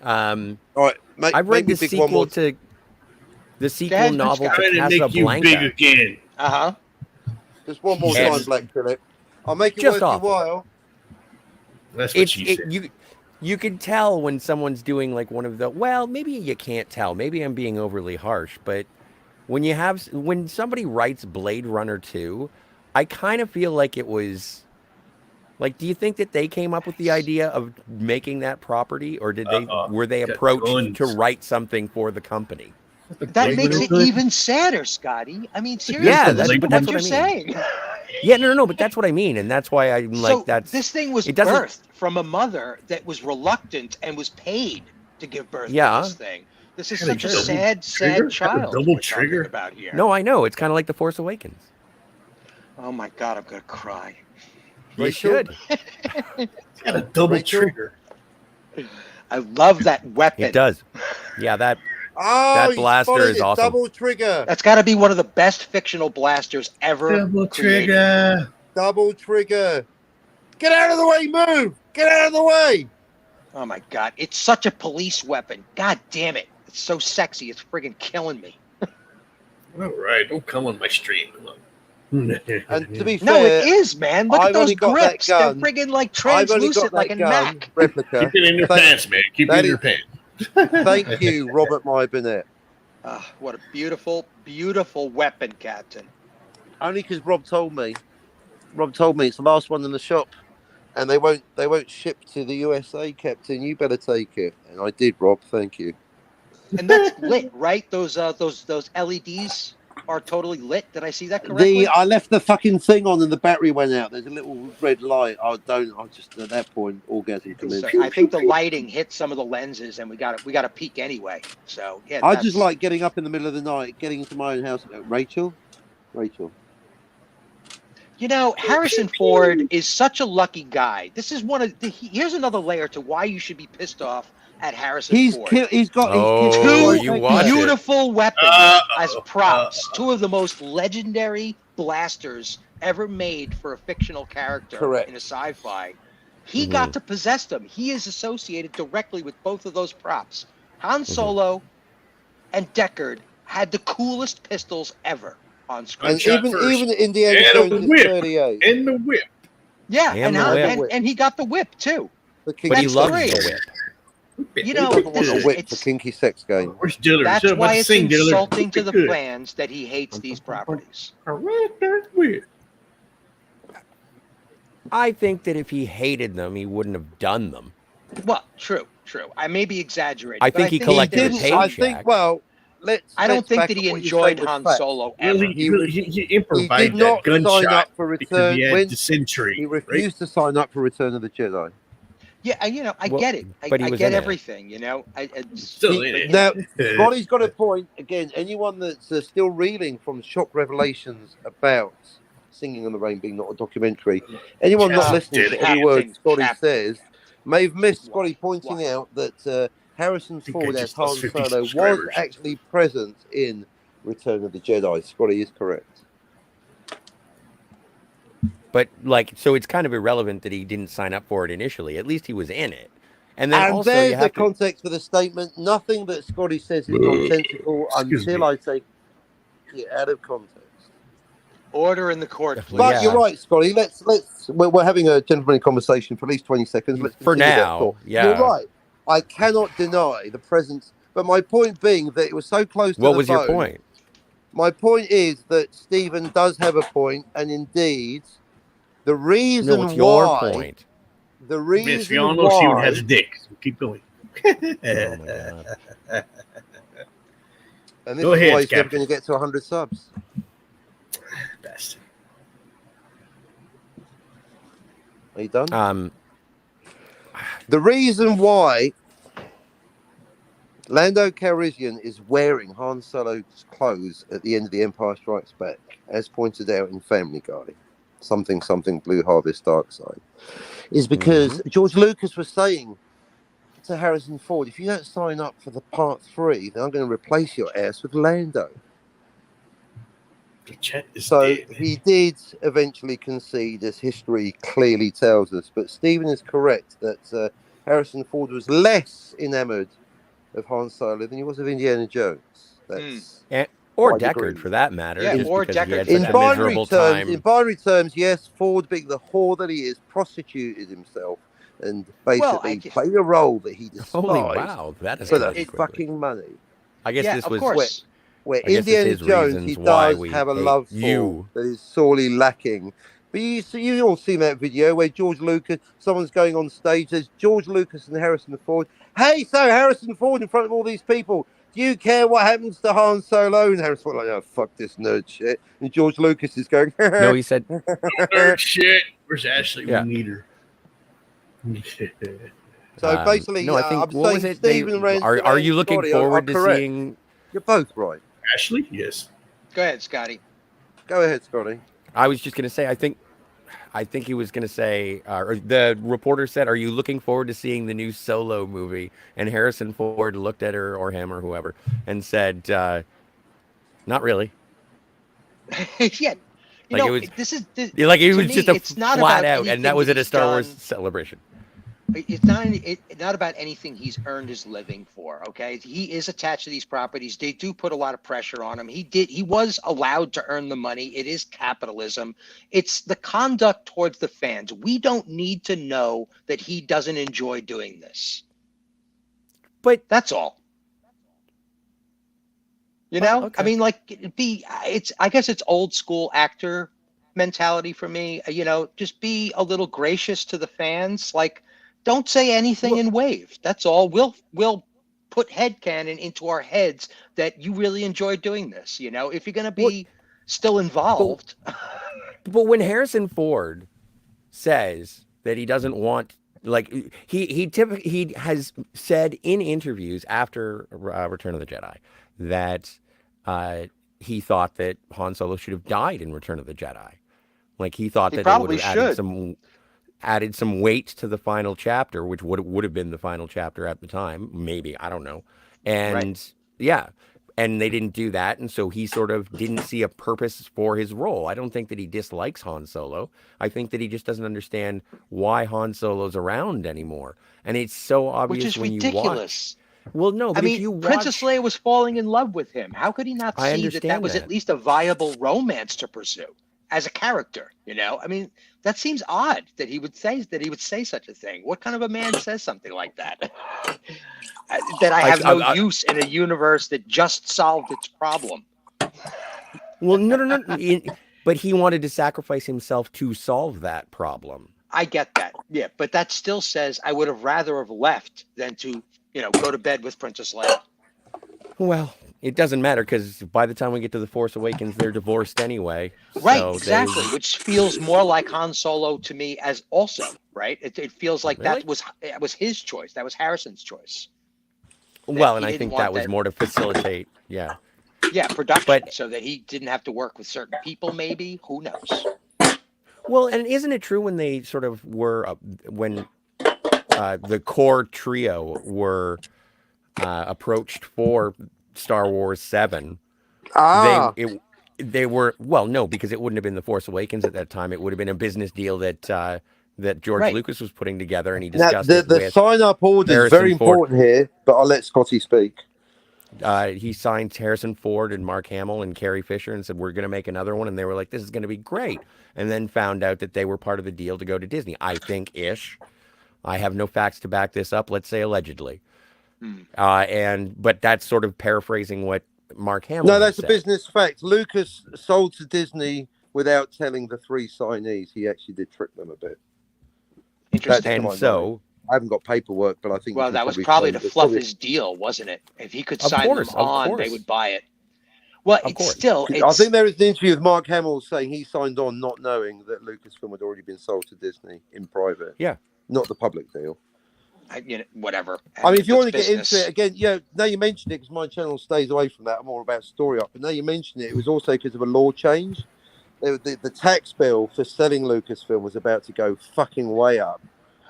Um, All right, make, I've read make me the pick one more. sequel to the sequel ahead, novel to Trying to make you big Casablanca. again. Just one more Yes. time, Black Phillip. I'll make it Just worth your awful. while. That's what It's she said. you can tell when someone's doing like one of the. Well, maybe you can't tell. Maybe I'm being overly harsh, but when somebody writes Blade Runner 2, I kind of feel like it was. Like, do you think that they came up with the idea of making that property, or were they Got approached guns. to write something for the company? That makes it even sadder, Scotty. I mean, seriously, Yeah, listen to that's what what you're I mean. saying. Yeah, no, but that's what I mean, and that's why I'm like, So that's this thing was it doesn't- birthed from a mother that was reluctant and was paid to give birth to Yeah. this thing. This is Had a such a double sad trigger? child. Had a double we're talking trigger? about here. No, I know. It's kind of like The Force Awakens. Oh my God, I'm gonna cry. You Rachel? should. Got a double Rachel? trigger. I love that weapon. It does. Yeah, that Oh, That he's blaster spotted is it. awesome. Double trigger. That's got to be one of the best fictional blasters ever. Double created. trigger. Double trigger. Get out of the way, move! Get out of the way! Oh my God, it's such a police weapon. God damn it, it's so sexy. It's friggin' killing me. All right, don't come on my stream. Come on. And to be No, fair, it is, man. Look I've at those only got that grips. They're gun. friggin' like I've only got translucent, that like a gun Mac. replica. Keep it in your pants, man. Keep it that in your is- pants. Thank you, Robert My Burnett. What a beautiful, beautiful weapon, Captain. Only because Rob told me. Rob told me it's the last one in the shop, and they won't ship to the USA, Captain. You better take it. And I did, Rob. Thank you. And that's lit, right? Those LEDs are totally lit. Did I see that correctly? I left the fucking thing on and the battery went out. There's a little red light. I just at that point orgasm commenced. So I think the lighting hit some of the lenses, and we got a peek anyway. So yeah, I that's- just like getting up in the middle of the night, getting into my own house. Rachel. Harrison Ford is such a lucky guy. This is here's another layer to why you should be pissed off at Harrison Ford. He's got Oh, he's you Two watch it. beautiful weapons as props. Two of the most legendary blasters ever made for a fictional character Correct. in a sci-fi. He got to possess them. He is associated directly with both of those props. Han Solo and Deckard had the coolest pistols ever on screen. and Shot even first. Indiana And a Jones is whip. 38. In the whip. Yeah, And and, the whip. and he got the whip too. The But he That's loves great. the whip. You know, Doesn't want this a is whip for it's kinky sex game. Where's Diller? that's Shut up, why let's it's sing, Diller. insulting to the Good. fans that he hates these properties. I think that if he hated them, he wouldn't have done them. Well, true. I may be exaggerating. I but think he that collected there's a some- I paycheck. think. Well, let's. I don't let's think back that he up what you enjoyed say with Han facts. Solo Well, ever. he He improvised did not that sign gunshot up for because Return. he had When dysentery. he Right? refused to sign up for Return of the Jedi. Yeah, I Well, get it. but he I was get in it. everything. Still in it. Now, Scotty's got a point. Again, anyone that's still reeling from shock revelations about Singing in the Rain being not a documentary, anyone not Just listening did to it. any word Captain, Scotty Captain. says may have missed Scotty Why? pointing Why? out that Harrison think I Ford as just Han lost 50 Solo was subscribers. actually present in Return of the Jedi. Scotty is correct. But like, so it's kind of irrelevant that he didn't sign up for it initially. At least he was in it. And then And also there's you the have to. context for the statement. Nothing that Scotty says is nonsensical Excuse until me. I take it out of context. Order in the court, please. But Yeah. you're right, Scotty. We're having a gentlemanly conversation for at least 20 seconds. Let's For continue that now, thought. yeah. You're right. I cannot deny the presence. But my point being that it was so close to What the was your bone. point? My point is that Stephen does have a point, and indeed, the reason No, what's your why. point? The Miss, reason we all know she why. has a dick. So keep going. Oh my god. And this Go is ahead, why he's never Captain. going to get to 100 subs. Best. Are you done? Um, The reason why Lando Calrissian is wearing Han Solo's clothes at the end of The Empire Strikes Back, as pointed out in Family Guy, something Blue Harvest Dark Side, is because George Lucas was saying to Harrison Ford, if you don't sign up for the Part 3, then I'm going to replace your ass with Lando. The chat is So dead. he did eventually concede, as history clearly tells us. But Stephen is correct that Harrison Ford was less enamoured of Han Solo than he was of Indiana Jones. That's or I'd Deckard, agree. for that matter. Yeah, just or because he Deckard had for such in a that matter. miserable time. In binary terms, yes, Ford, being the whore that he is, prostituted himself and basically played a role that he despised Holy wow, that is for the quickly. fucking money. I guess Yeah, this of was course. Where I guess it's Indiana his Jones, reasons he why does we have a hate love you. for that is sorely lacking. But you all seen that video where George Lucas, someone's going on stage, there's George Lucas and Harrison Ford. Hey, so Harrison Ford in front of all these people, do you care what happens to Han Solo? And Harrison Ford like, oh, fuck this nerd shit. And George Lucas is going, No, he said Nerd shit. Where's Ashley? Yeah. We need her. So basically, no, I think I'm what was saying it? They, Stephen Rand are you looking Scotty forward are to correct. seeing? You're both right. Ashley? Yes. Go ahead, Scotty. Go ahead, Scotty. I was just going to say, I think he was going to say, or the reporter said, "Are you looking forward to seeing the new Solo movie?" And Harrison Ford looked at her or him or whoever and said, "Not really." Yeah. You Like know, it was, this is like it to was me, just a it's not flat about out, and that was anything at a he's Star Wars done. celebration. It's not about anything he's earned his living for. Okay, he is attached to these properties. They do put a lot of pressure on him. He was allowed to earn the money. It is capitalism. It's the conduct towards the fans. We don't need to know that he doesn't enjoy doing this. But that's all. You Well, know, okay. I mean, like, I guess it's old school actor mentality for me. You know, just be a little gracious to the fans. Like, don't say anything and wave. That's all. We'll put headcanon into our heads that you really enjoy doing this. You know, if you're going to be still involved. But when Harrison Ford says that he doesn't want, like, he has said in interviews after Return of the Jedi that he thought that Han Solo should have died in Return of the Jedi. Like, he thought that they would have added some weight to the final chapter, which would have been the final chapter at the time, maybe, I don't know. And yeah, and they didn't do that, and so he sort of didn't see a purpose for his role. I don't think that he dislikes Han Solo. I think that he just doesn't understand why Han Solo's around anymore. And it's so obvious, which is when ridiculous. you watch. Well, no, but I if mean, you watch, Princess Leia was falling in love with him. How could he not I see that understand was that. at least a viable romance to pursue? as a character. You know, I mean, that seems odd that he would say such a thing. What kind of a man says something like that? That I have no use in a universe that just solved its problem. Well, no. But he wanted to sacrifice himself to solve that problem. I get that. Yeah, but that still says I would have rather have left than to, go to bed with Princess Leia. Well, it doesn't matter because by the time we get to The Force Awakens, they're divorced anyway. Right, so exactly, which feels more like Han Solo to me as also, right? It feels like Really? that was his choice. That was Harrison's choice. Well, and I think that was more to facilitate, yeah. Yeah, production, so that he didn't have to work with certain people, maybe. Who knows? Well, and isn't it true when they sort of were, when the core trio were approached for Star Wars 7, they were, well, no, because it wouldn't have been The Force Awakens at that time. It would have been a business deal that George Lucas was putting together, and he discussed it the with sign-up order is very important here, but I'll let Scotty speak. He signed Harrison Ford and Mark Hamill and Carrie Fisher and said, we're going to make another one. And they were like, this is going to be great. And then found out that they were part of the deal to go to Disney. I think-ish. I have no facts to back this up. Let's say allegedly. But that's sort of paraphrasing what Mark Hamill No, that's said. a business fact. Lucas sold to Disney without telling the 3 signees. He actually did trick them a bit. Interesting. And so... I haven't got paperwork, but I think... Well, that was probably to fluff his deal, wasn't it? If he could sign them on, they would buy it. Well, it's still... I think there was an interview with Mark Hamill saying he signed on not knowing that Lucasfilm had already been sold to Disney in private. Yeah. Not the public deal. Whatever. I mean, if you want to get into it, again, now you mentioned it because my channel stays away from that. I'm more about story up. But now you mentioned it, it was also because of a law change. The tax bill for selling Lucasfilm was about to go fucking way up.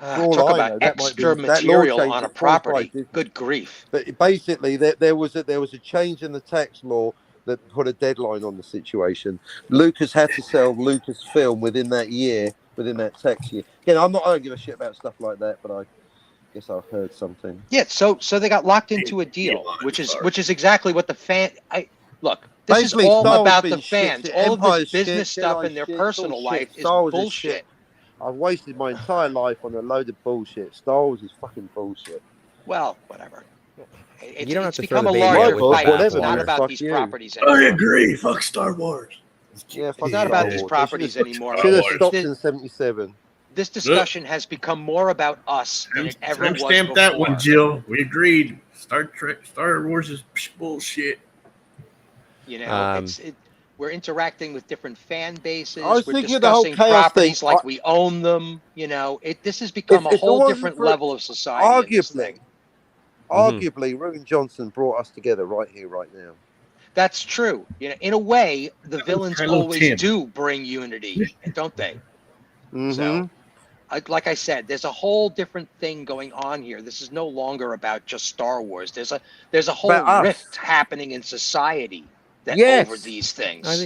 Talk about extra material on a property. Good grief! But basically, there was a change in the tax law that put a deadline on the situation. Lucas had to sell Lucasfilm within that year, within that tax year. Again, I don't give a shit about stuff like that, but I guess I've heard something. Yeah, so they got locked into a deal, which is exactly what the fan. Look, this basically, is all Star about Wars the fans. Shit. All Empire of this business shit, stuff Jedi in their shit, personal life is Star Wars bullshit. I've wasted my entire life on a load of bullshit. Star Wars is fucking bullshit. Well, whatever. You don't have to become throw a the baby larger out with fight. the It's not bathwater. about these properties anymore. I agree. Fuck Star Wars. Yeah, It's not about these properties anymore. Should have stopped in 77. This discussion has become more about us than it ever was before. Timestamp that one, Jill. We agreed. Star Wars is bullshit. We're interacting with different fan bases. I was We're thinking of the whole discussing chaos properties thing. like we own them. This has become a whole different level of society. Arguably, Ruben Johnson brought us together right here, right now. That's true. In a way, the villains always do bring unity, don't they? Mm-hmm. So, like I said, there's a whole different thing going on here. This is no longer about just Star Wars. There's a whole rift happening in society over these things. I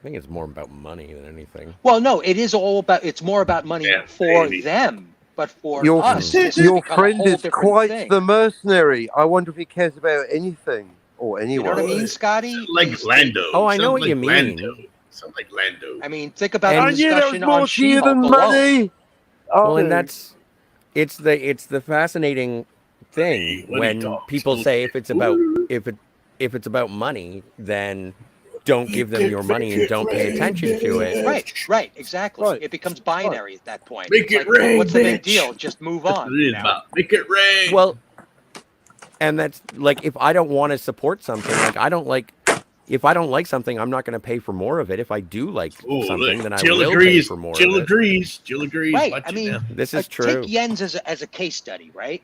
think it's more about money than anything. Well, no, it's more about money for them, but for us, your friend is quite the mercenary. I wonder if he cares about anything or anyone. You know what I mean, Scotty? Like Lando. Oh, I know what you mean. Sounds like Lando. I mean, think about the discussion on She-Hulk than money. Well, and it's the fascinating thing when people say if it's about money, then don't give them your money and don't pay attention to it. Right, exactly. Right. It becomes binary at that point. Make it rain. What's the big deal? Just move on. That's what it is about. Make it rain. Well, and that's like if I don't want to support something, if I don't like something, I'm not going to pay for more of it. If I do like something, then I will pay for more. Jill agrees. Right. I mean, this is true. Take Jens as a case study, right?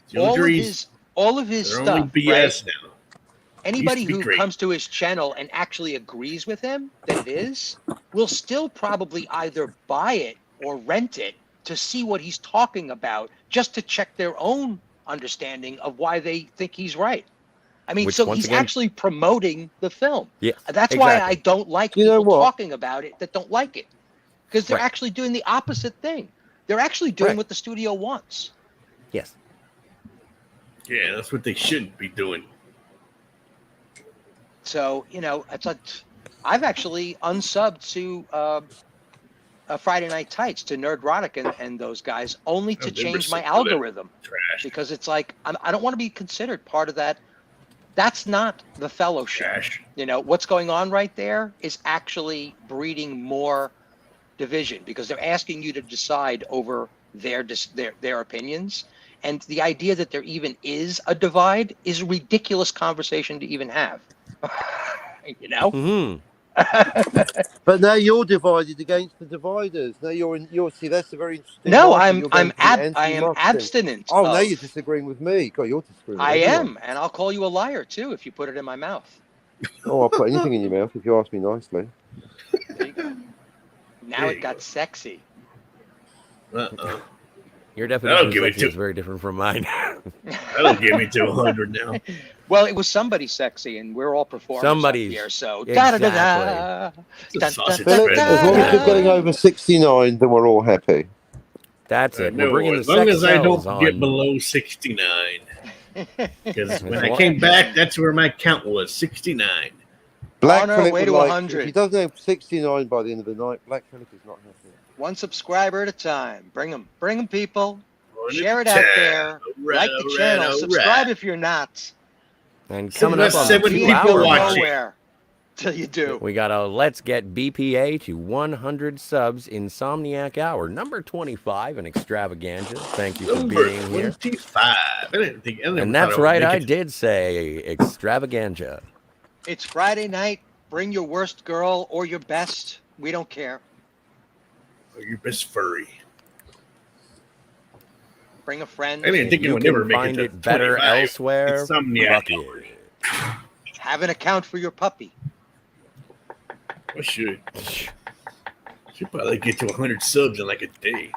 Jill agrees. All of his stuff. Only BS now. Anybody who comes to his channel and actually agrees with him that it is, will still probably either buy it or rent it to see what he's talking about, just to check their own understanding of why they think he's right. I mean, he's actually promoting the film. Yeah, that's why I don't like people talking about it that don't like it, because they're actually doing the opposite thing. They're actually doing what the studio wants. Yes. Yeah, that's what they shouldn't be doing. So, it's like, I've actually unsubbed to Friday Night Tights, to Nerdrotic and those guys, only to I've never change my seen that. algorithm, Trash. because it's like I don't want to be considered part of that. That's not the fellowship. Trash. You know, what's going on right there is actually breeding more division, because they're asking you to decide over their opinions. And the idea that there even is a divide is a ridiculous conversation to even have. You know? Mm-hmm. But now you're divided against the dividers. Now you're see, that's a very interesting. No, market. You're going I for the am anti-Musk thing. abstinent. Oh, now of- you're disagreeing with me. God, you're disagreeing with I everyone. am, and I'll call you a liar too if you put it in my mouth. Oh, I'll put anything in your mouth if you ask me nicely. There you go. Now There it you got go. sexy. Your definition of give it sexy to- is very different from mine. That'll get me to 100 now. Well, it was somebody sexy, and we're all performers Somebody's- up here. So exactly. da-da-da-da. It's a Dun, sausage dun, Philip, dun, as long as you're dun. getting over 69, then we're all happy. That's it. No, We're bringing the as long sex as I cells don't get on. below 69. Because when I long- came back, that's where my count was 69. Black On our Philip way would to like, 100. if he doesn't have 69 by the end of the night, Black Philip is not happy. One subscriber at a time. Bring them, people. One Share at it a out time. there. All right, Like the all right, channel. all Subscribe right. if you're not. And So coming that's up on seven the You people ain't going watching. nowhere till you do. We got a Let's Get BPA to 100 subs Insomniac Hour, number 25 in Extravaganza. Thank you for Number being here. 25. I never And thought that's would right, make I it. did say Extravaganza. It's Friday night. Bring your worst girl or your best. We don't care. Your best furry. Bring a friend. I didn't think You it would never can make find it, it better 25. elsewhere. Insomniac. Fuck it. Have an account for your puppy. I should. Should probably get to 100 subs in like a day.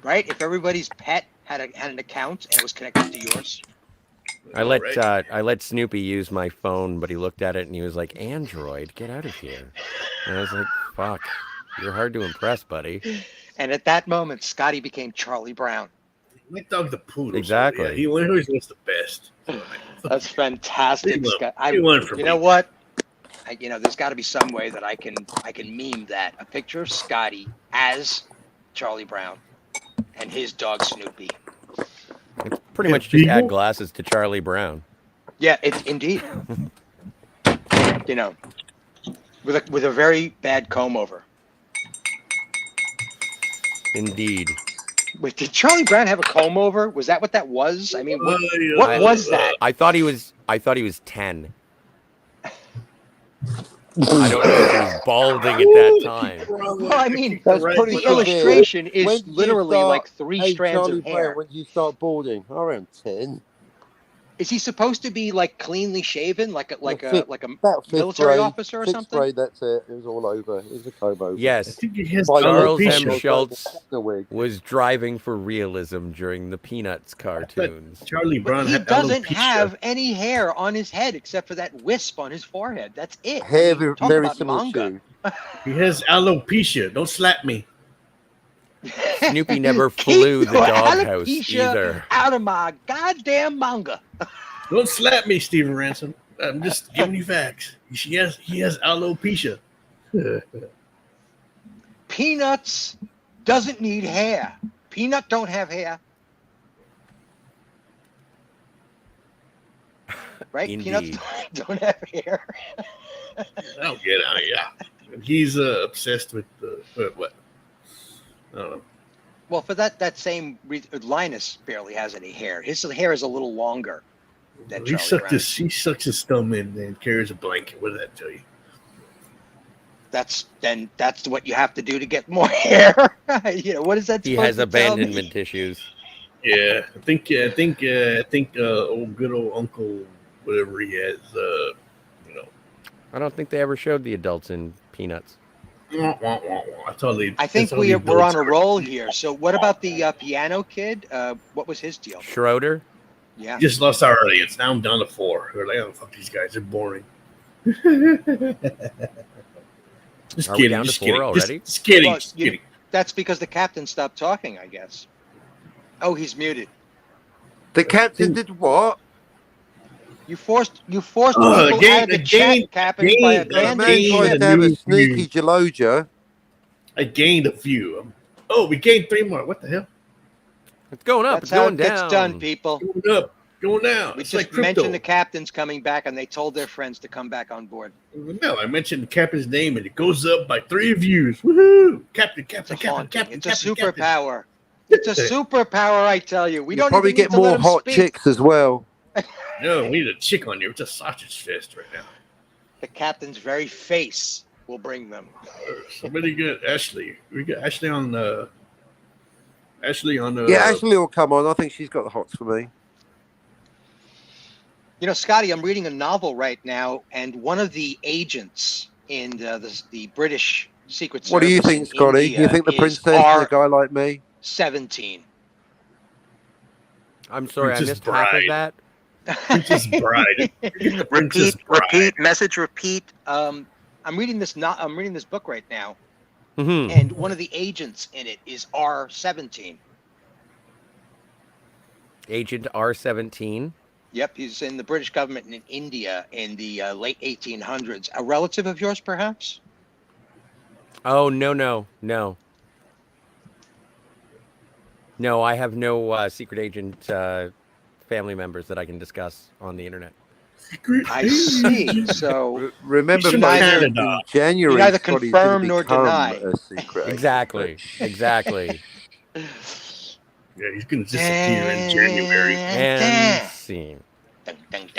Right? If everybody's pet had an account and it was connected to yours. I All let right. I let Snoopy use my phone, but he looked at it and he was like, "Android, get out of here." And I was like, "Fuck, you're hard to impress, buddy." And at that moment, Scotty became Charlie Brown. My dog's the poodle. Exactly. So yeah, he always wants the best. That's fantastic, He Scott. He won for You me. know what? There's got to be some way that I can meme that, a picture of Scotty as Charlie Brown and his dog Snoopy. It's pretty Yeah, much just add people- glasses to Charlie Brown. Yeah, it's indeed. With a very bad comb over. Indeed. Wait, did Charlie Brown have a comb over? Was that what that was? I mean, what I- was that? I thought he was 10. I don't know if he was balding at that time. Well, I mean, That's Right. pretty the severe. illustration is When did you literally start- like three Hey, strands Charlie of Brown, hair. when did you start boarding? Around 10. Is he supposed to be like cleanly shaven, like a About fifth military grade. officer or Sixth something? grade, that's it. It was all over. It was a comb over. I Yes, think he has By Charles M. alopecia. Schultz The wig. was driving for realism during the Peanuts cartoons. Charlie Brown But he had doesn't alopecia. have any hair on his head except for that wisp on his forehead. That's it. Hair I mean, talk very about similar manga. to. He has alopecia. Don't slap me. Snoopy never Keep flew the your doghouse alopecia either. out of my goddamn manga. Don't slap me, Steven Ransom. I'm just giving you facts. He has alopecia. Peanuts doesn't need hair. Peanut don't have hair. Right? Peanuts Indeed. don't have hair. I don't get it. Yeah. He's obsessed with what? I don't know. Well, for that same Linus barely has any hair. His hair is a little longer than He Charlie Brown. he sucks his thumb in and carries a blanket. What does that tell you? That's what you have to do to get more hair. What is that? He supposed has to tell me? abandonment issues. Yeah, I think good old Uncle whatever he has. I don't think they ever showed the adults in Peanuts. That's all they. I think that's all the we're on a adults roll here. So what about the piano kid? What was his deal? Schroeder? Yeah. Just lost our audience. Now I'm down to 4. We're like, oh fuck, these guys are boring. Just Are we kidding. down to Just 4 kidding. already? Just kidding. Well, Just kidding. That's because the captain stopped talking, I guess. Oh, he's muted. The captain did what? You forced Oh, people out of the chat, Captain, by gained- The abandoning man gained tries ship. to have a new sneaky view. Geloja. I gained a few. Oh, we gained 3 more. What the hell? It's going up. That's it's how going it gets down. done, people. Going up, going down. We It's just like crypto. mentioned the captain's coming back, and they told their friends to come back on board. No, I mentioned the captain's name, and it goes up by 3 views. Woohoo! Captain, It's a captain, captain, haunting. captain, It's a captain, captain. superpower. It's a superpower, I tell you. We You don't probably even need get to let more him hot speak. chicks as well. No, we need a chick on you. It's a sausage fest right now. The captain's very face will bring them. Somebody get Ashley. We got Ashley on the. Yeah, Ashley will come on. I think she's got the hots for me. You know, Scotty, I'm reading a novel right now, and one of the agents in the British Secret Service. What do you think, in Scotty? India You think the is princess is a guy like me? R17. I'm sorry, I Princess missed half of Bride. that. Princess Bride. Princess Bride. Repeat, message, repeat. I'm reading this book right now, Mhm. and one of the agents in it is R17. Agent R17. Yep, he's in the British government in India in the late 1800s. A relative of yours, perhaps? Oh, no. No, I have no secret agent family members that I can discuss on the internet. Secret I see. agent. So Remember, He's from folks, Canada. in January, You neither Scotty's confirm gonna nor become deny. a secret agent. Exactly. Exactly. Yeah, he's gonna disappear in January. And scene.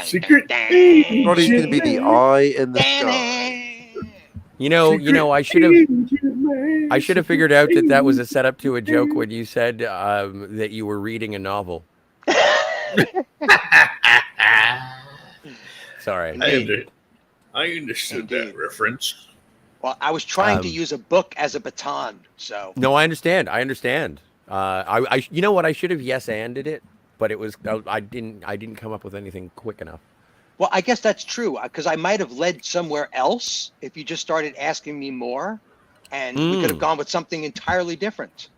Secret Scotty's going to be the eye in the sky. You know, I should have figured out that was a setup to a joke when you said that you were reading a novel. Sorry. I understood that Indeed. reference. Well, I was trying to use a book as a baton, so. No, I understand. I you know what? I should have yes-anded it, but it was I didn't come up with anything quick enough. Well, I guess that's true, because I might have led somewhere else if you just started asking me more, and we could have gone with something entirely different.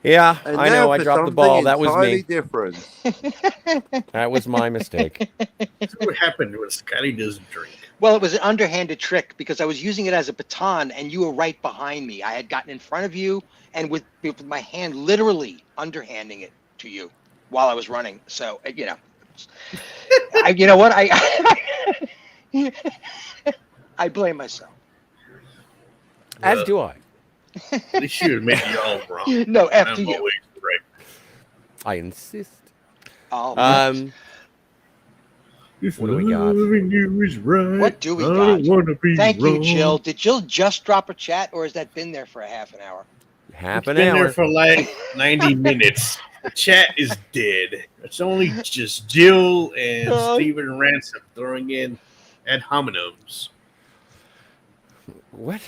Yeah, And I now know. I for dropped the something ball. That was entirely me. different. That was my mistake. That's what happened when Scotty doesn't drink. Well, it was an underhanded trick because I was using it as a baton, and you were right behind me. I had gotten in front of you, and with my hand literally underhanding it to you while I was running. So, you know, you know what? I blame myself. As do I. They should have made you all wrong. No, after I'm you. always right. I insist. Oh, What do we got? Loving you is right. What do we I got? don't wanna be Thank you, wrong. Jill. Did Jill just drop a chat, or has that been there for a half an hour? Half It's an been hour. there for like 90 minutes. The chat is dead. It's only just Jill and Steven Ransom throwing in ad hominems. What?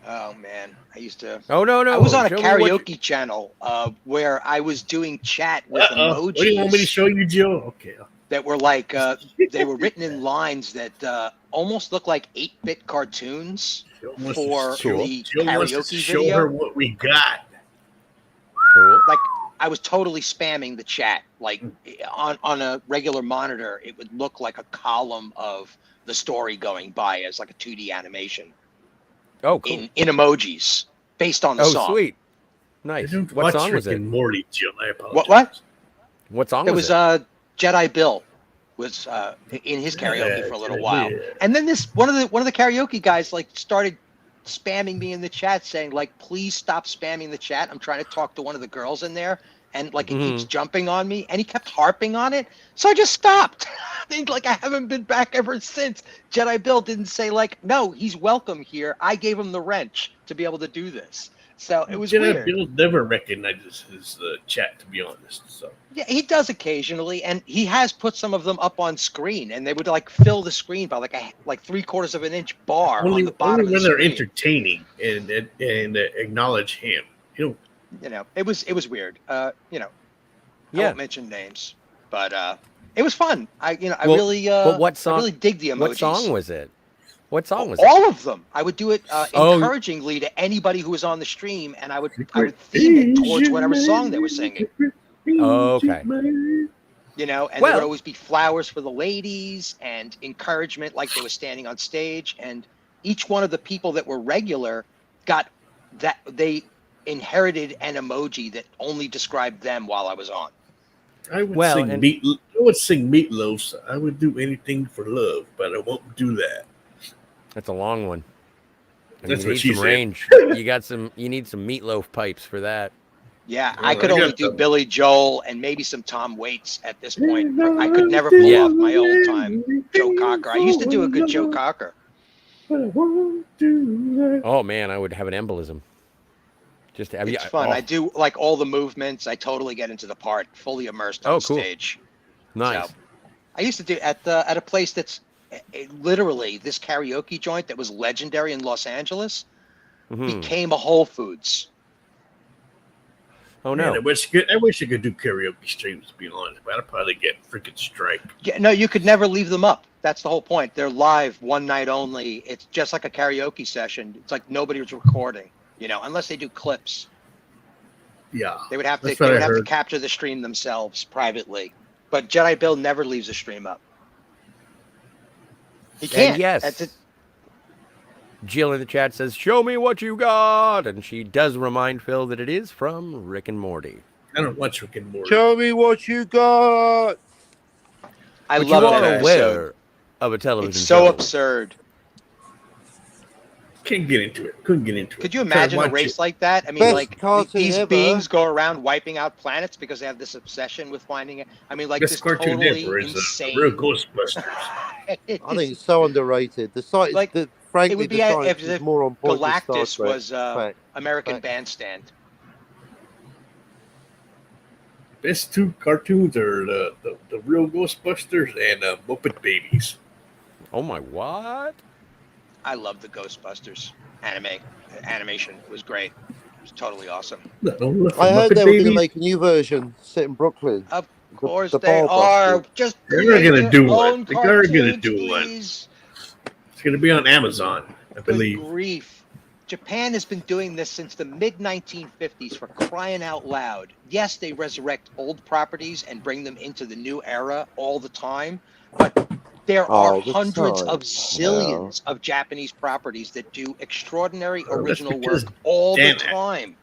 Oh man, I used to. Oh no. I was on a Show me what you- karaoke channel where I was doing chat with Uh-oh. What do you want me to emojis show you, Jill? Okay. that were like they were written in lines that almost looked like 8-bit cartoons Jill wants for to, the Jill wants us to karaoke show video. her what we got. Cool. Like I was totally spamming the chat. Like on a regular monitor, it would look like a column of the story going by as like a 2D animation Oh, cool. in emojis based on the Oh, song. sweet. I Nice. don't What watch song was Rick it? and Morty, Jill. I apologize. What? What song It was was it? Jedi Bill was in his karaoke Yeah, for a little Jedi while, Bill. and then one of the karaoke guys like started spamming me in the chat saying like, please stop spamming the chat. I'm trying to talk to one of the girls in there, and like it keeps jumping on me, and he kept harping on it, so I just stopped. I think like I haven't been back ever since. Jedi Bill didn't say like, no, he's welcome here. I gave him the wrench to be able to do this. So it was Jedi weird. Bill never recognizes his chat, to be honest. So Yeah, he does occasionally, and he has put some of them up on screen, and they would like fill the screen by like 3/4 of an inch bar on the bottom only of when the they're screen. entertaining and acknowledge him. You You know, it was weird. You know, I Yeah. won't mention names, but it was fun. I Well, really but what song? I really dig the emojis. What song was it? What song was it? All of them. I would do it Oh. encouragingly to anybody who was on the stream, and I would theme it towards whatever song they were singing. Oh, okay. you know, and there Well- would always be flowers for the ladies and encouragement like they were standing on stage. And each one of the people that were regular got that they inherited an emoji that only described them while I was on. I would Well, sing and- Meatloaf's. I would do anything for love, but I won't do that. That's a long one. And That's you what need she some said. range. You need some meatloaf pipes for that. Yeah, Well, I could I only got do them. Billy Joel and maybe some Tom Waits at this point. I could never pull Yeah. off my old time Joe Cocker. I used to do a good Joe Cocker. But I won't do that. Oh man, I would have an embolism. Just to have It's you. fun. Oh, I do like all the movements. I totally get into the part, fully immersed on Oh, cool. stage. nice. So, I used to do at a place that's literally this karaoke joint that was legendary in Los Angeles Mhm. became a Whole Foods. Oh Man, no. I wish I could do karaoke streams, to be honest, but I'd probably get freaking strike. Yeah, no, you could never leave them up. That's the whole point. They're live one night only. It's just like a karaoke session. It's like nobody was recording, you know, unless they do clips. Yeah. They would have to That's they what would I have to heard. capture the stream themselves privately. But Jedi Bill never leaves the stream up. He can't. And yes, That's it. Jill in the chat says, "Show me what you got," and she does remind Phil that it is from Rick and Morty. I don't watch Rick and Morty. Show me what you got. I But love you that are episode. aware of a television It's so show. absurd. Can't get into it. Couldn't get into it. Could you Tried to imagine a watch race it. like that? I mean, Best like cartoon these ever. beings go around wiping out planets because they have this obsession with finding it. I mean, like Best this cartoon totally ever is insane. the real Ghostbusters. I think it's so underrated. The site, Like, frankly, it would the be science if is more on point with Star Galactus Trek. was Fact. American Fact. Bandstand. Best two cartoons are the real Ghostbusters and Muppet Babies. Oh my what? I love the Ghostbusters animation. It was great. It was totally awesome. No, I heard Muppet they were going to Babies. make a new version set in Brooklyn. Of The- course the they Ball are. Busters. Just They're create gonna your do one. own They are gonna cartoons, do one. please. It's going to be on Amazon, I Good believe. grief. Japan has been doing this since the mid 1950s, for crying out loud. Yes, they resurrect old properties and bring them into the new era all the time, but there are All the hundreds time. of zillions of Japanese properties that do extraordinary Well, that's original because work all the Dan- time.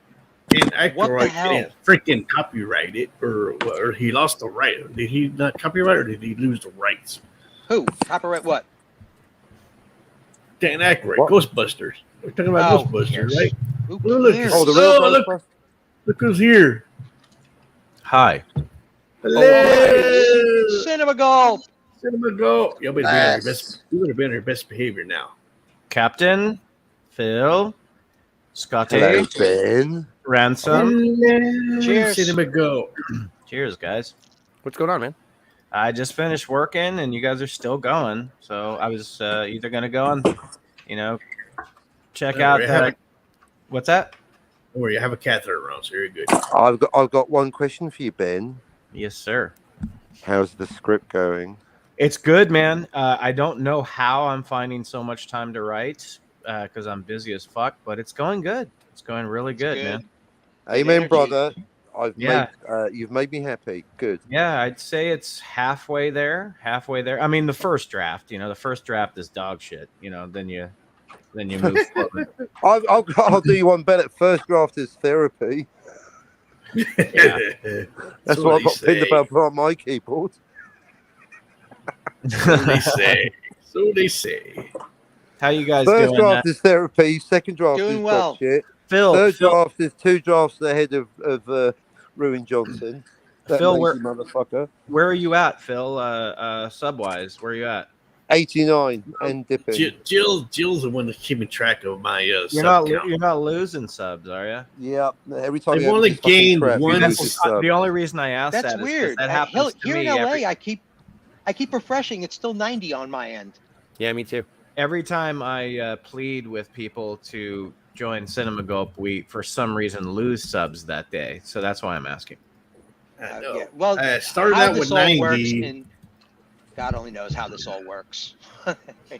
And What the Aykroyd hell? didn't freaking copyright it, or he lost the right. Did he not copyright, or did he lose the rights? Who? Copyright what? Dan Aykroyd, What? Ghostbusters. We're talking about Oh, who Ghostbusters, cares? right? Who Well, look, cares? Oh, the Oh, real look. Ghostbusters? Look who's here. Hi. Hello. Cinema Gold. Cinema Go. You better be on your Yes. best. You better be on your best behavior now. Captain, Phil, Scotty, Hello, Ben. Ransom. Cheers. Cinema Go. Cheers, guys. What's going on, man? I just finished working and you guys are still going. So I was either going to go and, check Don't out worry, I have that. What's that? Don't worry, I have a catheter around, so you're good. I've got one question for you, Ben. Yes, sir. How's the script going? It's good, man. I don't know how I'm finding so much time to write because I'm busy as fuck, but it's going good. It's going really good, man. Amen, energy. brother. Yeah. You've made me happy. Good. Yeah, I'd say it's halfway there. Halfway there. I mean, the first draft. The first draft is dog shit. Then you move forward. I'll do you one better. First draft is therapy. That's what I've got pinned above on my keyboard. So they say. So they say. How you guys First doing? draft is therapy. Second draft Doing is well. dog shit. Phil, Third Phil, draft is 2 drafts ahead of Ruin Johnson. That Phil, lazy motherfucker. where are you at, Phil? Subwise, where are you at? 89 and dipping. Jill's the one that's keeping track of my You're sub count. not losing subs, are you? Yeah. Every time I've he opens only his fucking gained crap, he one loses sub. The only reason I asked That's that is 'cause weird. that happens to Here me in LA, every, I keep refreshing. It's still 90 on my end. Yeah, me too. every time I plead with people to join Cinema Gulp, we for some reason lose subs that day. So that's why I'm asking. I know. Yeah. Well, I started how out this with all works 90. in God only knows how this all works. You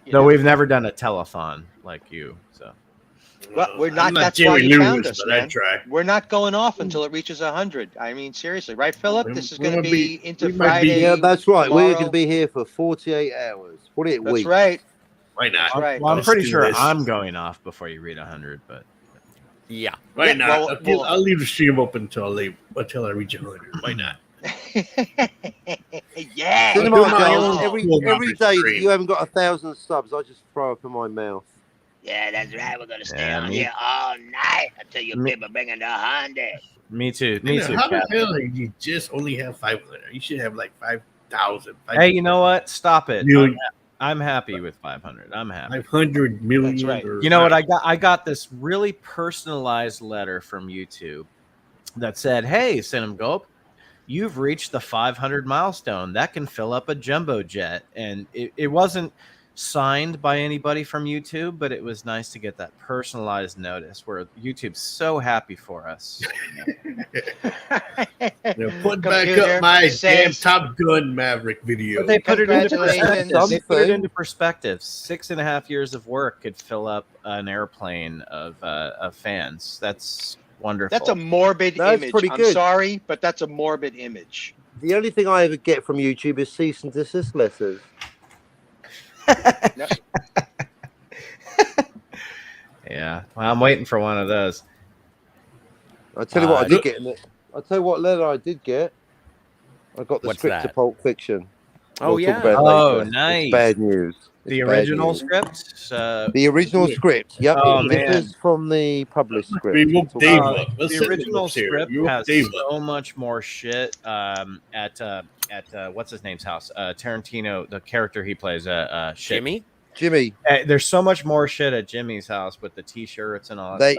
No, know? we've never done a telethon like you. So Well, we're I'm not. not That's why Jerry you found Lewis, us, but I man. try. We're not going off until it reaches 100. I mean, seriously, right, Philip? This is We going to might be be- into we might be- Friday. Yeah, that's right. We're going tomorrow. to be here for 48 hours. 48 That's weeks. right. Why not? That's right. Well, I'm Let's pretty do sure this. I'm going off before you read 100, but Yeah. Why Yeah, not? well- I'll leave the stream open until I reach 100. Why not? Yeah. I'll Cinema do my Jones, own every full day that stream. you haven't got 1,000 subs, I just throw up in my mouth. Yeah, that's right. We're going to stay Yeah, on me- here all night until you Me- people bring in the 100. me too. Me too. How the Cap. hell did you just only have 500? You should have like 5,000. Hey, you know what? Stop it. Million. I'm happy with 500. I'm happy. 500 million. That's right. or- You know what? I got this really personalized letter from YouTube that said, "Hey, Cinema Gulp, you've reached the 500 milestone. That can fill up a jumbo jet." And it wasn't signed by anybody from YouTube, but it was nice to get that personalized notice where YouTube's so happy for us. Put back Computer up my damn says- Top Gun Maverick video. But they put it into Congratulations. perspective. They put it Something. into perspective. 6.5 years of work could fill up an airplane of fans. That's wonderful. That's a morbid That's image. pretty I'm good. sorry, but that's a morbid image. The only thing I ever get from YouTube is cease and desist letters. Yeah, well, I'm waiting for one of those. I'll tell you what I did look- get in it. I'll tell you what letter I did get. I got the What's script that? of Pulp Fiction. Oh, We'll yeah. talk about it Oh, later. It's nice. bad news. The It's bad original news. script. The original script. Yep. Oh, it man. differs from the published script. We woke We'll Dave talk up. Let's The send him original upstairs. script You woke has Dave up. so much more shit at what's his name's house. Tarantino, the character he plays. Shit. Jimmy? Jimmy, There's so much more shit at Jimmy's house with the T-shirts and all that.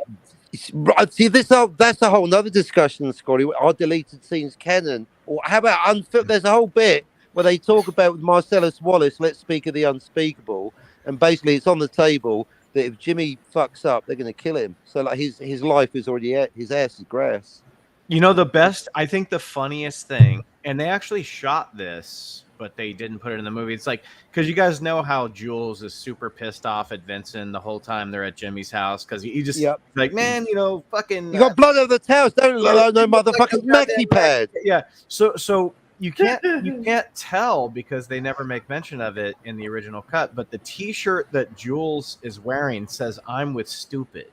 they stuff. right, see this. That's a whole nother discussion, Scotty. Are deleted scenes canon, or how about there's a whole bit where they talk about with Marcellus Wallace. Let's speak of the unspeakable, and basically it's on the table that if Jimmy fucks up, they're going to kill him. So like his life is already his ass is grass. You know, the best, I think the funniest thing, and they actually shot this, but they didn't put it in the movie. It's like, because you guys know how Jules is super pissed off at Vincent the whole time they're at Jimmy's house, because he just Yep. like, man, fucking You got blood over the towels, don't you? No motherfucking maxi pad. yeah. So you can't tell because they never make mention of it in the original cut, but the T-shirt that Jules is wearing says "I'm with stupid,"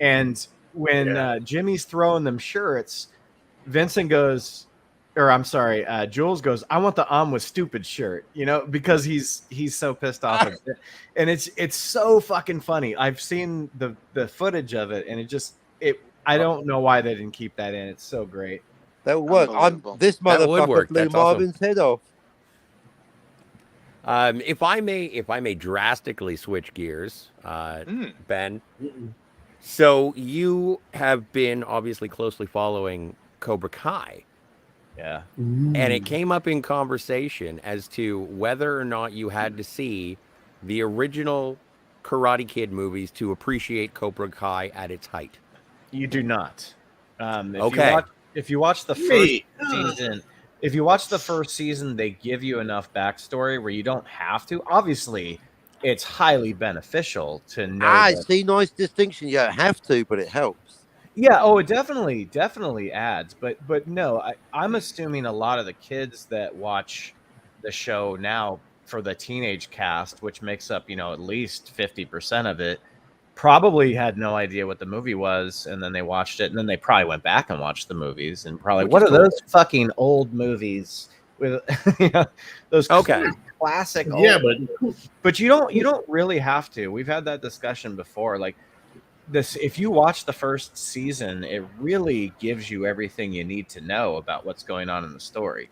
and when Jimmy's throwing them shirts, Vincent goes, or I'm sorry, Jules goes, "I want the "I'm with stupid" shirt," because he's so pissed off at it. And it's so fucking funny. I've seen the footage of it, and I don't know why they didn't keep that in. It's so great. That would work. Unbelievable. This That would motherfucker work. blew That's awesome. Marvin's head off. If I may drastically switch gears, Ben. So you have been obviously closely following Cobra Kai, Yeah. and it came up in conversation as to whether or not you had to see the original Karate Kid movies to appreciate Cobra Kai at its height. You do not. Okay. If you watch the Wait. first season, if you watch the first season, they give you enough backstory where you don't have to. Obviously, it's highly beneficial to know. that- See, nice distinction. You don't have to, but it helps. Yeah. Oh, it definitely adds. But no, I'm assuming a lot of the kids that watch the show now for the teenage cast, which makes up at least 50% of it, probably had no idea what the movie was, and then they watched it, and then they probably went back and watched the movies, and probably Which what is are cool. those fucking old movies with those Okay. classic old Yeah, but you don't really have to. We've had that discussion before. Like this, if you watch the first season, it really gives you everything you need to know about what's going on in the story.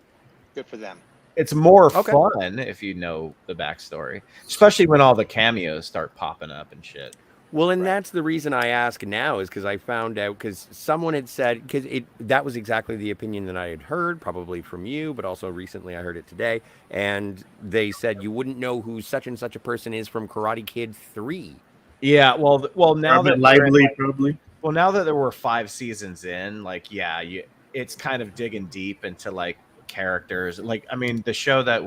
Good for them. It's more Okay. fun if you know the backstory, especially when all the cameos start popping up and shit. Well, and that's the reason I ask now is because I found out because someone had said that was exactly the opinion that I had heard, probably from you, but also recently I heard it today, and they said you wouldn't know who such and such a person is from Karate Kid 3. Yeah, well, now that lively, probably. well, now that there were 5 seasons in, it's kind of digging deep into like characters. Like, I mean, the show that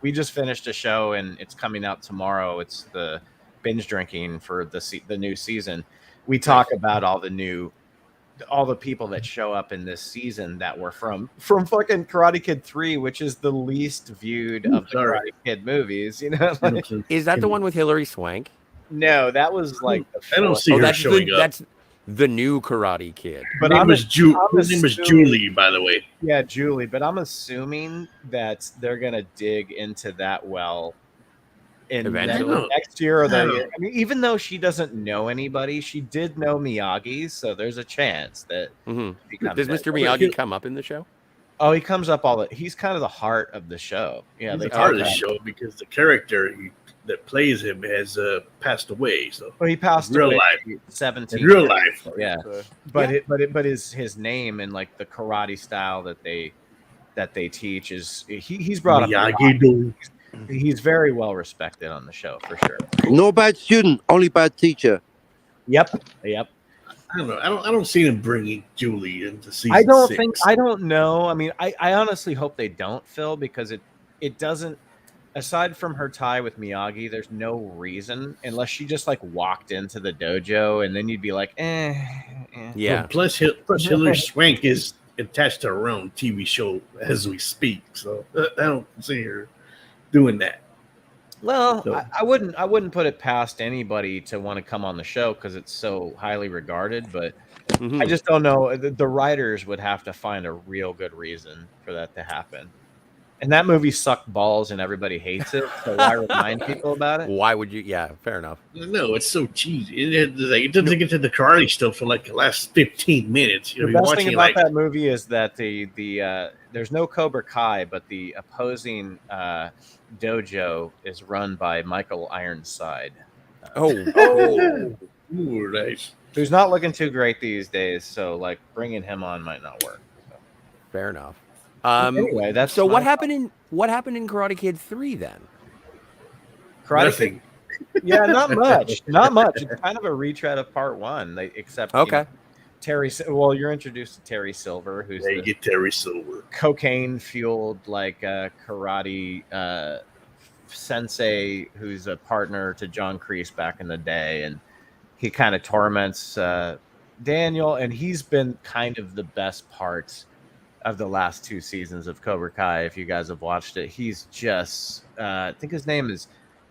we just finished a show and it's coming out tomorrow. It's the binge drinking for the new season, we talk about all the people that show up in this season that were from fucking Karate Kid 3, which is the least viewed of the Karate Kid movies. You know, like, Is that the one with Hilary Swank? no, that was like the I don't fourth. see her showing up. That's the new Karate Kid. Her name was Julie, by the way. Yeah, Julie. But I'm assuming that they're gonna dig into that well in Eventually. next year or the year. I mean, even though she doesn't know anybody, she did know Miyagi, so there's a chance that she comes Does in. Mr. Miyagi come up in the show? Oh, he comes up he's kind of the heart of the show. Yeah, He's part of the show because the character that plays him has passed away. So he passed in real away life. 17 In real years life. ago, yeah. But his name and like the karate style that they teach is he's brought up a lot. He's very well respected on the show for sure. No bad student, only bad teacher. Yep. I don't know. I don't see them bringing Julie into season. I don't know. I mean, I honestly hope they don't, Phil, because it doesn't. Aside from her tie with Miyagi, there's no reason unless she just like walked into the dojo, and then you'd be like, Yeah. Well, plus Hilary Swank is attached to her own TV show as we speak, so I don't see her doing that. Well, So- I wouldn't put it past anybody to want to come on the show because it's so highly regarded, but I just don't know. The writers would have to find a real good reason for that to happen. And that movie sucked balls and everybody hates it. So why remind people about it? Why would you? Yeah, fair enough. No, it's so cheesy. It doesn't get to the karate stuff for like the last 15 minutes. The best thing about that movie is that the there's no Cobra Kai, but the opposing dojo is run by Michael Ironside. Ooh, nice. Who's not looking too great these days. So like bringing him on might not work. So. Fair enough. Anyway, that's so. What happened in Karate Kid 3 then? Nothing. Yeah, not much. Not much. It's kind of a retread of part 1, except Okay. Terry. Well, you're introduced to Terry Silver, who's They get Terry Silver, cocaine-fueled like karate sensei, who's a partner to John Kreese back in the day, and he kind of torments Daniel, and he's been kind of the best part of the last 2 seasons of Cobra Kai. If you guys have watched it, he's just I think his name is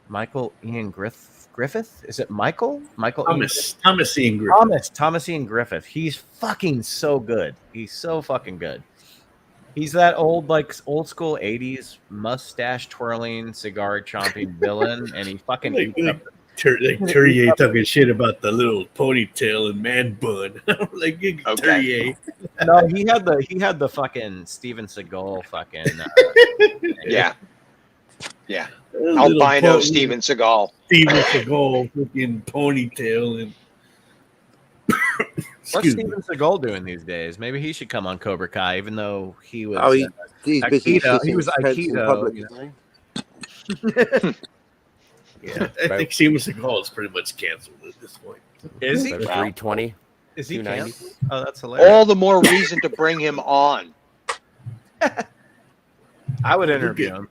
Michael Ian Griffith. Is it Michael Thomas Ian Griffith. Thomas Ian Griffith. He's fucking so good. He's so fucking good. He's that old school 80s mustache twirling, cigar chomping villain, and he fucking Terrier talking shit about the little ponytail and man bun. Like Terrier. No, he had the fucking Steven Seagal fucking Yeah. Albino Steven Seagal. Freaking ponytail and what's Steven Seagal doing these days? Maybe he should come on Cobra Kai, even though he was he's busy. Aikido. He was Aikido. Yeah, I think Steven Seagal is pretty much canceled at this point. Is he? 320. Is he 290? canceled? Oh, that's hilarious. All the more reason to bring him on. I would interview him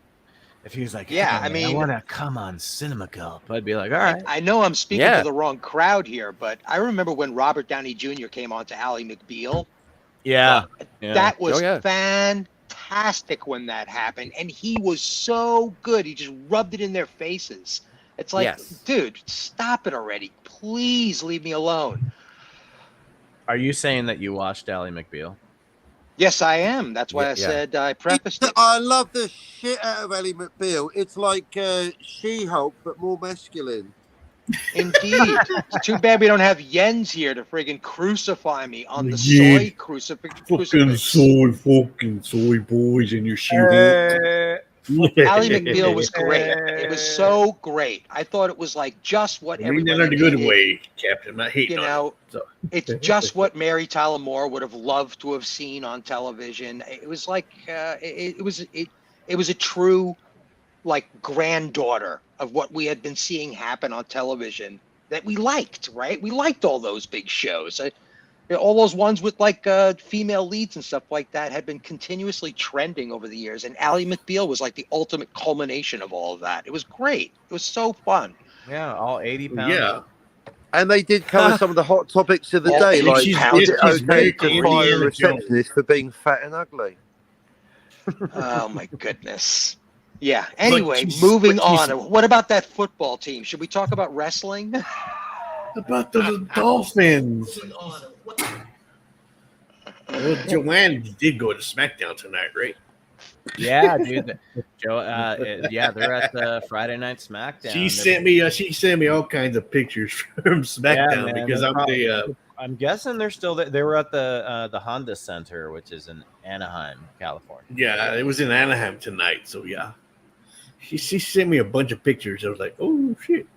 if he was like, Yeah, "Hey, I mean- I want to come on Cinema Gulp." I'd be like, "All right." I know I'm speaking Yeah. to the wrong crowd here, but I remember when Robert Downey Jr. came on to Ally McBeal. Yeah. That was yeah. fantastic when that happened. And he was so good. He just rubbed it in their faces. It's like, Yes. dude, stop it already. Please leave me alone. Are you saying that you watched Ally McBeal? Yes, I am. That's why I Yeah. said I prefaced it. I love the shit out of Ellie McBeal. It's like She-Hulk, but more masculine. Indeed. It's too bad we don't have Jens here to friggin' crucify me on the Yeah. soy crucifix. Fucking soy boys in your shoe. Ally McBeal was great. It was so great. I thought it was like just what I mean that everybody in a good needed. way, Captain. I'm not hating You on know, it. So. it's just what Mary Tyler Moore would have loved to have seen on television. It was like it was a true like granddaughter of what we had been seeing happen on television that we liked, right? We liked all those big shows. All those ones with like female leads and stuff like that had been continuously trending over the years. And Ally McBeal was like the ultimate culmination of all of that. It was great. It was so fun. Yeah, all 80 pounds. Yeah. And they did cover some of the hot topics of the day, And like she's is it she's okay very to Indiana fire a Jones. receptionist for being fat and ugly? Oh my goodness. Yeah. Anyway, she's- moving but she's- on. What about that football team? Should we talk about wrestling? About the Dolphins. Well, Joanne did go to SmackDown tonight, right? Yeah, dude. Joe, yeah, they're at the Friday Night SmackDown. She sent me all kinds of pictures from SmackDown man, because I'm guessing they're still there. They were at the Honda Center, which is in Anaheim, California. yeah, it was in Anaheim tonight, so yeah. She sent me a bunch of pictures. I was like, oh shit.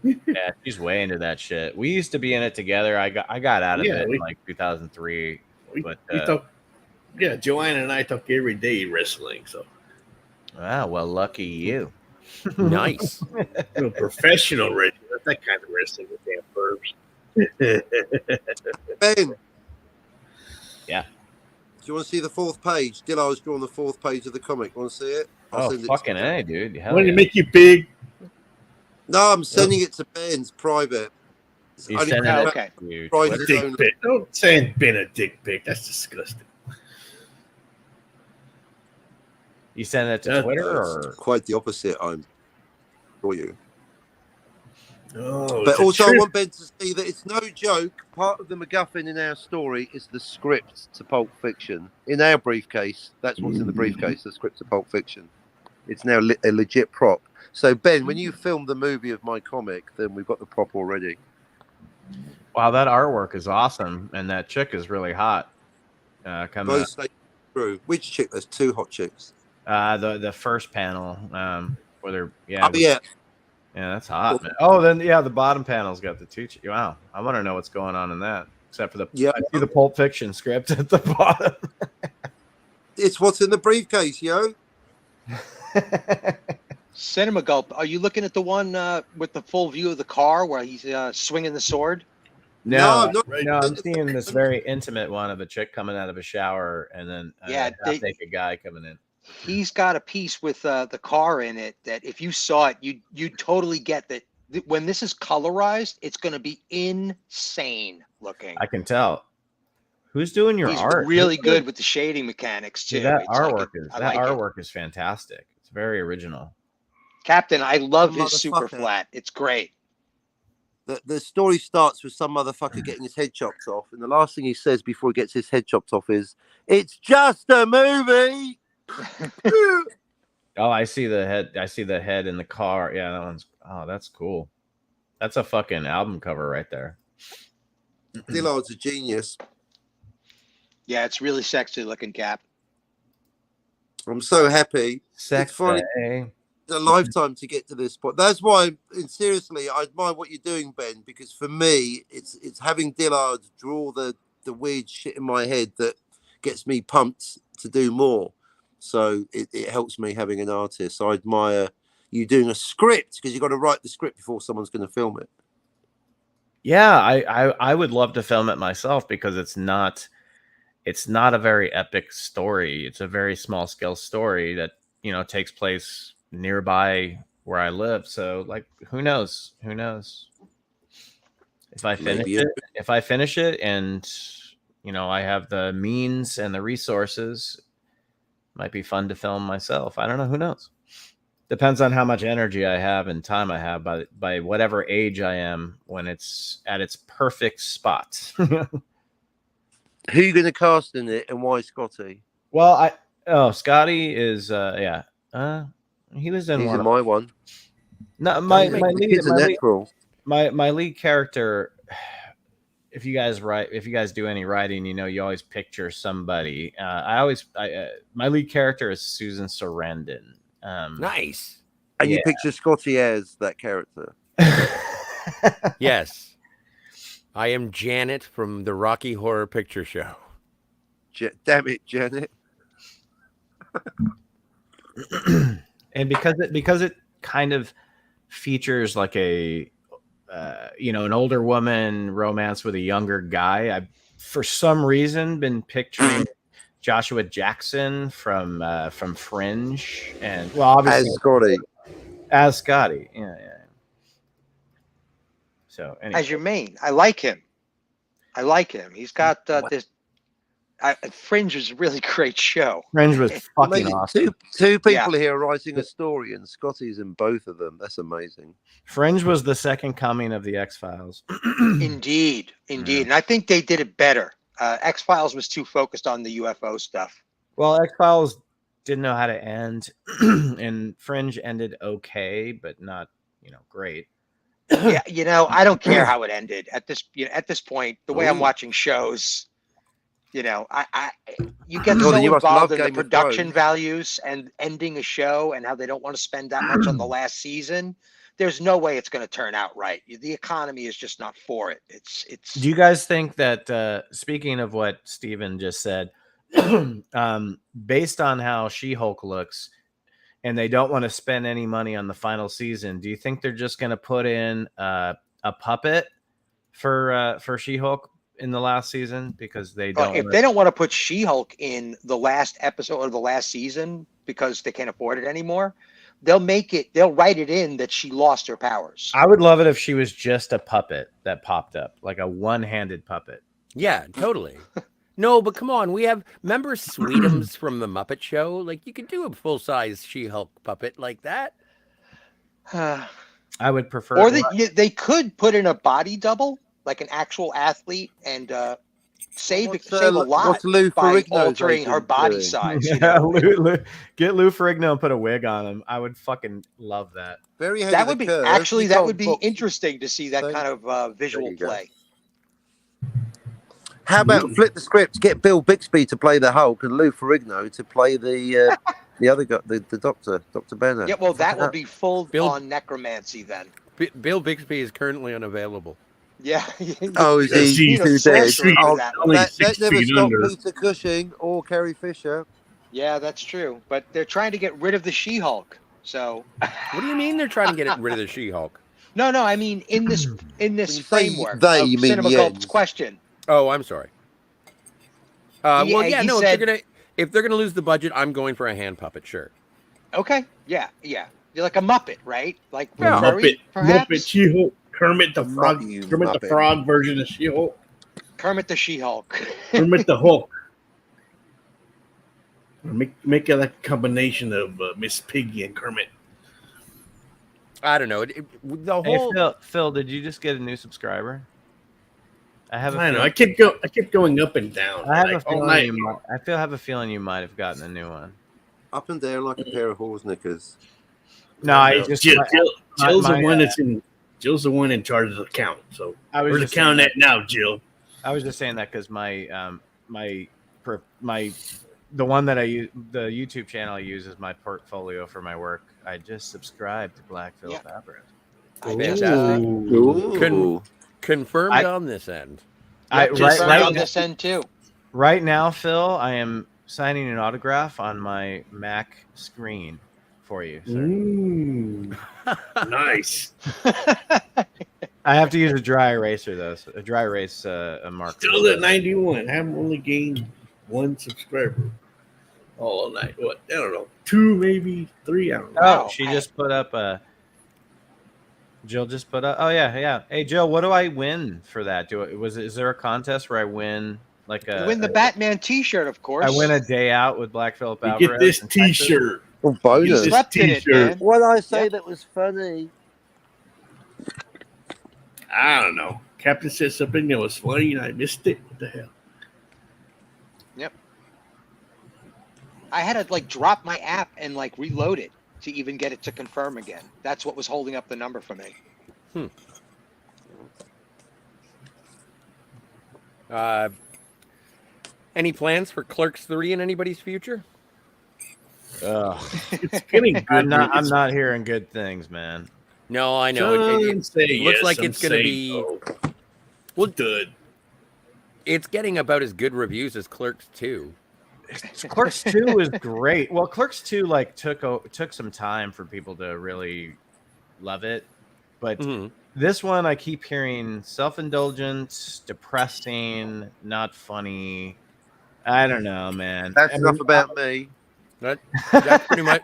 Yeah, she's way into that shit. We used to be in it together. I got out of it in like 2003. We But talk, yeah, Joanne and I talk every day wrestling, so wow, well, lucky you. Nice. I'm a professional wrestler. Not that kind of wrestling with damn verbs. Ben. Yeah. Do you want to see the fourth page? Dillard's drawn the fourth page of the comic. Want to see it? I'll Oh, send it fucking to you. A, dude. Hell Want to yeah. make you big? No, I'm sending it to Ben's private. It's You only sent come it out Okay. to you, Private Twitter. Dick only. pic. Don't send Ben a dick pic. That's disgusting. You sent it to That's Twitter It's or quite the opposite. I'm for you. Oh, But it's a also, I trip. want Ben to see that it's no joke. Part of the MacGuffin in our story is the script to Pulp Fiction. In our briefcase, that's what's in the briefcase, the script to Pulp Fiction. It's now a legit prop. So, Ben, when you film the movie of my comic, then we've got the prop already. wow, that artwork is awesome, and that chick is really hot. Coming Both up. stay true. Which chick? There's two hot chicks. The first panel, where they're Oh, yeah. yeah, that's hot, man. Oh, then yeah, the bottom panel's got the two. Wow, I want to know what's going on in that. Except for the Yeah. I see the Pulp Fiction script at the bottom. It's what's in the briefcase, yo. Cinema Gulp. Are you looking at the one with the full view of the car where he's swinging the sword? No, No, no, I'm seeing this very intimate one of a chick coming out of a shower, and then Yeah, a naked guy coming in. He's got a piece with the car in it that if you saw it, you totally get that when this is colorized, it's going to be insane looking. I can tell. Who's doing your He's art? really good with the shading mechanics too. Dude, that It's like artwork is fantastic. It's very original. Captain, I love his Motherfucker. super flat. It's great. The story starts with some motherfucker getting his head chopped off, and the last thing he says before he gets his head chopped off is, "It's just a movie." Oh, I see the head. I see the head in the car. Yeah, that one's. Oh, that's cool. That's a fucking album cover right there. Dillard's a genius. Yeah, it's really sexy looking, Cap. I'm so happy. Sex. It's funny. A lifetime to get to this point. That's why, and seriously, I admire what you're doing, Ben, because for me, it's having Dillard draw the weird shit in my head that gets me pumped to do more. So it helps me having an artist. So I admire you doing a script because you've got to write the script before someone's going to film it. Yeah, I would love to film it myself because it's not a very epic story. It's a very small scale story that, takes place nearby where I live. So like, who knows? If I finish it and, I have the means and the resources, might be fun to film myself. I don't know. Who knows? Depends on how much energy I have and time I have by whatever age I am when it's at its perfect spot. Who are you going to cast in it and why Scotty? Well, Scotty is he was in He's one in of my one. no The kid's a natural. my lead character. If you guys do any writing, you always picture somebody. My lead character is Susan Sarandon. Nice. And you yeah. picture Scotty as that character. Yes. I am Janet from the Rocky Horror Picture Show. Damn it, Janet. And because it kind of features like a an older woman romance with a younger guy, I've for some reason been picturing Joshua Jackson from Fringe, and well, obviously As Scotty. as Scotty. Yeah. So anyway. As your main, I like him. He's got this. Fringe is a really great show. Fringe was fucking Amazing. awesome. Two people here writing a story, and Scotty's in both of them. That's amazing. Fringe was the second coming of the X-Files. Indeed. And I think they did it better. X-Files was too focused on the UFO stuff. Well, X-Files didn't know how to end, and Fringe ended okay, but not, great. Yeah, I don't care how it ended at this point. The way I'm watching shows, you get so involved in the production values and ending a show and how they don't want to spend that much on the last season. There's no way it's going to turn out right. The economy is just not for it. It's. Do you guys think that, speaking of what Steven just said, based on how She-Hulk looks, and they don't want to spend any money on the final season, do you think they're just going to put in a puppet for She-Hulk in the last season because they don't? If they don't want to put She-Hulk in the last episode of the last season because they can't afford it anymore, they'll write it in that she lost her powers. I would love it if she was just a puppet that popped up, like a one-handed puppet. Yeah, totally. No, but come on. Remember Sweetums from the Muppet Show? Like, you could do a full-size She-Hulk puppet like that. I would prefer. Or they could put in a body double, like an actual athlete, and save a lot by altering her body size. Yeah, get Lou Ferrigno and put a wig on him. I would fucking love that. That would be interesting to see that kind of visual play. How about flip the script, get Bill Bixby to play the Hulk and Lou Ferrigno to play the other guy, the Doctor, Dr. Banner? Yeah, well, that will be full-on necromancy then. Bill Bixby is currently unavailable. Yeah. Oh, is he too dead? That never stopped under. Peter Cushing or Carrie Fisher. Yeah, that's true. But they're trying to get rid of the She-Hulk. So. What do you mean they're trying to get rid of the She-Hulk? No. I mean in this framework. You mean Cinema Cult's question. Oh, I'm sorry. If they're gonna lose the budget, I'm going for a hand puppet. Sure. Okay. Yeah. You're like a Muppet, right? Like Muppet, She-Hulk, Kermit the Frog, Muppet. the Frog version of She-Hulk, Kermit the She-Hulk, Kermit the Hulk. Make it like a combination of Miss Piggy and Kermit. I don't know. The whole. Hey, Phil, did you just get a new subscriber? I know. I kept going up and down. I have a feeling you might have gotten a new one. Up and down like a pair of horse knickers. No, I just Jill's the one that's in. Jill's the one in charge of the count. So where's the count at now, Jill? I was just saying that because the one that I use, the YouTube channel I use as my portfolio for my work. I just subscribed to Black Phil Fabris. Fantastic. Confirmed on this end. Right on this end too. Right now, Phil, I am signing an autograph on my Mac screen for you, sir. Nice. I have to use a dry eraser though. So a dry erase a marker. Still at 91. I haven't only gained one subscriber all night. What? I don't know. 2, maybe 3. I don't know. Oh, she just put up a. Jill just put up. Oh yeah. Hey Jill, what do I win for that? Is there a contest where I win like you win the Batman T-shirt, of course. I win a day out with Black Phillip Alvarez. You get this T-shirt. Oh, bonus. This T-shirt. What did I say that was funny? I don't know. Captain said something that was funny and I missed it. What the hell? Yep. I had to drop my app and reload it to even get it to confirm again. That's what was holding up the number for me. Any plans for Clerks 3 in anybody's future? It's getting good. I'm not hearing good things, man. No, I know. It looks like it's going to be... Well, good. It's getting about as good reviews as Clerks 2. Clerks 2 is great. Well, Clerks 2 took some time for people to really love it, but this one I keep hearing self-indulgent, depressing, not funny. I don't know, man. That's enough about me. That's pretty much.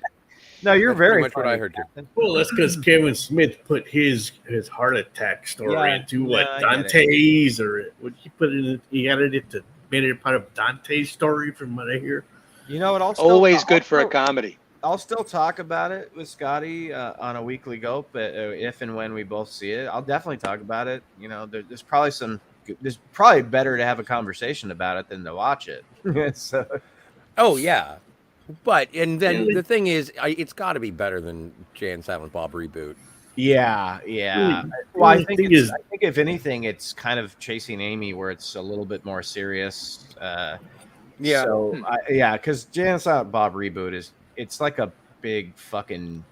No, you're That's pretty very much what I funny, heard too. Captain. Well, that's because Kevin Smith put his heart attack story Yeah, into no, what I get it. Dante's or what he put it in. He added it to made it part of Dante's story, from what I hear. You know what? Always good for a comedy. I'll still talk about it with Scotty on a weekly go, but if and when we both see it, I'll definitely talk about it. You know, there's probably better to have a conversation about it than to watch it. So, Oh yeah, but and then the thing is, it's got to be better than Jay and Silent Bob reboot. yeah. Well, I think if anything, it's kind of Chasing Amy, where it's a little bit more serious. Yeah. So because Jay and Silent Bob reboot it's like a big fucking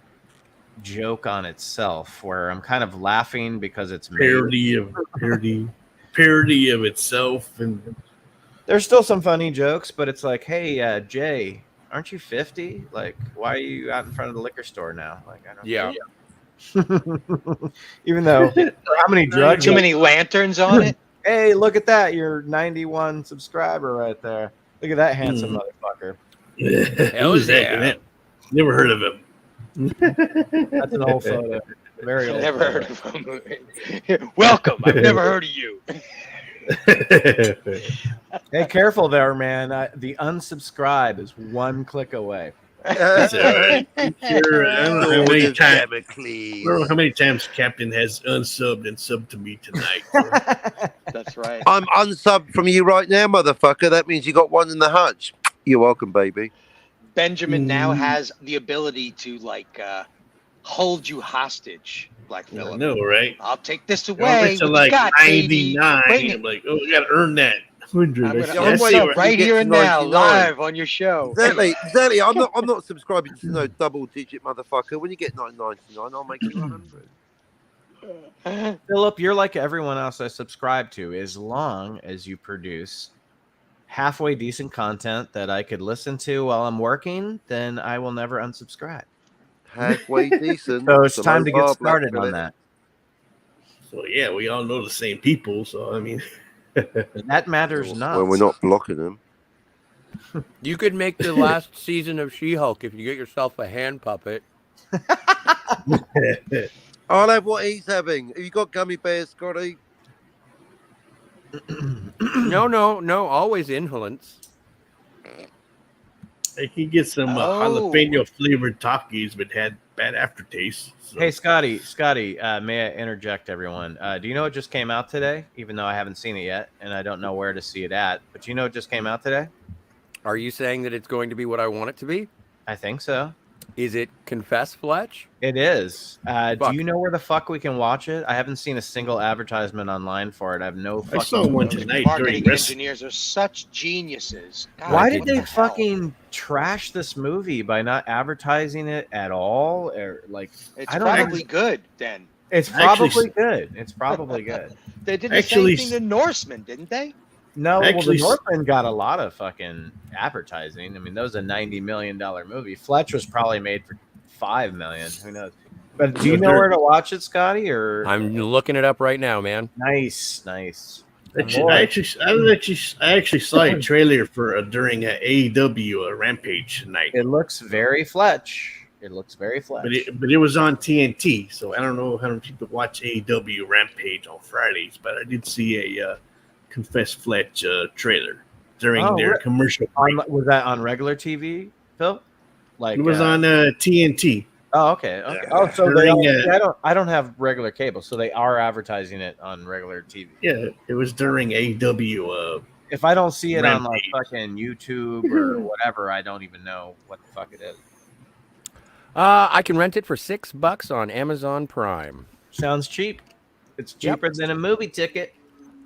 joke on itself, where I'm kind of laughing because it's parody of itself, and there's still some funny jokes, but it's like, hey, Jay, aren't you 50? Like, why are you out in front of the liquor store now? Like, I don't. Yeah. Even though how many drugs? Too many lanterns on it. Hey, look at that! You're 91 subscriber right there. Look at that handsome motherfucker. Hell yeah. Never heard of him. That's an old photo. Very old. Never photo. heard of him. Welcome. I've never heard of you. Hey, careful there, man. The unsubscribe is one click away. That's all right. Sure, I don't know how many times. I Please. don't know how many times Captain has unsubbed and subbed to me tonight. That's right. I'm unsubbed from you right now, motherfucker. That means you got one in the hutch. You're welcome, baby. Benjamin now has the ability to hold you hostage, Black I Phillip. know, right? I'll take this I'm away. up to What like you got, baby? 99. Bring it. I'm like, oh, I gotta earn that 100. I'm That's gonna I'm sub waiting for right you to here get and to now, 99. live on your show. Exactly. I'm not subscribing to no double-digit motherfucker. When you get 9.99, I'll make you 100. Philip, you're like everyone else I subscribe to. As long as you produce halfway decent content that I could listen to while I'm working, then I will never unsubscribe. Halfway decent. So it's Below time to get par, Black started on Phillip. that. So yeah, we all know the same people. So I mean, That matters not. When we're not blocking them. You could make the last season of She-Hulk if you get yourself a hand puppet. I'll have what he's having. Have you got gummy bears, Scotty? No. Always inhalants. I can get some jalapeno flavored Takis, but had bad aftertaste. So. Hey, Scotty, may I interject, everyone? Do you know what just came out today? Even though I haven't seen it yet, and I don't know where to see it at. But do you know what just came out today? Are you saying that it's going to be what I want it to be? I think so. Is it Confess Fletch? It is. Do Fuck. you know where the fuck we can watch it? I haven't seen a single advertisement online for it. I have no fucking. I saw one Those tonight during marketing wrestling. engineers are such geniuses. God, Why what did the they hell? fucking trash this movie by not advertising it at all? Or like, It's I don't probably good then. it's Actually- probably good. It's probably good. They did the Actually- same thing to Norseman, didn't they? No, Actually- well, the Northman got a lot of fucking advertising. I mean, that was a $90 million movie. Fletch was probably made for $5 million. Who knows? But do you know where to watch it, Scotty? Or I'm looking it up right now, man. nice. I actually saw a trailer for during a AEW Rampage tonight, It looks very Fletch. It looks very Fletch. but it was on TNT, so I don't know how many people watch AEW Rampage on Fridays, but I did see a Confess Fletch trailer during their commercial break. Was that on regular TV, Phil? Like It was on TNT. Oh, okay. Oh, so During, I don't have regular cable, so they are advertising it on regular TV. Yeah, it was during AEW. If I don't see it on like Rampage. fucking YouTube or whatever, I don't even know what the fuck it is. I can rent it for $6 on Amazon Prime. Sounds cheap. It's cheaper than a movie ticket.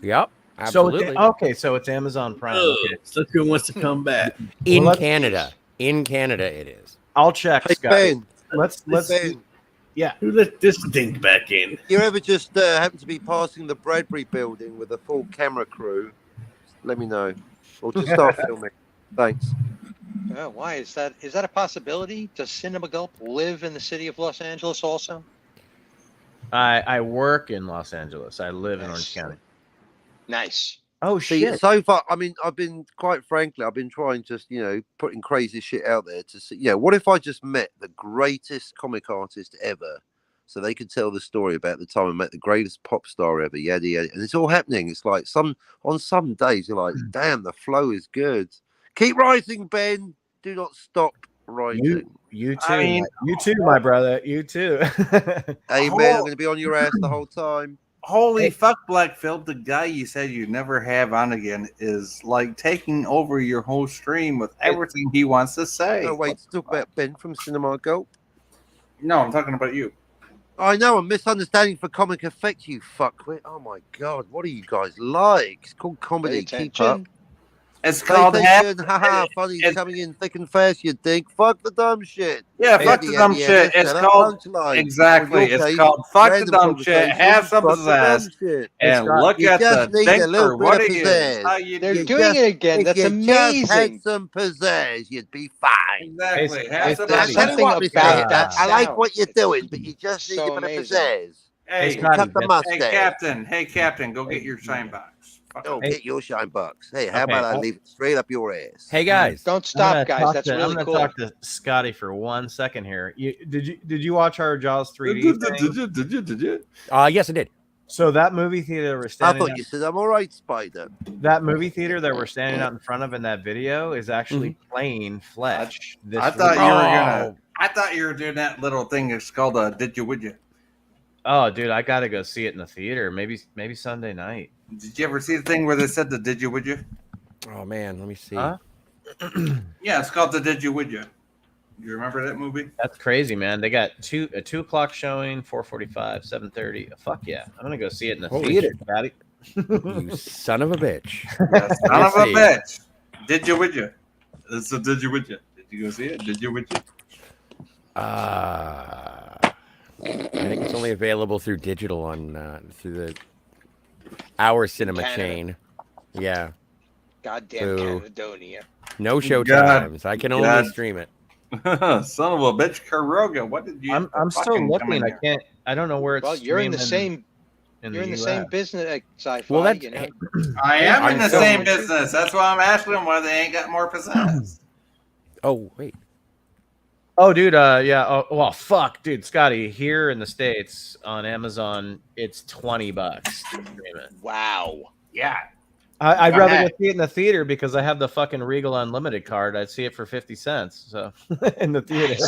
Yep, absolutely. So it's Amazon Prime. Oh, Okay. Sucker wants to come back. In Well, let's- Canada. In Canada, it is. I'll check, Hey, Scott. Ben. Let's Ben, Who let this dink back in? you ever just happen to be passing the Bradbury building with a full camera crew? Let me know. Or just start filming. Thanks. Why is that? Is that a possibility? Does Cinema Gulp live in the city of Los Angeles also? I work in Los Angeles. I live in Orange Nice. County. Nice. Oh See, shit! so far, I mean, I've been quite frankly, I've been trying to, putting crazy shit out there to see, what if I just met the greatest comic artist ever, so they could tell the story about the time I met the greatest pop star ever, yada yada, and it's all happening. It's like on some days you're like, damn, the flow is good. Keep writing, Ben. Do not stop writing. You too. I mean, you too, my brother. You too. Amen. I'm going to be on your ass the whole time. Holy fuck, Blackfield, the guy you said you'd never have on again is like taking over your whole stream with everything he wants to say. No, wait, talk about Ben from Cinema Gulp. No, I'm talking about you. I know, a misunderstanding for comic effect, you fuckwit. Oh my god, what are you guys like? It's called comedy. Keep up. It's called haha, funny's coming in thick and fast, you think. Fuck the dumb shit. Yeah, fuck the dumb shit. It's called exactly. It's called fuck the dumb shit. Have some pizzazz, and look at the thing for what it is. They're doing it again. That's amazing. Just had some pizzazz, you'd be fine. Exactly. Have something about that. I like what you're doing, but you just need a bit of pizzazz. Hey, cut the mustache. Hey, Captain, go get your shine box. Oh, get your shine box. Hey, how about I leave it straight up your ass? Hey guys, don't stop, guys. That's really cool. I'm gonna talk to Scotty for 1 second here. Did you watch our Jaws 3D thing? Yes, I did. So that movie theater we're standing. I thought you said I'm all right, Spider. That movie theater that we're standing out in front of in that video is actually playing Fletch. I thought you were doing that little thing. It's called a Did You Would You? Oh, dude, I gotta go see it in the theater. Maybe Sunday night. Did you ever see the thing where they said the Did You Would You? Oh man, let me see. Huh? Yeah, it's called the Did You Would You. You remember that movie? That's crazy, man. They got a 2:00 showing, 4:45, 7:30. Fuck yeah, I'm gonna go see it in the theater, Scotty. You son of a bitch. Yeah, son of a bitch. Did you would you? It's a Did You Would You? Did you go see it? Did you would you? I think it's only available through digital on through our cinema chain. Yeah. Goddamn Caledonia. No show times. I can only stream it. Son of a bitch, Karoga. What did you? I'm still looking. I don't know where it's. Well, you're in the same. You're in the same business at Sci-Fi. Well, that's. I am in the same business. That's why I'm asking them why they ain't got more pizzazz. Oh wait. Oh, dude. Yeah. Oh, well, fuck, dude. Scotty, here in the States on Amazon, it's $20 to stream it. Wow. Yeah. I'd rather go see it in the theater because I have the fucking Regal Unlimited card. I'd see it for 50 cents. So in the theater.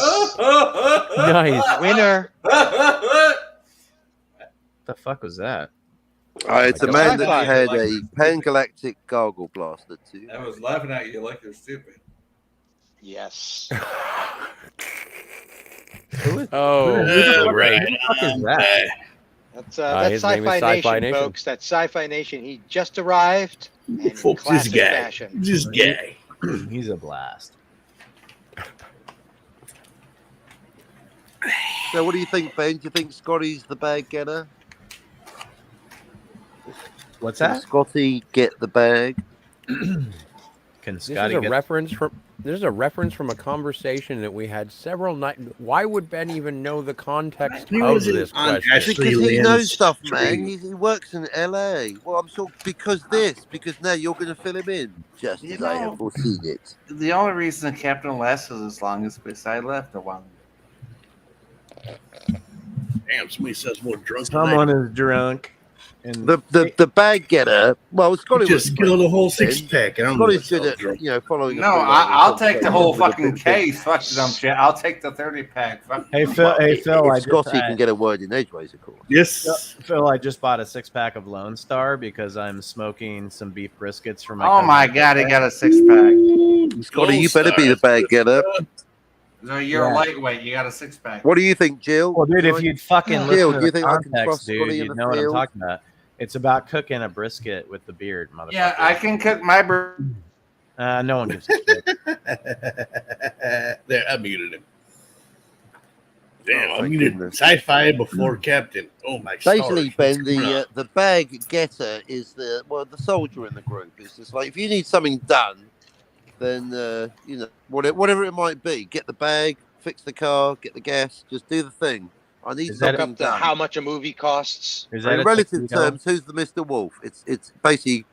Nice. Winner. What the fuck was that? It's a man that had a Pan-Galactic gargle blaster too. I was laughing at you like you're stupid. Yes. Oh, right. Who the fuck is that? That's Sci-Fi Nation, folks. That's Sci-Fi Nation. He just arrived. And Folks, this guy. He's a blast. So, what do you think, Ben? Do you think Scotty's the bag getter? What's that? Can Scotty get the bag? Can Scotty get... There's a reference from a conversation that we had several nights. Why would Ben even know the context of this question? Because he knows stuff, man. He works in LA. Well, I'm sure because now you're going to fill him in, just as I have foreseen it. The only reason the captain lasted as long as because I left a while. Damn, somebody says more drunk. Someone is drunk. And the bag getter. Well, Scotty just killed a whole 6-pack. Scotty's good at following. No, I'll take the whole fucking case. Fuck the dumb shit. I'll take the 30-pack. Hey Phil, Scotty can get a word in edgeways, of course. Yes, Phil, I just bought a 6-pack of Lone Star because I'm smoking some beef briskets for my. Oh my god, he got a 6-pack. Scotty, you better be the bag getter. No, you're a lightweight. You got a 6-pack. What do you think, Jill? Well, dude, if you'd fucking listen to the context, dude, you'd know what I'm talking about. It's about cooking a brisket with the beard, motherfucker. Yeah, I can cook my brisket. No one gives a shit. There, I muted him. Damn, I muted Sci-Fi before Captain. Oh my god. Basically, Ben, the bag getter is the soldier in the group. It's just like if you need something done, then whatever it might be, get the bag, fix the car, get the gas, just do the thing. I need something done. How much a movie costs? In relative terms, who's the Mr. Wolf? It's basically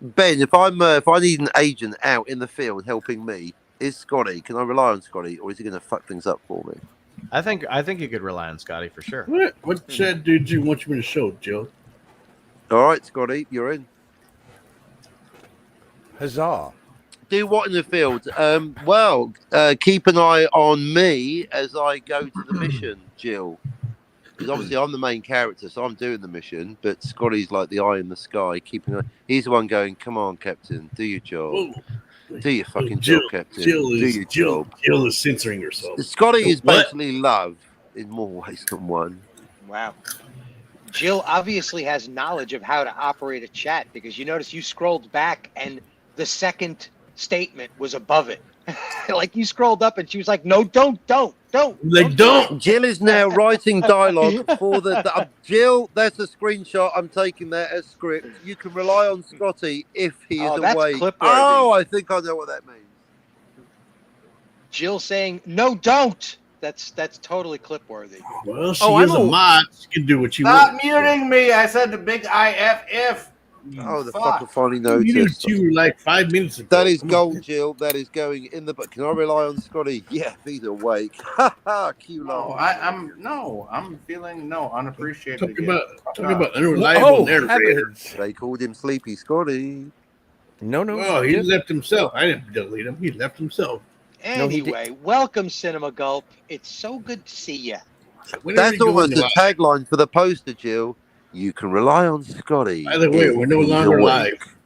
Ben, if I need an agent out in the field helping me, is Scotty? Can I rely on Scotty, or is he going to fuck things up for me? I think you could rely on Scotty for sure. What chat did you want me to show, Joe? All right, Scotty, you're in. Huzzah! Do what in the field? Keep an eye on me as I go to the mission, Jill. Because obviously I'm the main character, so I'm doing the mission. But Scotty's like the eye in the sky, keeping. He's the one going, "Come on, Captain, do your job. Whoa. Do your fucking job, Captain. Do your job." Jill is censoring herself. Scotty is What? basically love in more ways than one. Wow. Jill obviously has knowledge of how to operate a chat because you notice you scrolled back and the second statement was above it. Like you scrolled up and she was like, "No, don't." Like, don't. Jill is now writing dialogue for the Jill. That's a screenshot. I'm taking that as script. You can rely on Scotty if he is that's awake. clip-worthy. Oh, I think I know what that means. Jill saying, "No, don't." That's totally clip worthy. Well, she Oh, is I'm a a- mod. She can do what she Stop wants. muting me. I said the big IFF. Oh, the Fuck. fucker finally You noticed. did you like 5 minutes ago. That is Come gold, on. Jill. That is going in the. Can I rely on Scotty? Yeah, he's awake. Ha ha. Cue No, laugh. I'm feeling unappreciated. Talking again. about unreliable Oh, narrator. heavens! They called him Sleepy Scotty. No. Oh, he left himself. I didn't delete him. He left himself. No, he did- Anyway, welcome Cinema Gulp. It's so good to see you. When are That's we going almost the live? tagline for the poster, Jill. You can rely on Scotty. By the way, if we're no he's longer awake. live.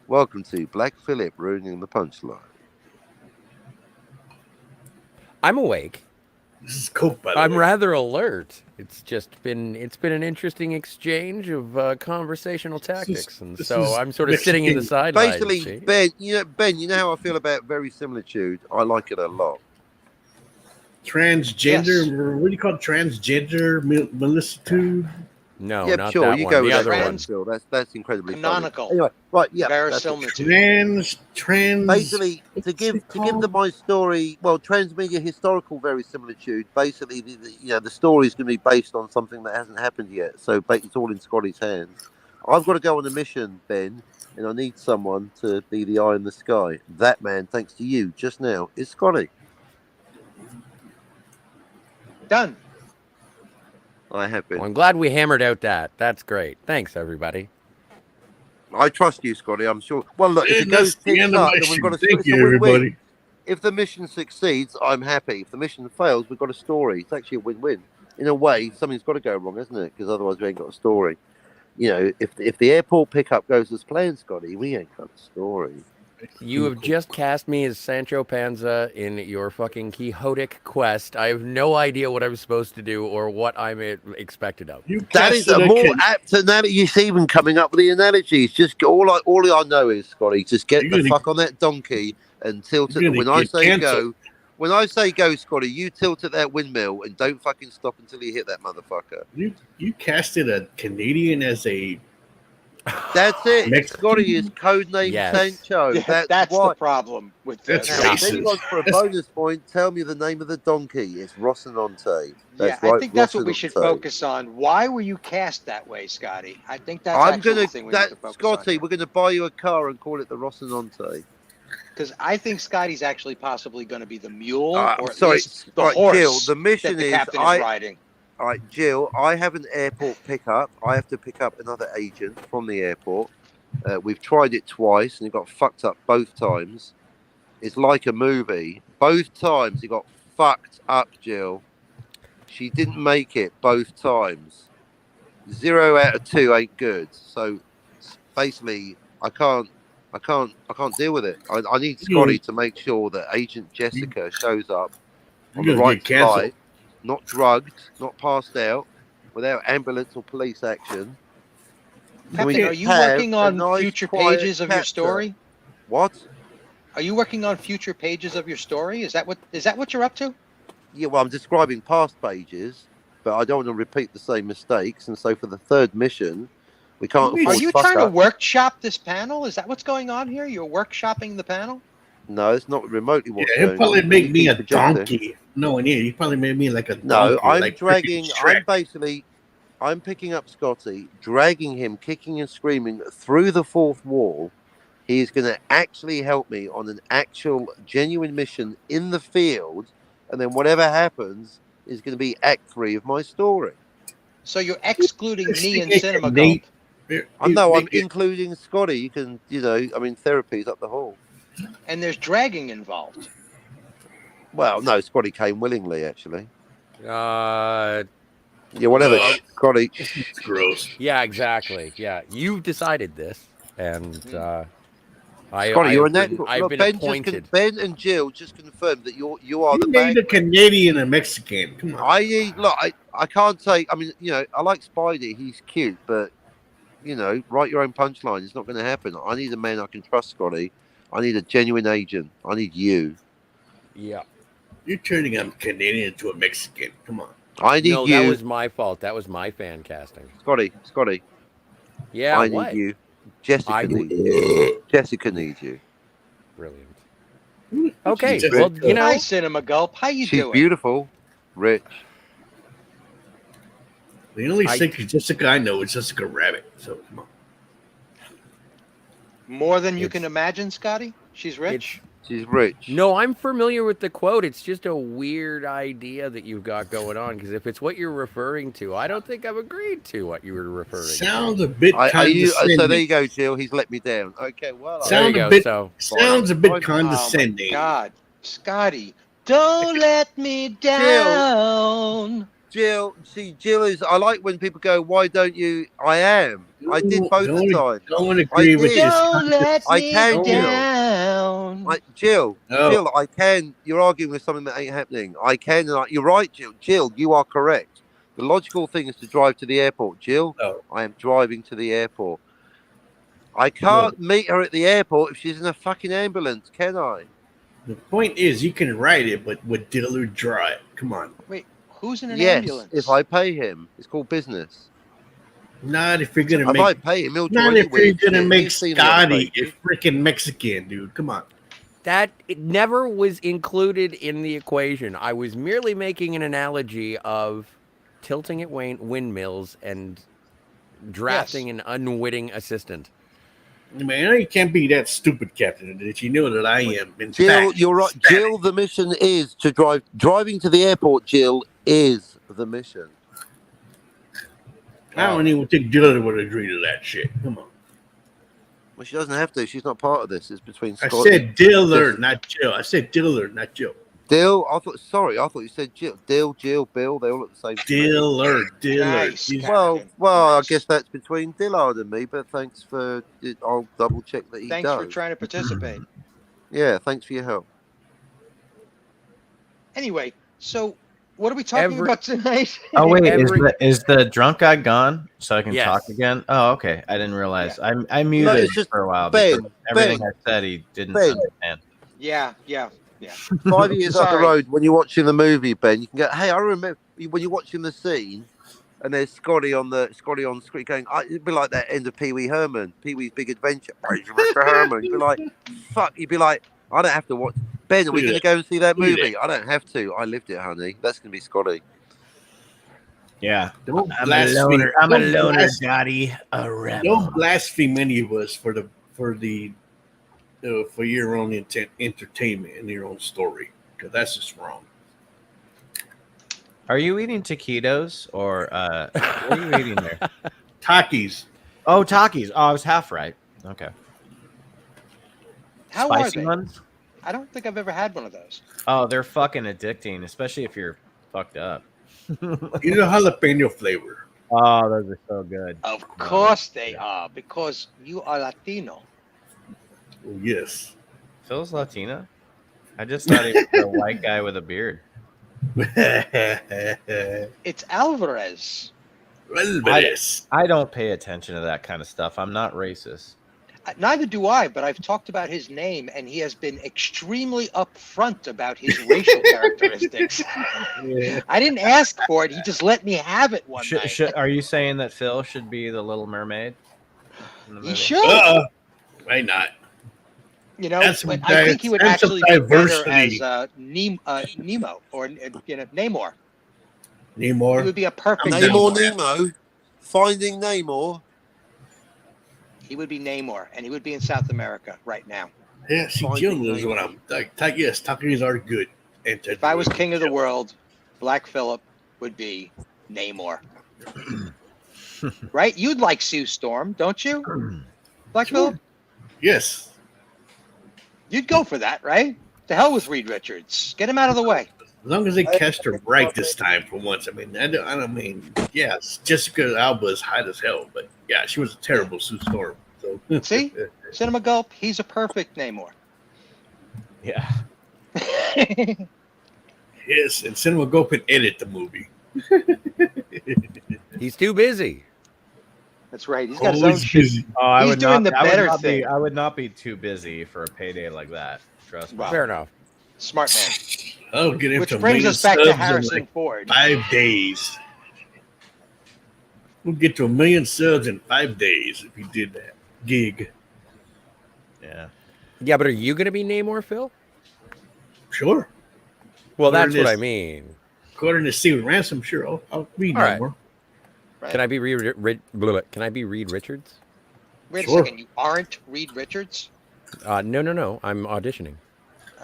Welcome to Black Phillip ruining the punchline. I'm awake. This is Coke, by the I'm way. rather alert. It's been an interesting exchange of conversational tactics, and this so is I'm sort of sitting in the Mexican. sidelines. Basically, see? Ben, you know how I feel about verisimilitude. I like it a lot. Transgender, Yes. or what do you call it? Transgender milicitude? No, yeah, not sure, that you one. go The with other that, one. Phil. That's incredibly Canonical. funny. Anyway, right, yeah. that's it. Verisimilitude. Trans. Basically, to what's give it to give them called? my story, well, transmedia historical verisimilitude. Basically, the story is going to be based on something that hasn't happened yet. So it's all in Scotty's hands. I've got to go on a mission, Ben, and I need someone to be the eye in the sky. That man, thanks to you just now, is Scotty. Done. I have been. Well, I'm glad we hammered out that. That's great. Thanks, everybody. I trust you, Scotty. I'm sure. Well, look, if And it goes that's the tits end of up, my then we've got a shoot. Thank it's a you, win-win. everybody. If the mission succeeds, I'm happy. If the mission fails, we've got a story. It's actually a win-win. In a way, something's got to go wrong, isn't it? Because otherwise, we ain't got a story. You know, if the airport pickup goes as planned, Scotty, we ain't got a story. You have just cast me as Sancho Panza in your fucking Quixotic quest. I have no idea what I'm supposed to do or what I'm expected of. You That is casted a more can- apt analogy. You see, even coming up with the analogies. Just all I know is, Scotty, just get You're the gonna- fuck on that donkey and tilt you're it. gonna When I get say cancelled. go, when I say go, Scotty, you tilt at that windmill and don't fucking stop until you hit that motherfucker. You casted a Canadian as a That's it. Mexican? Scotty is codename Yes. Sancho. Yeah, that's why. the problem with That's this. Now, racist. if anyone for a bonus point, tell me the name of the donkey. It's Rocinante. That's Yeah, right, I think that's what we should Rocinante. focus on. Why were you cast that way, Scotty? I think that's I'm actually gonna the thing we need to focus Scotty. on. We're gonna buy you a car and call it the Rocinante. Because I think Scotty's actually possibly going to be the mule, or at Sorry, least the right, horse Jill. The that mission the is captain is riding. All right, Jill. I have an airport pickup. I have to pick up another agent from the airport. We've tried it twice and it got fucked up both times. It's like a movie. Both times it got fucked up, Jill. She didn't make it both times. 0 out of 2 ain't good. So basically, I can't deal with it. I need Scotty to make sure that Agent Jessica shows up on You're the gonna right get canceled. flight, not drugged, not passed out, without ambulance or police action. Captain, are you have working a on nice, future quiet pages of your chapter? story? What? Are you working on future pages of your story? Is that what you're up to? Yeah, well, I'm describing past pages, but I don't want to repeat the same mistakes. And so for the third mission, we can't Are Are afford you fuck trying to up. workshop this panel? Is that what's going on here? You're workshopping the panel? No, it's not remotely what's Yeah, he'll going probably on. make me a Projector. donkey. No, yeah, he probably made me like a No, donkey. I'm like dragging. freaking I'm picking up Scotty, dragging him, kicking and screaming through the fourth wall He's going to actually help me on an actual, genuine mission in the field, and then whatever happens is going to be Act 3 of my story. So you're excluding me and Cinema Nate. Gulp, I know I'm including Scotty. You can, therapy's up the hall. and there's dragging involved. Well, no, Scotty came willingly, actually. Uh, Yeah, whatever, Scotty. It's gross. yeah, exactly. Yeah, you've decided this, and Scotty, you're a natural. I've Look, been Ben, appointed. Ben and Jill just confirmed that you are the You need a bag. Canadian and Mexican. Come on. I can't take. I mean, I like Spidey. He's cute, but write your own punchline. It's not going to happen. I need a man I can trust, Scotty. I need a genuine agent. I need you. Yeah. You're turning a Canadian into a Mexican. Come on. I need No, you. that was my fault. That was my fan casting. Scotty. Yeah, I what? need you. Jessica needs you. Jessica needs you. Brilliant. Okay, She's well, good. Hi, Cinema Gulp. How you She's doing? beautiful, rich. The only sick Jessica I know is Jessica Rabbit. So come on. More than you It's- can imagine, Scotty. She's rich. She's rich. No, I'm familiar with the quote. It's just a weird idea that you've got going on. Because if it's what you're referring to, I don't think I've agreed to what you were referring to. Sounds a bit So condescending. there you go, Jill. He's let me down. Okay, well. There you Sound a go. bit- So Sounds a bit Oh my Oh my condescending. God, Scotty, don't let me down. Jill is. I like when people go, "Why don't you?" I am. I did both the time. Don't agree with did. this. Don't let I me can, Jill. down. Jill, No. Jill, I can. You're arguing with something that ain't happening. I can. You're right, Jill. Jill, you are correct. The logical thing is to drive to the airport. Jill, No. I am driving to the airport. I can't meet her at the airport if she's in a fucking ambulance, can I? The point is, you can write it, but would Dillard draw it? Come on. Wait, who's in an Yes, ambulance? if I pay him. It's called business. Not if you're gonna If make. I pay him, he'll Not do if you're gonna make He's seen Scotty it. a freaking Mexican, dude. Come on. that it never was included in the equation. I was merely making an analogy of tilting at windmills and drafting an unwitting assistant. Man, you can't be that stupid, Captain. That you know that I am. In Jill, fact, you're right. Hispanic. Jill, the mission is to drive. Driving to the airport, Jill, is the mission. I don't even think Dillard would agree to that shit. Come on. Well, she doesn't have to. She's not part of this. It's between I Scott. said Dillard, not Jill. I said Dillard, not Jill. Dill. I thought you said Jill. Dill, Jill, Bill. They all look the same. to me. Dillard. Nice. He's- Well, Captain. I Nice. guess that's between Dillard and me. But thanks for it. I'll double check that he Thanks does. for trying to participate. Yeah, thanks for your help. Anyway, so what are we talking Every- about tonight? Oh wait, Every- is the drunk guy gone so I can Yes. talk again? Oh, okay. I didn't realize. I muted No, it's just for a while Ben, because everything Ben, I said he didn't Ben. understand. Yeah. 5 years up the Sorry. road, when you're watching the movie, Ben, you can go, "Hey, I remember when you're watching the scene, and there's Scotty on screen going, it'd be like that end of Pee Wee Herman, Pee Wee's Big Adventure, Mr. Herman." You'd be like, "Fuck!" You'd be like, "I don't have to watch." Ben, are we Look going at to go and see that Look at movie? I don't have to. I lived it, honey. That's going to be Scotty. Yeah. Don't I'm a blaspheme. loner. I'm a Don't loner, blaspheme- Daddy. A rebel. Don't blaspheme any of us for your own entertainment and your own story, because that's just wrong. Are you eating taquitos or what are you eating there? Takis. Oh, Takis. Oh, I was half right. Okay. How Spicy are they? ones? I don't think I've ever had one of those. Oh, they're fucking addicting, especially if you're fucked up. You know jalapeno flavor. Oh, those are so good. Of course they are, because you are Latino. Oh, yes. Phil's Latina? I just thought he was a white guy with a beard. It's Alvarez. Alvarez. I don't pay attention to that kind of stuff. I'm not racist. Neither do I, but I've talked about his name, and he has been extremely upfront about his racial characteristics. Yeah. I didn't ask for it; he just let me have it one night. Are you saying that Phil should be the Little Mermaid? in the He movie? should. Why not? You know, That's but some I think he would sense of actually be better diversity. as Nemo or Namor. He Namor. would be a perfect Namor, Namor. Nemo, Finding Namor. He would be Namor, and he would be in South America right now. Yeah, see, Finding Jill knows what Nemo. I'm like. Yes, tacos are good. And If I was king of the world, Black Phillip would be Namor. Right? You'd like Sue Storm, don't you? Black Sure. Phillip? Yes. You'd go for that, right? To hell with Reed Richards. Get him out of the way. As long as they cast her right this time for once. I mean, I don't mean, yes, Jessica Alba is hot as hell, but yeah, she was a terrible Sue Storm. So See? Cinema Gulp, he's a perfect Namor. Yeah. Yes, and Cinema Go can edit the movie. He's too busy. That's right. He's got his own Always shit. busy. Oh, I He's would doing not, the I would better not thing. I would not be too busy for a payday like that. Trust me. Wow. Fair enough. Smart man. I'll get him Which to brings million us back to subs in Harrison like Ford. 5 days. We'll get to 1 million subs in 5 days if he did that gig. Yeah. Yeah, but are you going to be Namor, Phil? Sure. Well, There that's it what is. I mean. According to Steven Ransom, sure, I'll read All no right. more. Right. Can I be Can I be Reed Richards? Wait Sure. a second. You aren't Reed Richards? No. I'm auditioning.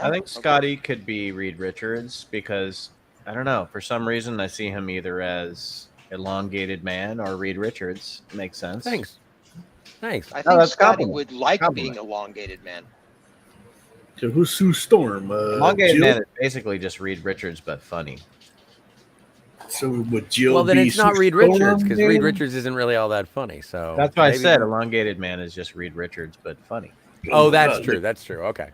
I think Oh, Scotty could be Reed Richards because I don't know. For some reason, I see him either as Elongated Man or Reed Richards. Makes sense. Thanks. I No, think that's Scotty compliment. would like Compliment. being elongated man. So who's Sue Storm? Elongated Jill? Man is basically just Reed Richards, but funny. So would Jill Well, then be it's not Sue Reed Storm, Richards because Reed then? Richards isn't really all that funny. So That's why I maybe- said Elongated Man is just Reed Richards, but funny. Oh, that's God, true. That's true. Okay.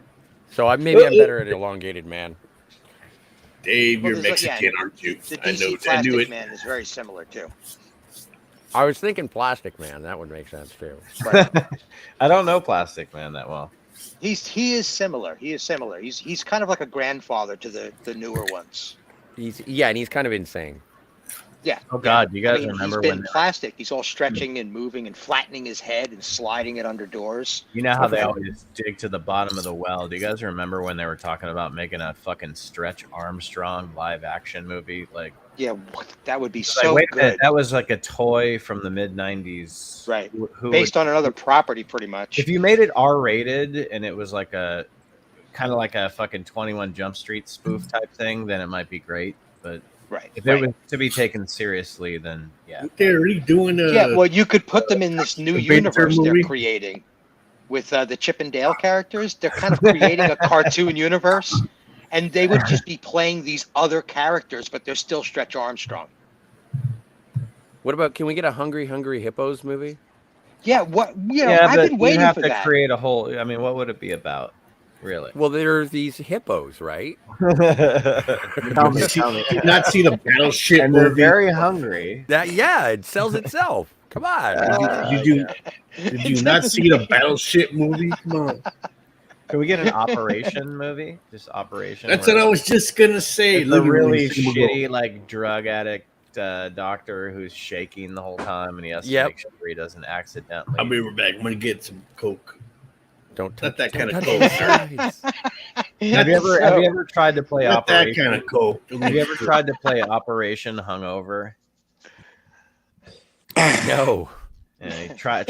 So I'm better at elongated man. Dave, Well, you're there's Mexican, aren't you? The I DC know. I knew Plastic it. Man is very similar too. I was thinking Plastic Man. That would make sense too. I don't know Plastic Man that well. He is similar. He's kind of like a grandfather to the newer ones. And he's kind of insane. Yeah. Oh God, you guys I mean, remember he's when been plastic. He's all stretching and moving and flattening his head and sliding it under doors. you know how they always dig to the bottom of the well? Do you guys remember when they were talking about making a fucking Stretch Armstrong live action movie? Like, Yeah, that would be like, so wait a minute, good. that was like a toy from the mid '90s, Right. Who Based on another property, pretty much. if you made it R-rated and it was like a kind of like a fucking 21 Jump Street spoof type thing, then it might be great. But Right. if it was to be taken seriously, then yeah. They're redoing Yeah, well, you could put them in this new Adventure universe they're movie. creating with the Chip and Dale characters. They're kind of creating a cartoon universe, and they would just be playing these other characters, but they're still Stretch Armstrong. What about? Can we get a Hungry Hippos movie? Yeah, I've but been waiting you have for to that. create a whole. I mean, what would it be about, really? Well, there are these hippos, right? Tell me, tell me. Did you not see the Battleship And they're movie? very hungry. It sells itself. Come on. Did you not see the Battleship movie? Come on. Can we get an Operation movie? Just Operation. That's where what I was just gonna say. it's a really Literally. shitty, like drug addict doctor who's shaking the whole time, and he has to Yep. make sure he doesn't accidentally. I'll be right back. I'm gonna get some Coke. Don't Not touch that kind of don't Coke. touch those sides. have you ever tried to play Not that Operation? kind of Coke. Have you ever tried to play Operation Hungover? No. Yeah, try it.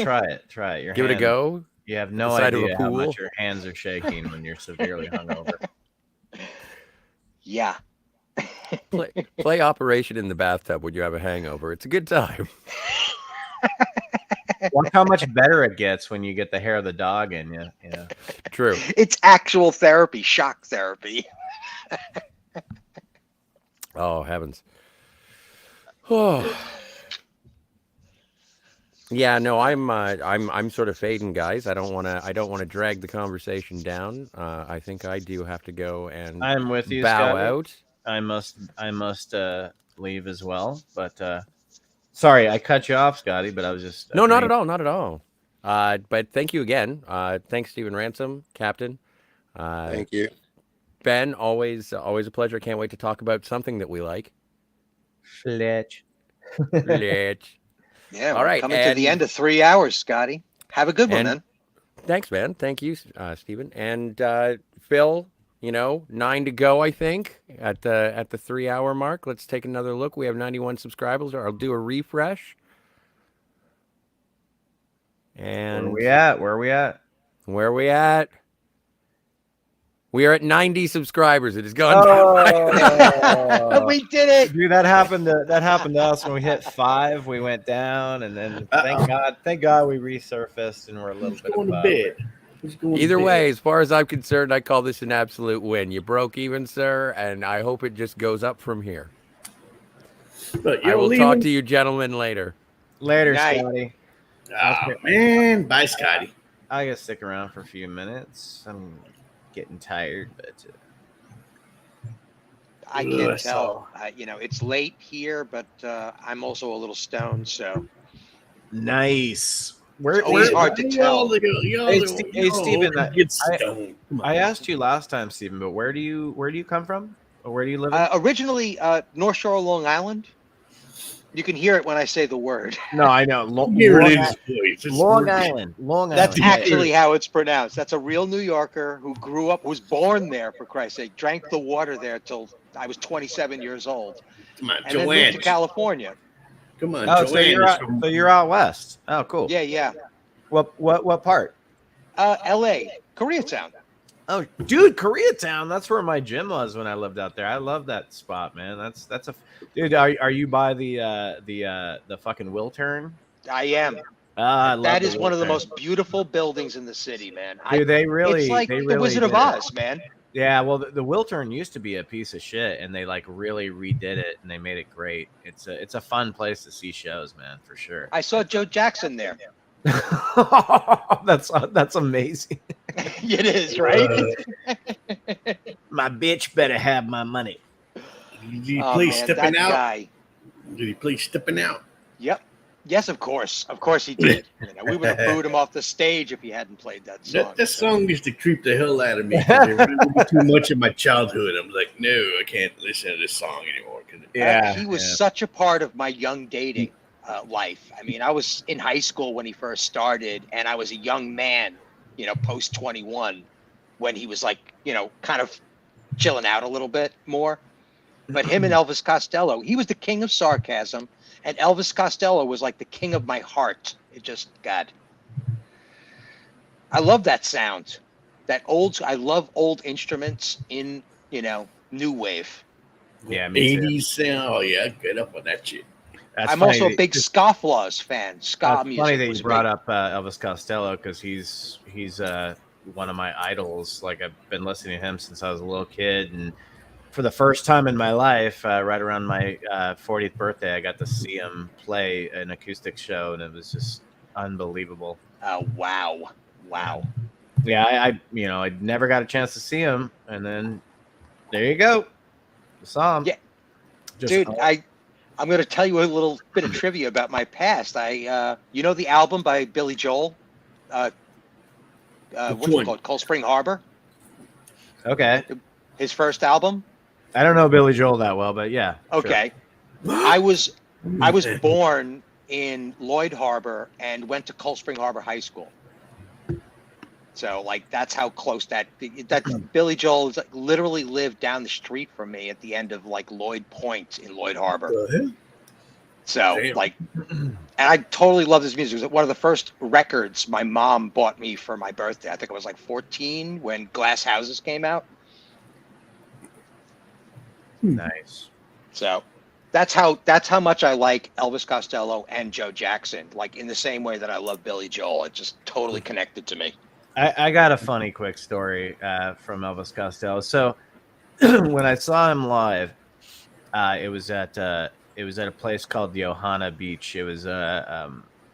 Your Give it a hand- go. You have no Side of a idea how pool? much your hands are shaking when you're severely hungover. Yeah. Play Operation in the bathtub when you have a hangover. It's a good time. Watch how much better it gets when you get the hair of the dog in you. Yeah. True. It's actual therapy, shock therapy. Oh heavens. Oh. Yeah, no, I'm sort of fading, guys. I don't want to drag the conversation down. I think I do have to go and I'm with you, bow Scotty. out. I must leave as well. But sorry, I cut you off, Scotty. But I was just No, not at all, not at all. But thank you again. Thanks, Stephen Ransom, Captain. Thank you. Ben, always a pleasure. Can't wait to talk about something that we like. Fletch. Let's- Yeah, All we're right, coming to the and- end of 3 hours, Scotty. Have a good one, and- man. Thanks, man. Thank you, Stephen. And Phil, 9 to go, I think, at the 3 hour mark. Let's take another look. We have 91 subscribers. I'll do a refresh. And we at? Where are we at? where are we at? We are at 90 subscribers. It has gone. Oh, We did it. dude, that happened to us when we hit 5. We went down, and then thank God we resurfaced, and we're a little Who's bit going to above. bed? Who's going to Either bed? way, as far as I'm concerned, I call this an absolute win. You broke even, sir, and I hope it just goes up from here. But I will talk to you gentlemen later. Later, Night. Scotty. Oh, man. Bye, Scotty. I gotta stick around for a few minutes. I'm getting tired, but I can Ugh, tell. It's late here, but I'm also a little stoned, so nice. it's always hard to tell. Hey, Steven, Get stoned. Come on. I asked you last time, Steven, but where do you come from? Or where do you live? Originally, North Shore, Long Island. You can hear it when I say the word. No, I know. Here it is, boys. It's Long Island. Long That's Island. actually how it's pronounced. That's a real New Yorker who grew up, was born there, for Christ's sake, drank the water there till I was 27 years old, Come on, and then moved to Joanne. California. Come on, Oh, so Joanne. you're out west. Oh, cool. Yeah. What part? L.A., Koreatown. Oh, dude, Koreatown. That's where my gym was when I lived out there. I love that spot, man. That's a dude. Are you by the fucking Wiltern? I am. I love That the is one of the Wiltern. most beautiful buildings in the city, man. Dude, they really, it's like they the really Wizard of did it. Oz, man. Yeah, well, the Wiltern used to be a piece of shit, and they like really redid it, and they made it great. It's a fun place to see shows, man, for sure. I saw Joe Jackson there. That's amazing. It is, right? My bitch better have my money. Did he Oh, play man, stepping that out? guy. Did he play stepping out? Yep. Yes, of course. Of course he did. We would have booed him off the stage if he hadn't played that song. That song used to creep the hell out of me. 'Cause it reminded me too much of my childhood. I'm like, no, I can't listen to this song anymore. He was such a part of my young dating life. I mean, I was in high school when he first started, and I was a young man, post 21, when he was like, kind of chilling out a little bit more. But him and Elvis Costello, he was the king of sarcasm, and Elvis Costello was like the king of my heart. It just, God. I love that sound. I love old instruments in, new wave. Yeah, me too. 80s sound. Oh, yeah, get up on that shit. That's I'm funny also a that- big Scofflaws fan. Ska That's music. funny that was you brought big. up Elvis Costello because he's one of my idols. Like I've been listening to him since I was a little kid, and for the first time in my life, right around my 40th birthday, I got to see him play an acoustic show, and it was just unbelievable. Oh, wow. Yeah, I never got a chance to see him, and then there you go, I saw him. Yeah. Just Dude, I'm going to tell you a little bit of trivia about my past. The album by Billy Joel? What's it one? called? Cold Spring Harbor? okay. His first album? I don't know Billy Joel that well, but yeah. sure. Okay. I was born in Lloyd Harbor and went to Cold Spring Harbor High School. So, that's how close that Billy Joel literally lived down the street from me at the end of Lloyd Point in Lloyd Harbor. So, Damn. and I totally love his music. It was one of the first records my mom bought me for my birthday. I think I was 14 when Glass Houses came out. Nice. So that's how much I like Elvis Costello and Joe Jackson. In the same way that I love Billy Joel. It just totally connected to me. I got a funny quick story from Elvis Costello. So when I saw him live, it was at a place called the Ohana Beach. It was a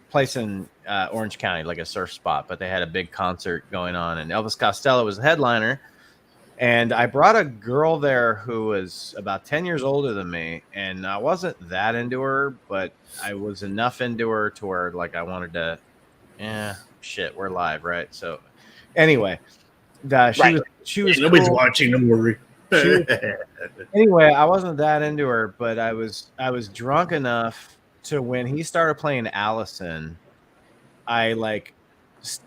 place in Orange County, like a surf spot, but they had a big concert going on, and Elvis Costello was the headliner. And I brought a girl there who was about 10 years older than me, and I wasn't that into her, but I was enough into her to where I wanted to, shit, we're live, right? So anyway, she was Nobody's cool. watching. Don't worry. Anyway, I wasn't that into her, but I was drunk enough to when he started playing Allison, I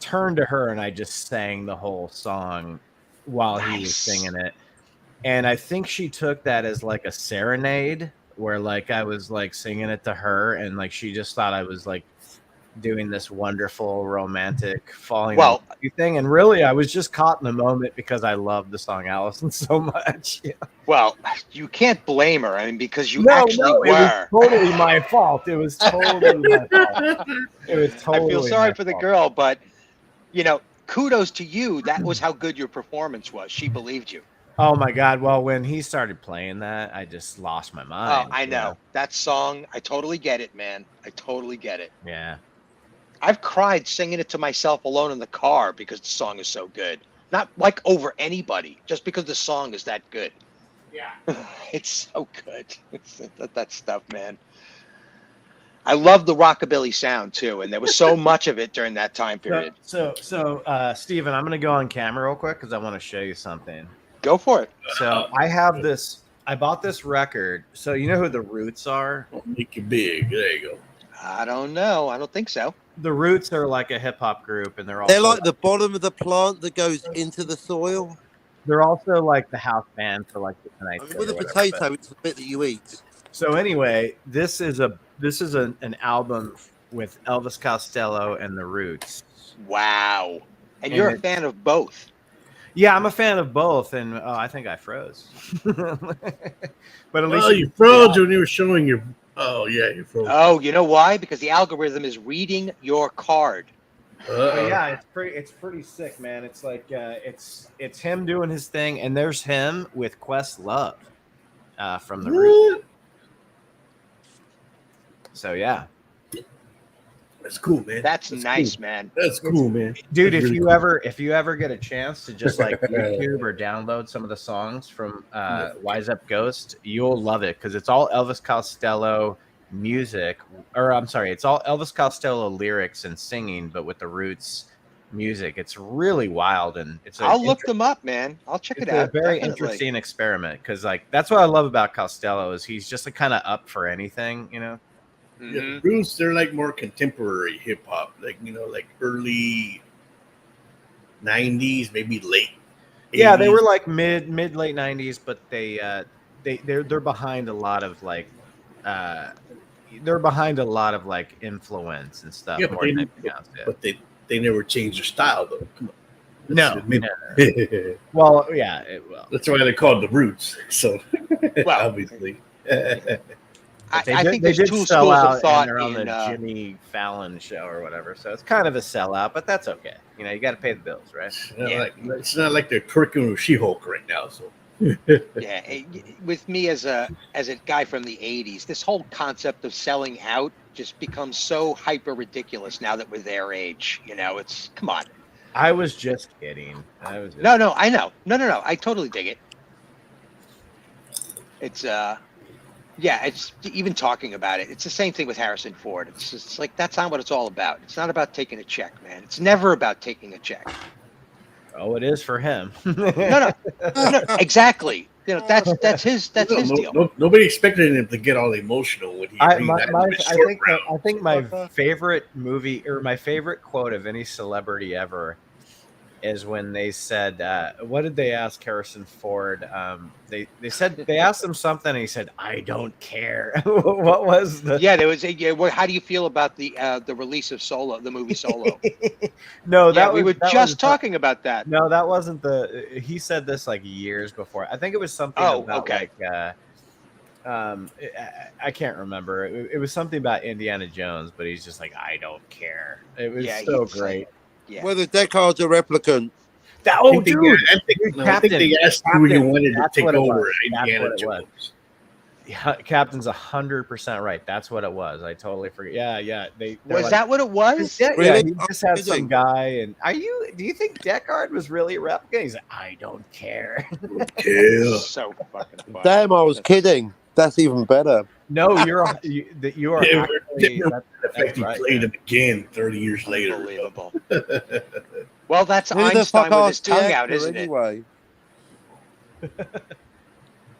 turned to her and I just sang the whole song while he was singing it. And I think she took that as a serenade where I was singing it to her, and she just thought I was doing this wonderful romantic falling Well- in love thing, and really I was just caught in the moment because I love the song Allison so much. Yeah. Well, you can't blame her. I mean, because you No, actually it was were. totally my fault. It was totally my fault. It was totally I feel sorry my for the fault. girl, but kudos to you. That was how good your performance was. She believed you. Oh my God. Well, when he started playing that, I just lost my mind. Oh, I know. That song, I totally get it, man. I totally get it. Yeah. I've cried singing it to myself alone in the car because the song is so good. Not like over anybody, just because the song is that good. Yeah. It's so good. It's that stuff, man. I love the rockabilly sound too, and there was so much of it during that time period. So, Steven, I'm going to go on camera real quick because I want to show you something. Go for it. So I have this. I bought this record. So you know who the Roots are? Make it big. There you go. I don't know. I don't think so. The Roots are like a hip hop group, and they're like the bottom of the plant that goes into the soil. They're also like the house band for like the Tonight I mean, Show with a or whatever, potato, it's the bit that you eat. So anyway, this is an album with Elvis Costello and the Roots. Wow. And you're a fan of both. Yeah, I'm a fan of both, and I think I froze. But at least you froze when you were showing your. Oh yeah, you froze. Oh, you know why? Because the algorithm is reading your card. But yeah, it's pretty sick, man. It's like it's him doing his thing, and there's him with Questlove from the Roots. So yeah, that's cool, man. That's nice, cool. man. That's cool, man. Dude, That's if really you ever get a chance to just like YouTube or download some of the songs from Wise Up Ghost, you'll love it because it's all Elvis Costello music, or I'm sorry, it's all Elvis Costello lyrics and singing, but with the Roots music. It's really wild, and I'll look them up, man. I'll check it out. It's a very definitely. interesting experiment because like that's what I love about Costello is he's just kind of up for anything, you know. Yeah, the Roots, they're like more contemporary hip hop, like like early '90s, maybe late. 80s. Yeah, they were like mid late '90s, but they're behind a lot of like influence and stuff. Yeah, more than anything else, yeah. but they never changed their style though. Come on. No. No. Well, yeah, That's why they're called the Roots. So, Well, obviously. I think there's two schools of thought they're on in the Jimmy Fallon show or whatever, so it's kind of a sellout, but that's okay. You know, you got to pay the bills, right? It's not like they're twerking with She-Hulk right now. So, yeah. With me as a guy from the '80s, this whole concept of selling out just becomes so hyper ridiculous now that we're their age. You know, it's come on. I was just kidding. No, I know. No. I totally dig it. It's yeah, it's even talking about it. It's the same thing with Harrison Ford. It's just like that's not what it's all about. It's not about taking a check, man. It's never about taking a check. Oh, it is for him. No, exactly. You know, that's his deal. Nobody expected him to get all emotional when he. I think my favorite movie or my favorite quote of any celebrity ever is when they said, what did they ask Harrison Ford? They asked him something, and he said, "I don't care." What was the? Yeah, there was how do you feel about the release of Solo, the movie Solo? No, we were just talking about that. No, that wasn't the. He said this like years before. I think it was something about like. I can't remember. It was something about Indiana Jones, but he's just like, "I don't care." It was so great. Yeah. Whether Deckard's a replicant. I think they asked who he wanted to take over Indiana Jones. Yeah, Captain's 100% right. That's what it was. I totally forget. Yeah. Was that what it was? Yeah, really? he just had some guy. And do you think Deckard was really a replica? He's like, I don't care. Yeah. So fucking funny. Damn, I was kidding. That's even better. No, you are. Yeah, actually, that's he played him again 30 years later. Unbelievable. Well, that's Who the Einstein fuck with his asked the tongue out, actor isn't anyway?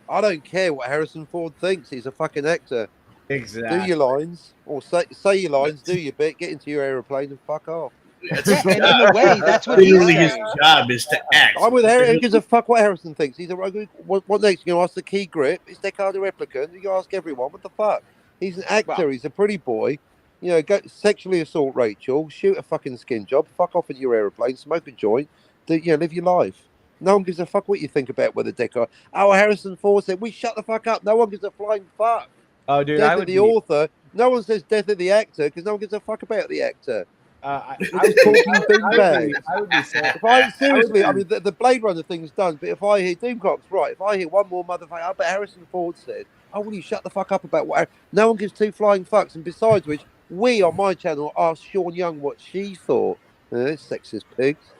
I don't care what Harrison Ford thinks. He's a fucking actor. exactly. Do your lines, or say your lines. Do your bit. Get into your aeroplane and fuck off. That's it? And in a way, that's what he's literally his saying. job is to act. I'm with Harrison because of fuck what Harrison thinks. He's a what next? You gonna ask the key grip? Is Deckard a replicant? You ask everyone. What the fuck? He's an actor. Well, he's a pretty boy. You know, go sexually assault Rachel, shoot a fucking skin job, fuck off in your aeroplane, smoke a joint, live your life. No one gives a fuck what you think about whether Deckard. Oh, Harrison Ford said, "We shut the fuck up." No one gives a flying fuck. Oh, dude, Death of the author. No one says death of the actor because no one gives a fuck about the actor. I Talking would be so. If I seriously, I mean, the Blade Runner thing's done. But if I hear Doomcock's right, if I hear one more motherfucker, but Harrison Ford said, "Oh, will you shut the fuck up about what?" No one gives two flying fucks. And besides which, we on my channel asked Sean Young what she thought. Sexist pigs.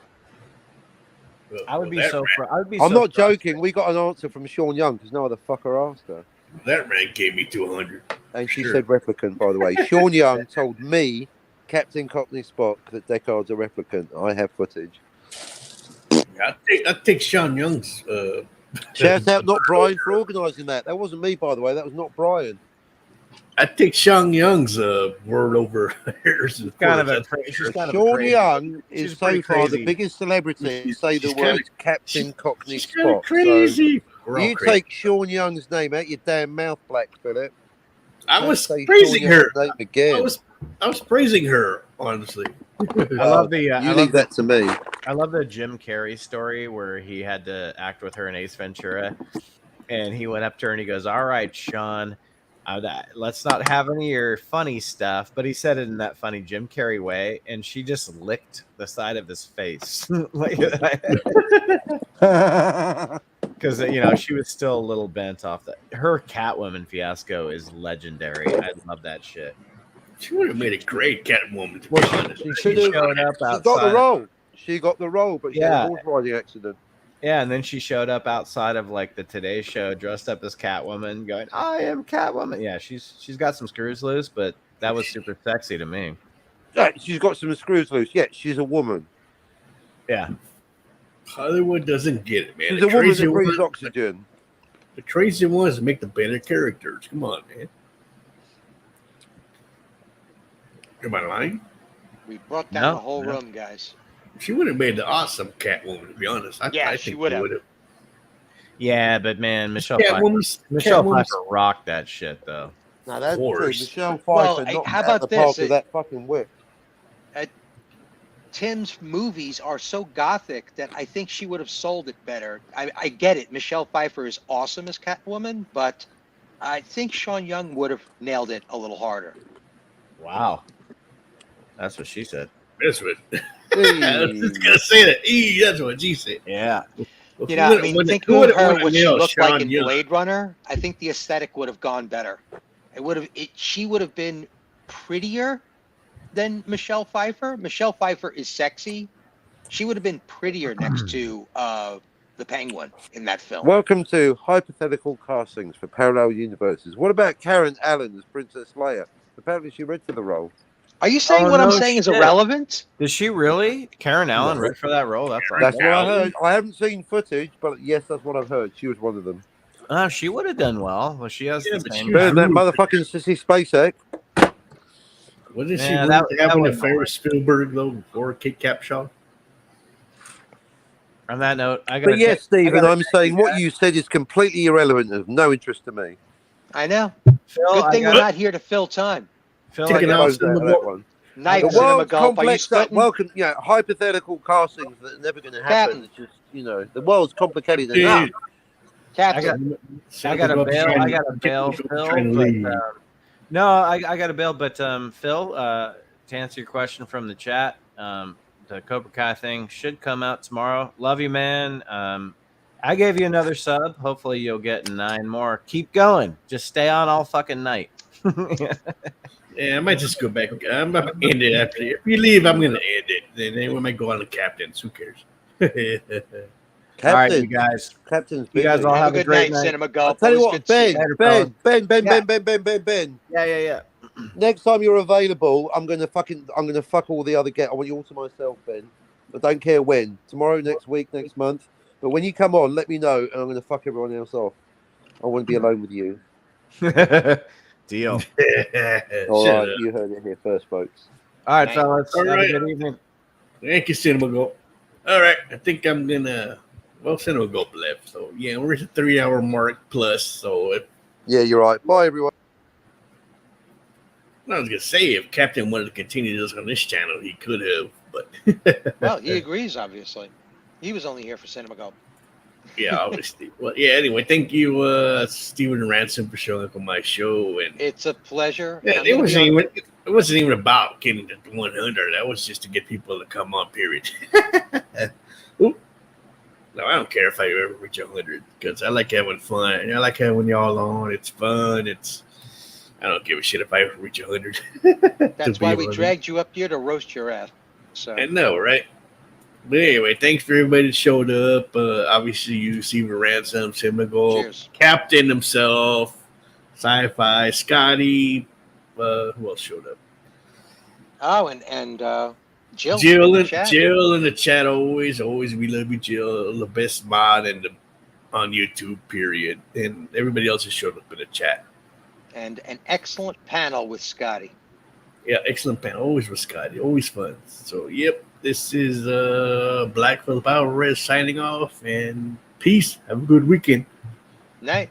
I would be so. I'm not joking. We got an answer from Sean Young because no other fucker asked her. That man gave me 200. And she said replicant, by the way. Sean Young told me, Captain Cockney Spock, that Deckard's a replicant. I have footage. I'd take Sean Young's. Shout out, not Brian, for organising that. That wasn't me, by the way. That was not Brian. I'd take Sean Young's word over Harrison Ford. Sean Young is so far the biggest celebrity to say the words Captain Cockney Spock. Crazy. So you take Sean Young's name out your damn mouth, Black Phillip. I was praising her. Again. I was praising her, honestly. I love the. You leave that to me. I love the Jim Carrey story where he had to act with her in Ace Ventura, and he went up to her and he goes, "All right, Sean, let's not have any of your funny stuff." But he said it in that funny Jim Carrey way, and she just licked the side of his face, because she was still a little bent off that. Her Catwoman fiasco is legendary. I love that shit. She would have made a great Catwoman. She showed up outside. She got the role. She got the role, but she had a horse riding accident. Yeah, and then she showed up outside of like the Today Show, dressed up as Catwoman, going, "I am Catwoman." Yeah, she's got some screws loose, but that was super sexy to me. Yeah, she's got some screws loose. Yeah, she's a woman. Yeah, Hollywood doesn't get it, man. She's a woman that breathes oxygen. The crazy ones make the better characters. Come on, man. Am I lying? We brought down the whole room, guys. She would have made the awesome Catwoman, to be honest. I think she would have. Yeah, but man, Michelle Pfeiffer rocked that shit, though. No, that's true. Michelle Pfeiffer knocked out the park with that fucking whip. Tim's movies are so gothic that I think she would have sold it better. I get it. Michelle Pfeiffer is awesome as Catwoman, but I think Sean Young would have nailed it a little harder. Wow. That's what she said. That's what. I was just gonna say that. That's what she said. Yeah. Think who her what she looked like in Blade Runner. I think the aesthetic would have gone better. She would have been prettier than Michelle Pfeiffer. Michelle Pfeiffer is sexy. She would have been prettier next to the Penguin in that film. Welcome to hypothetical castings for parallel universes. What about Karen Allen as Princess Leia? Apparently, she read for the role. Are you saying what I'm saying is irrelevant? Did she really? Karen Allen read for that role? That's what I heard. I haven't seen footage, but yes, that's what I've heard. She was one of them. She would have done well. Well, she has the same. Better than that motherfucking sissy SpaceX. Wasn't she having a affair with Spielberg though before Kate Capshaw? On that note, But yes, Stephen, I'm saying what you said is completely irrelevant. Of no interest to me. I know. Phil, good thing we're not here to fill time. Phil, that one. Night the cinema world's golf. complex. Welcome, hypothetical castings that are never going to happen. It's just, the world's complicated enough. Captain, I got a bail, Phil. No, I got a bail, but Phil, to answer your question from the chat, the Cobra Kai thing should come out tomorrow. Love you, man. I gave you another sub. Hopefully you'll get 9 more. Keep going. Just stay on all fucking night. Yeah, I might just go back. I'm going to end it after. If you leave, I'm going to end it. Then we might go on the captains. Who cares? All right, you guys. Captains, you guys all have a great night. Cinema golf. I'll tell you what, Ben. Yeah. Next time you're available, I'm gonna fuck all the other guests. I want you all to myself, Ben. I don't care when. Tomorrow, next week, next month. But when you come on, let me know, and I'm gonna fuck everyone else off. I want to be alone with you. Deal. All right, you heard it here first, folks. All right, fellas. Have a good evening. Thank you, Cinema Go. All right, I think I'm gonna. Well, Cinema Go left, so yeah, we're at the 3-hour mark plus. So yeah, you're right. Bye, everyone. I was gonna say if Captain wanted to continue this on this channel, he could have, but Well, he agrees, obviously. He was only here for Cinema Go. yeah, obviously. Well, yeah. Anyway, thank you, Stephen Ransom, for showing up on my show, and It's a pleasure. yeah, I'm gonna be on- it wasn't even about getting to 100. That was just to get people to come on. Period. Oop. No, I don't care if I ever reach 100 because I like having fun. And I like having y'all on. It's fun. I don't give a shit if I ever reach 100. That's why we dragged you up here to roast your ass. So I know, right? But anyway, thanks for everybody that showed up. Obviously, you, Stephen Ransom, Simigal, cheers. Captain himself, Sci-Fi, Scotty. Who else showed up? Oh, and Jill. Jill in in, the chat. Jill in the chat. Always, we love you, Jill. The best mod on YouTube, period. And everybody else has showed up in the chat. And an excellent panel with Scotty. Yeah, excellent panel. Always with Scotty. Always fun. So, yep. This is Black for the Power Red signing off. And peace. Have a good weekend. Night.